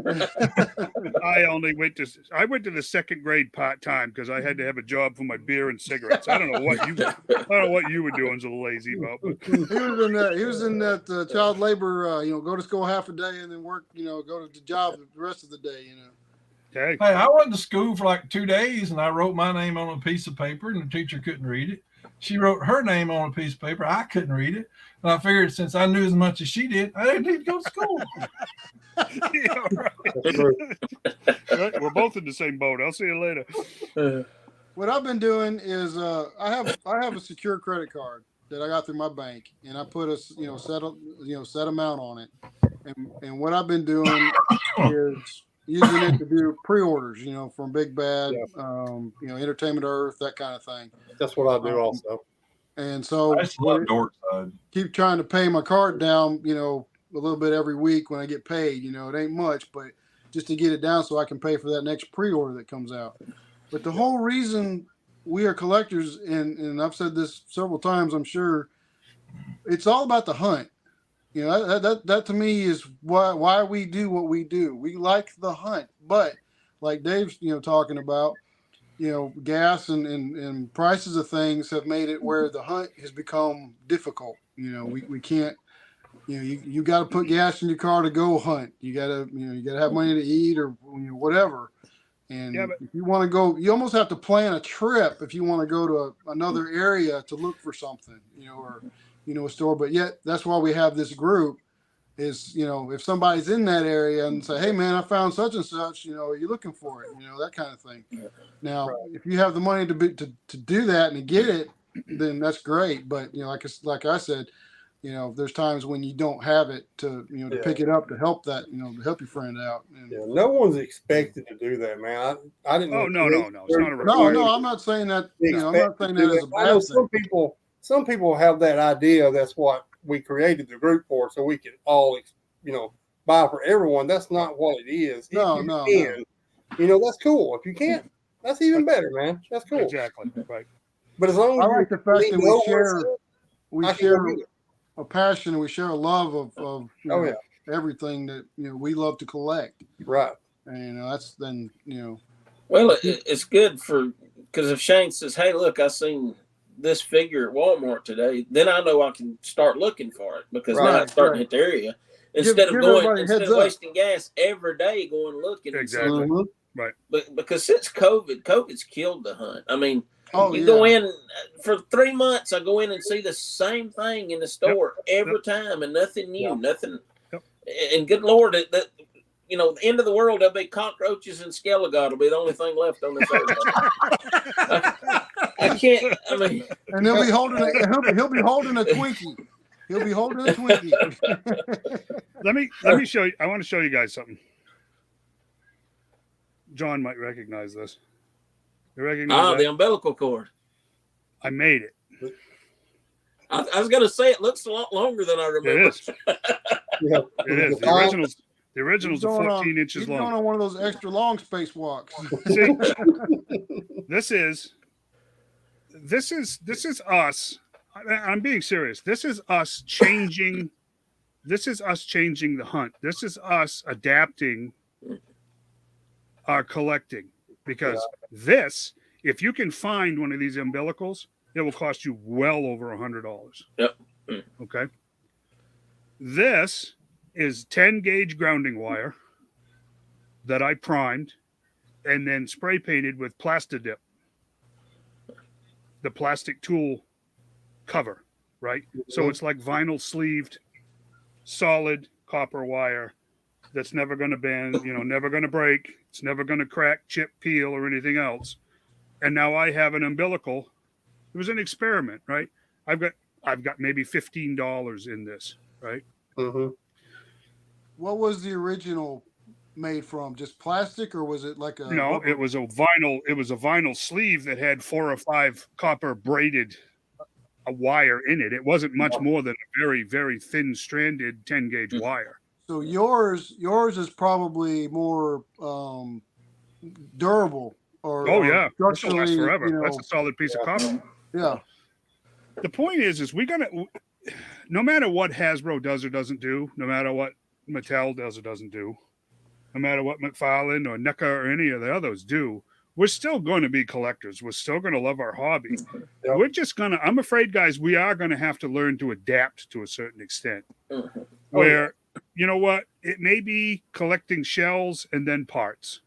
Speaker 2: I went to the second grade part-time because I had to have a job for my beer and cigarettes. I don't know what you were doing so lazy about.
Speaker 4: He was in that child labor, go to school half a day and then work, go to the job the rest of the day,
Speaker 2: Hey,
Speaker 3: I went to school for like 2 days and I wrote my name on a piece of paper and the teacher couldn't read it. She wrote her name on a piece of paper. I couldn't read it. And I figured since I knew as much as she did, I didn't need to go to school.
Speaker 2: Right. We're both in the same boat. I'll see you later.
Speaker 4: What I've been doing is I have a secure credit card that I got through my bank, and I put a set amount on it. And what I've been doing is using it to do pre-orders, from Big Bad, Entertainment Earth, that kind of thing.
Speaker 5: That's what I do also.
Speaker 4: And so
Speaker 3: I just love Dorkside.
Speaker 4: Keep trying to pay my card down, a little bit every week when I get paid. It ain't much, but just to get it down so I can pay for that next pre-order that comes out. But the whole reason we are collectors, and I've said this several times, I'm sure, it's all about the hunt. That to me is why we do what we do. We like the hunt, but like Dave's talking about, gas and prices of things have made it where the hunt has become difficult. We can't you got to put gas in your car to go hunt. You got to have money to eat or whatever. And if you want to go, you almost have to plan a trip if you want to go to another area to look for something, or a store. But yet that's why we have this group. Is if somebody's in that area and say, hey man, I found such and such, are you looking for it? That kind of thing. Now, if you have the money to do that and to get it, then that's great. But like I said, there's times when you don't have it to pick it up to help that to help your friend out. And,
Speaker 5: no one's expected to do that, man. I didn't.
Speaker 2: Oh no, it's not a
Speaker 5: requirement.
Speaker 2: requirement.
Speaker 4: No, I'm not saying that. I'm not saying that as a
Speaker 5: I know
Speaker 4: bad thing.
Speaker 5: some people have that idea. That's what we created the group for, so we can all, buy for everyone. That's not what it is.
Speaker 4: No.
Speaker 5: That's cool. If you can't, that's even better, man. That's cool.
Speaker 2: Exactly. Right.
Speaker 5: But as long as
Speaker 4: I like the fact that we share a passion and we share a love of everything that we love to collect.
Speaker 5: Right.
Speaker 4: And that's then
Speaker 1: Well, it's good because if Shane says, "Hey, look, I seen this figure at Walmart today," then I know I can start looking for it because now it's starting to hit the area instead of wasting gas every day going looking.
Speaker 2: Exactly. Right.
Speaker 1: But because since COVID's killed the hunt. I mean, go in for 3 months. I go in and see the same thing in the store every time, and nothing new, nothing.
Speaker 2: Yep.
Speaker 1: And good Lord, the end of the world, there'll be cockroaches and skelegod will be the only thing left on this earth. I can't. I mean,
Speaker 4: and he'll be holding a Twinkie. He'll be holding a Twinkie.
Speaker 2: Let me show you. I want to show you guys something. John might recognize this. You recognize that?
Speaker 1: The umbilical cord.
Speaker 2: I made it.
Speaker 1: I was going to say it looks a lot longer than I remember.
Speaker 2: It is. It is. The original's 14 inches long.
Speaker 4: He's going on one of those extra long spacewalks.
Speaker 2: See, this is us. I'm being serious. This is us changing. This is us changing the hunt. This is us adapting our collecting, because if you can find one of these umbilicals, it will cost you well over $100.
Speaker 1: Yep.
Speaker 2: Okay. This is 10 gauge grounding wire that I primed and then spray painted with Plastidip, the plastic tool cover, right? So it's like vinyl sleeved, solid copper wire that's never going to bend, never going to break. It's never going to crack, chip, peel, or anything else. And now I have an umbilical. It was an experiment, right? I've got maybe $15 in this, right?
Speaker 5: Mm-hmm.
Speaker 4: What was the original made from? Just plastic, or was it like a?
Speaker 2: No, it was a vinyl. It was a vinyl sleeve that had 4 or 5 copper braided a wire in it. It wasn't much more than a very, very thin stranded 10 gauge wire.
Speaker 4: So yours is probably more durable.
Speaker 2: This will last forever. That's a solid piece of copper.
Speaker 4: Yeah.
Speaker 2: The point is we're gonna, no matter what Hasbro does or doesn't do, no matter what Mattel does or doesn't do, no matter what McFarlane or NECA or any of the others do, we're still going to be collectors. We're still going to love our hobby. Yep. We're just going to, I'm afraid, guys, we are going to have to learn to adapt to a certain extent. Where, you know what, it may be collecting shells and then parts.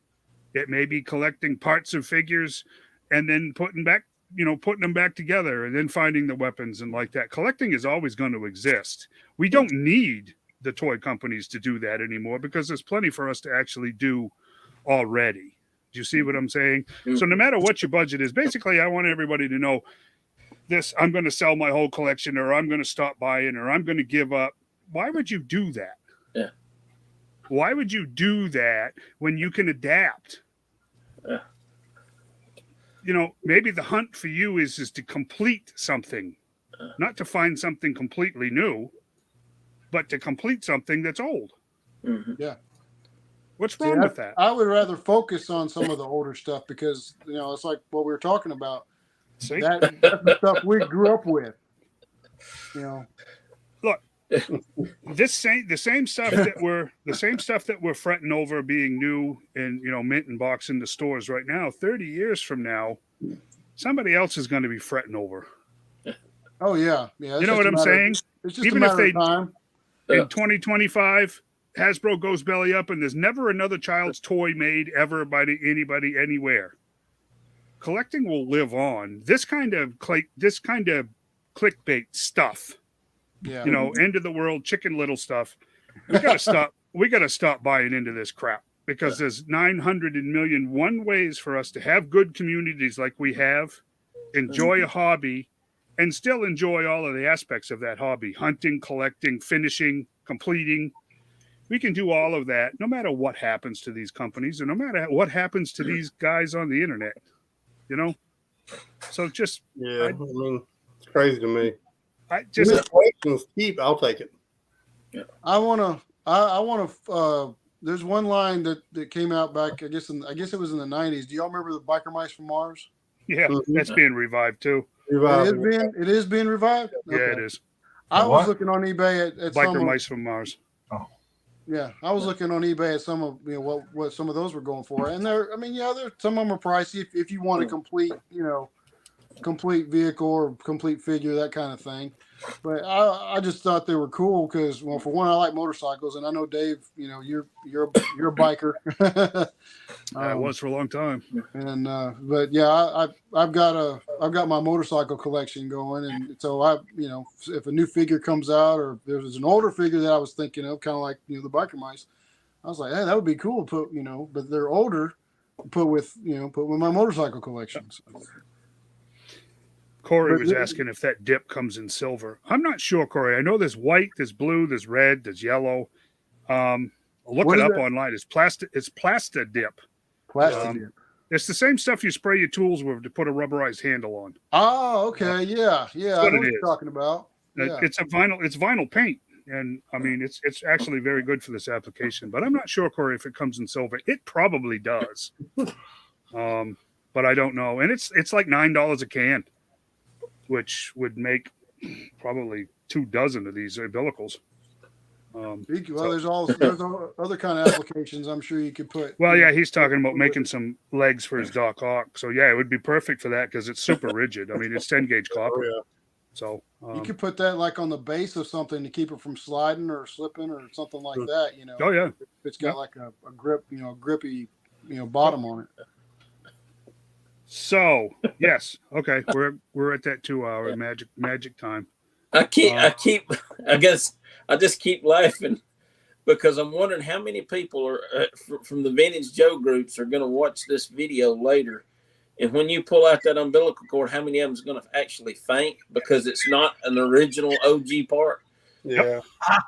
Speaker 2: It may be collecting parts of figures and then putting them back together and then finding the weapons and like that. Collecting is always going to exist. We don't need the toy companies to do that anymore because there's plenty for us to actually do already. Do you see what I'm saying? So no matter what your budget is, basically I want everybody to know this, I'm going to sell my whole collection, or I'm going to stop buying, or I'm going to give up. Why would you do that?
Speaker 1: Yeah.
Speaker 2: Why would you do that when you can adapt?
Speaker 1: Yeah.
Speaker 2: Maybe the hunt for you is to complete something, not to find something completely new, but to complete something that's old.
Speaker 1: Mm-hmm.
Speaker 4: Yeah.
Speaker 2: What's wrong with that?
Speaker 4: I would rather focus on some of the older stuff because, it's like what we were talking about.
Speaker 2: See?
Speaker 4: That's the stuff we grew up with.
Speaker 2: Look, the same stuff that we're fretting over being new and mint and box in the stores right now. 30 years from now, somebody else is going to be fretting over.
Speaker 4: Oh yeah, yeah.
Speaker 2: You know what I'm saying?
Speaker 4: It's just a matter of time.
Speaker 2: In 2025, Hasbro goes belly up, and there's never another child's toy made ever by anybody anywhere. Collecting will live on. This kind of clickbait stuff,
Speaker 4: Yeah.
Speaker 2: you know, end of the world, Chicken Little stuff. We got to stop. We got to stop buying into this crap because there's 900 million one ways for us to have good communities like we have, enjoy a hobby, and still enjoy all of the aspects of that hobby: hunting, collecting, finishing, completing. We can do all of that no matter what happens to these companies and no matter what happens to these guys on the internet, you know? So just,
Speaker 5: I mean, it's crazy to me.
Speaker 2: Questions
Speaker 5: keep, I'll take it.
Speaker 4: I want to, there's one line that came out back, I guess it was in the 90s. Do y'all remember the Biker Mice from Mars?
Speaker 2: Yeah, that's being revived too.
Speaker 4: It is being revived?
Speaker 2: Okay. Yeah, it is.
Speaker 4: I was looking on eBay at
Speaker 2: Biker Mice from Mars.
Speaker 3: Oh.
Speaker 4: Yeah, I was looking on eBay at some of what some of those were going for, and some of them are pricey if you want a complete vehicle or complete figure, that kind of thing. But I just thought they were cool because, well, for one, I like motorcycles, and I know Dave, you're a biker.
Speaker 2: I was for a long time.
Speaker 4: And but yeah, I've got my motorcycle collection going, and so if a new figure comes out or there's an older figure that I was thinking of, kind of like the Biker Mice, I was like, hey, that would be cool to put, but they're older, put with my motorcycle collection. So.
Speaker 2: Corey was asking if that dip comes in silver. I'm not sure, Corey. I know there's white, there's blue, there's red, there's yellow. Look it up online. It's Plasta Dip.
Speaker 4: Dip.
Speaker 2: It's the same stuff you spray your tools with to put a rubberized handle on.
Speaker 4: Oh, okay. Yeah. I know what you're talking about. Yeah.
Speaker 2: It's vinyl paint. And I mean, it's actually very good for this application, but I'm not sure, Corey, if it comes in silver. It probably does. But I don't know. And it's like $9 a can, which would make probably 24 of these umbilicals.
Speaker 4: There's other kind of applications I'm sure you could put.
Speaker 2: Well, yeah, he's talking about making some legs for his Doc Hawk. So, yeah, it would be perfect for that because it's super rigid. I mean, it's 10-gauge copper. Oh, yeah. So
Speaker 4: you could put that like on the base of something to keep it from sliding or slipping or something like that,
Speaker 2: Oh, yeah.
Speaker 4: If it's got like a grip, a grippy, bottom on it.
Speaker 2: So, yes. Okay. We're at that 2-hour magic time.
Speaker 1: I just keep laughing because I'm wondering how many people are from the Vintage Joe groups are going to watch this video later. And when you pull out that umbilical cord, how many of them is going to actually faint because it's not an original OG part?
Speaker 5: Yeah.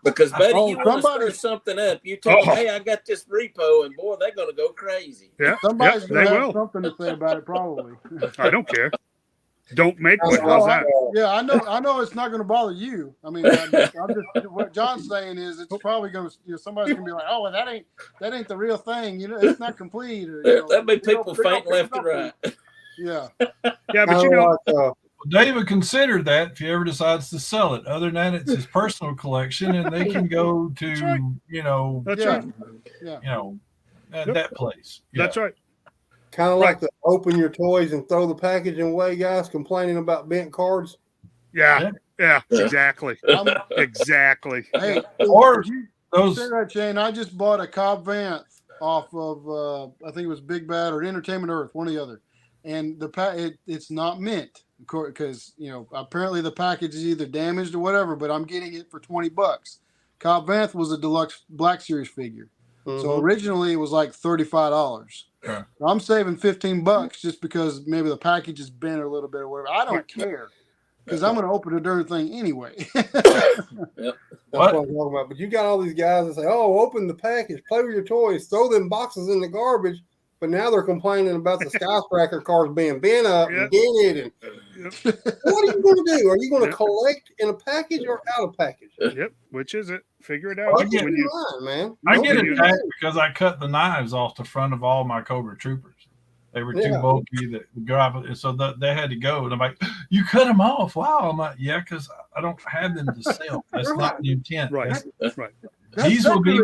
Speaker 1: Because, buddy, you want to stir something up. You tell them, hey, I got this repo, and boy, they're going to go crazy.
Speaker 2: Yeah.
Speaker 4: Somebody's going to have something to say about it, probably.
Speaker 2: I don't care. Don't make one. How's that?
Speaker 4: Yeah, I know it's not going to bother you. I mean, what John's saying is it's probably going to, somebody's going to be like, oh, well, that ain't the real thing. It's not complete. Or,
Speaker 1: there'll be people fainting left and right.
Speaker 4: Yeah.
Speaker 2: Yeah, but
Speaker 3: David considered that if he ever decides to sell it. Other than that, it's his personal collection, and they can go to, that place. Yeah.
Speaker 2: That's right.
Speaker 5: Kind of like to open your toys and throw the packaging away, guys, complaining about bent cards.
Speaker 2: Yeah, exactly. Exactly.
Speaker 4: Hey,
Speaker 3: or
Speaker 4: those. Say that, Shane. I just bought a Cobb Vanth off of, I think it was Big Bad or Entertainment Earth, one or the other. And it's not mint because, apparently the package is either damaged or whatever, but I'm getting it for $20. Cobb Vanth was a deluxe Black Series figure. Mm-hmm. So originally it was like $35.
Speaker 3: Okay.
Speaker 4: I'm saving $15 just because maybe the package is bent a little bit or whatever. I don't care because I'm going to open the darn thing anyway.
Speaker 5: Yep. That's what I'm talking about. But you got all these guys that say, "Oh, open the package, play with your toys, throw them boxes in the garbage." But now they're complaining about the skyscraper cars being bent up and dented. What are you going to do? Are you going to collect in a package or out of package?
Speaker 2: Yep. Which is it? Figure it out.
Speaker 3: I get it because I cut the knives off the front of all my Cobra Troopers. They were too bulky that so they had to go. And I'm like, you cut them off? Wow. I'm like, yeah, because I don't have them to sell. That's not the intent.
Speaker 2: Right. That's right.
Speaker 3: These will be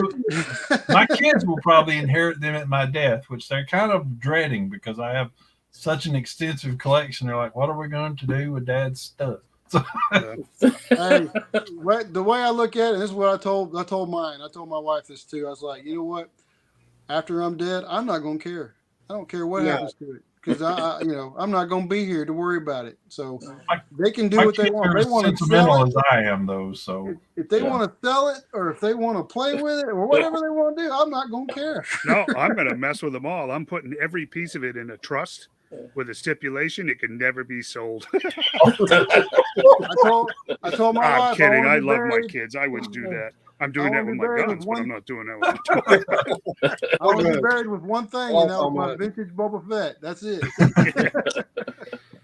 Speaker 3: my kids will probably inherit them at my death, which they're kind of dreading because I have such an extensive collection. They're like, what are we going to do with Dad's stuff?
Speaker 4: Hey, the way I look at it, this is what I told mine. I told my wife this too. I was like, you know what? After I'm dead, I'm not gonna care. I don't care what happens to it because I'm not gonna be here to worry about it. So they can do what they want.
Speaker 3: They're
Speaker 4: They want to
Speaker 3: sentimental
Speaker 4: sell it.
Speaker 3: as I am, though. So
Speaker 4: If they want to sell it or if they want to play with it or whatever they want to do, I'm not gonna care.
Speaker 2: No, I'm gonna mess with them all. I'm putting every piece of it in a trust with a stipulation it can never be sold.
Speaker 4: I told my
Speaker 2: I'm
Speaker 4: wife.
Speaker 2: kidding. I love my kids. I wouldn't do that. I'm doing that with my guns, but I'm not doing that with my toys.
Speaker 4: I want to be buried with one thing, and that was my vintage Boba Fett. That's it.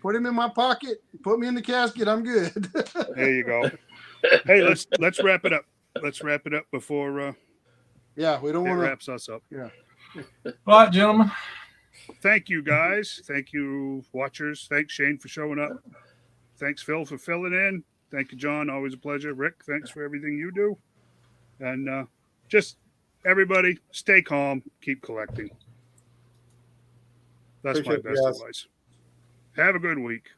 Speaker 4: Put him in my pocket. Put me in the casket. I'm good.
Speaker 2: There you go. Hey, let's wrap it up. Let's wrap it up before
Speaker 4: we don't want to
Speaker 2: wraps us up.
Speaker 3: All right, gentlemen.
Speaker 2: Thank you, guys. Thank you, watchers. Thanks, Shane, for showing up. Thanks, Phil, for filling in. Thank you, John. Always a pleasure. Rick, thanks for everything you do. And just everybody, stay calm. Keep collecting. That's my best advice. Have a good week.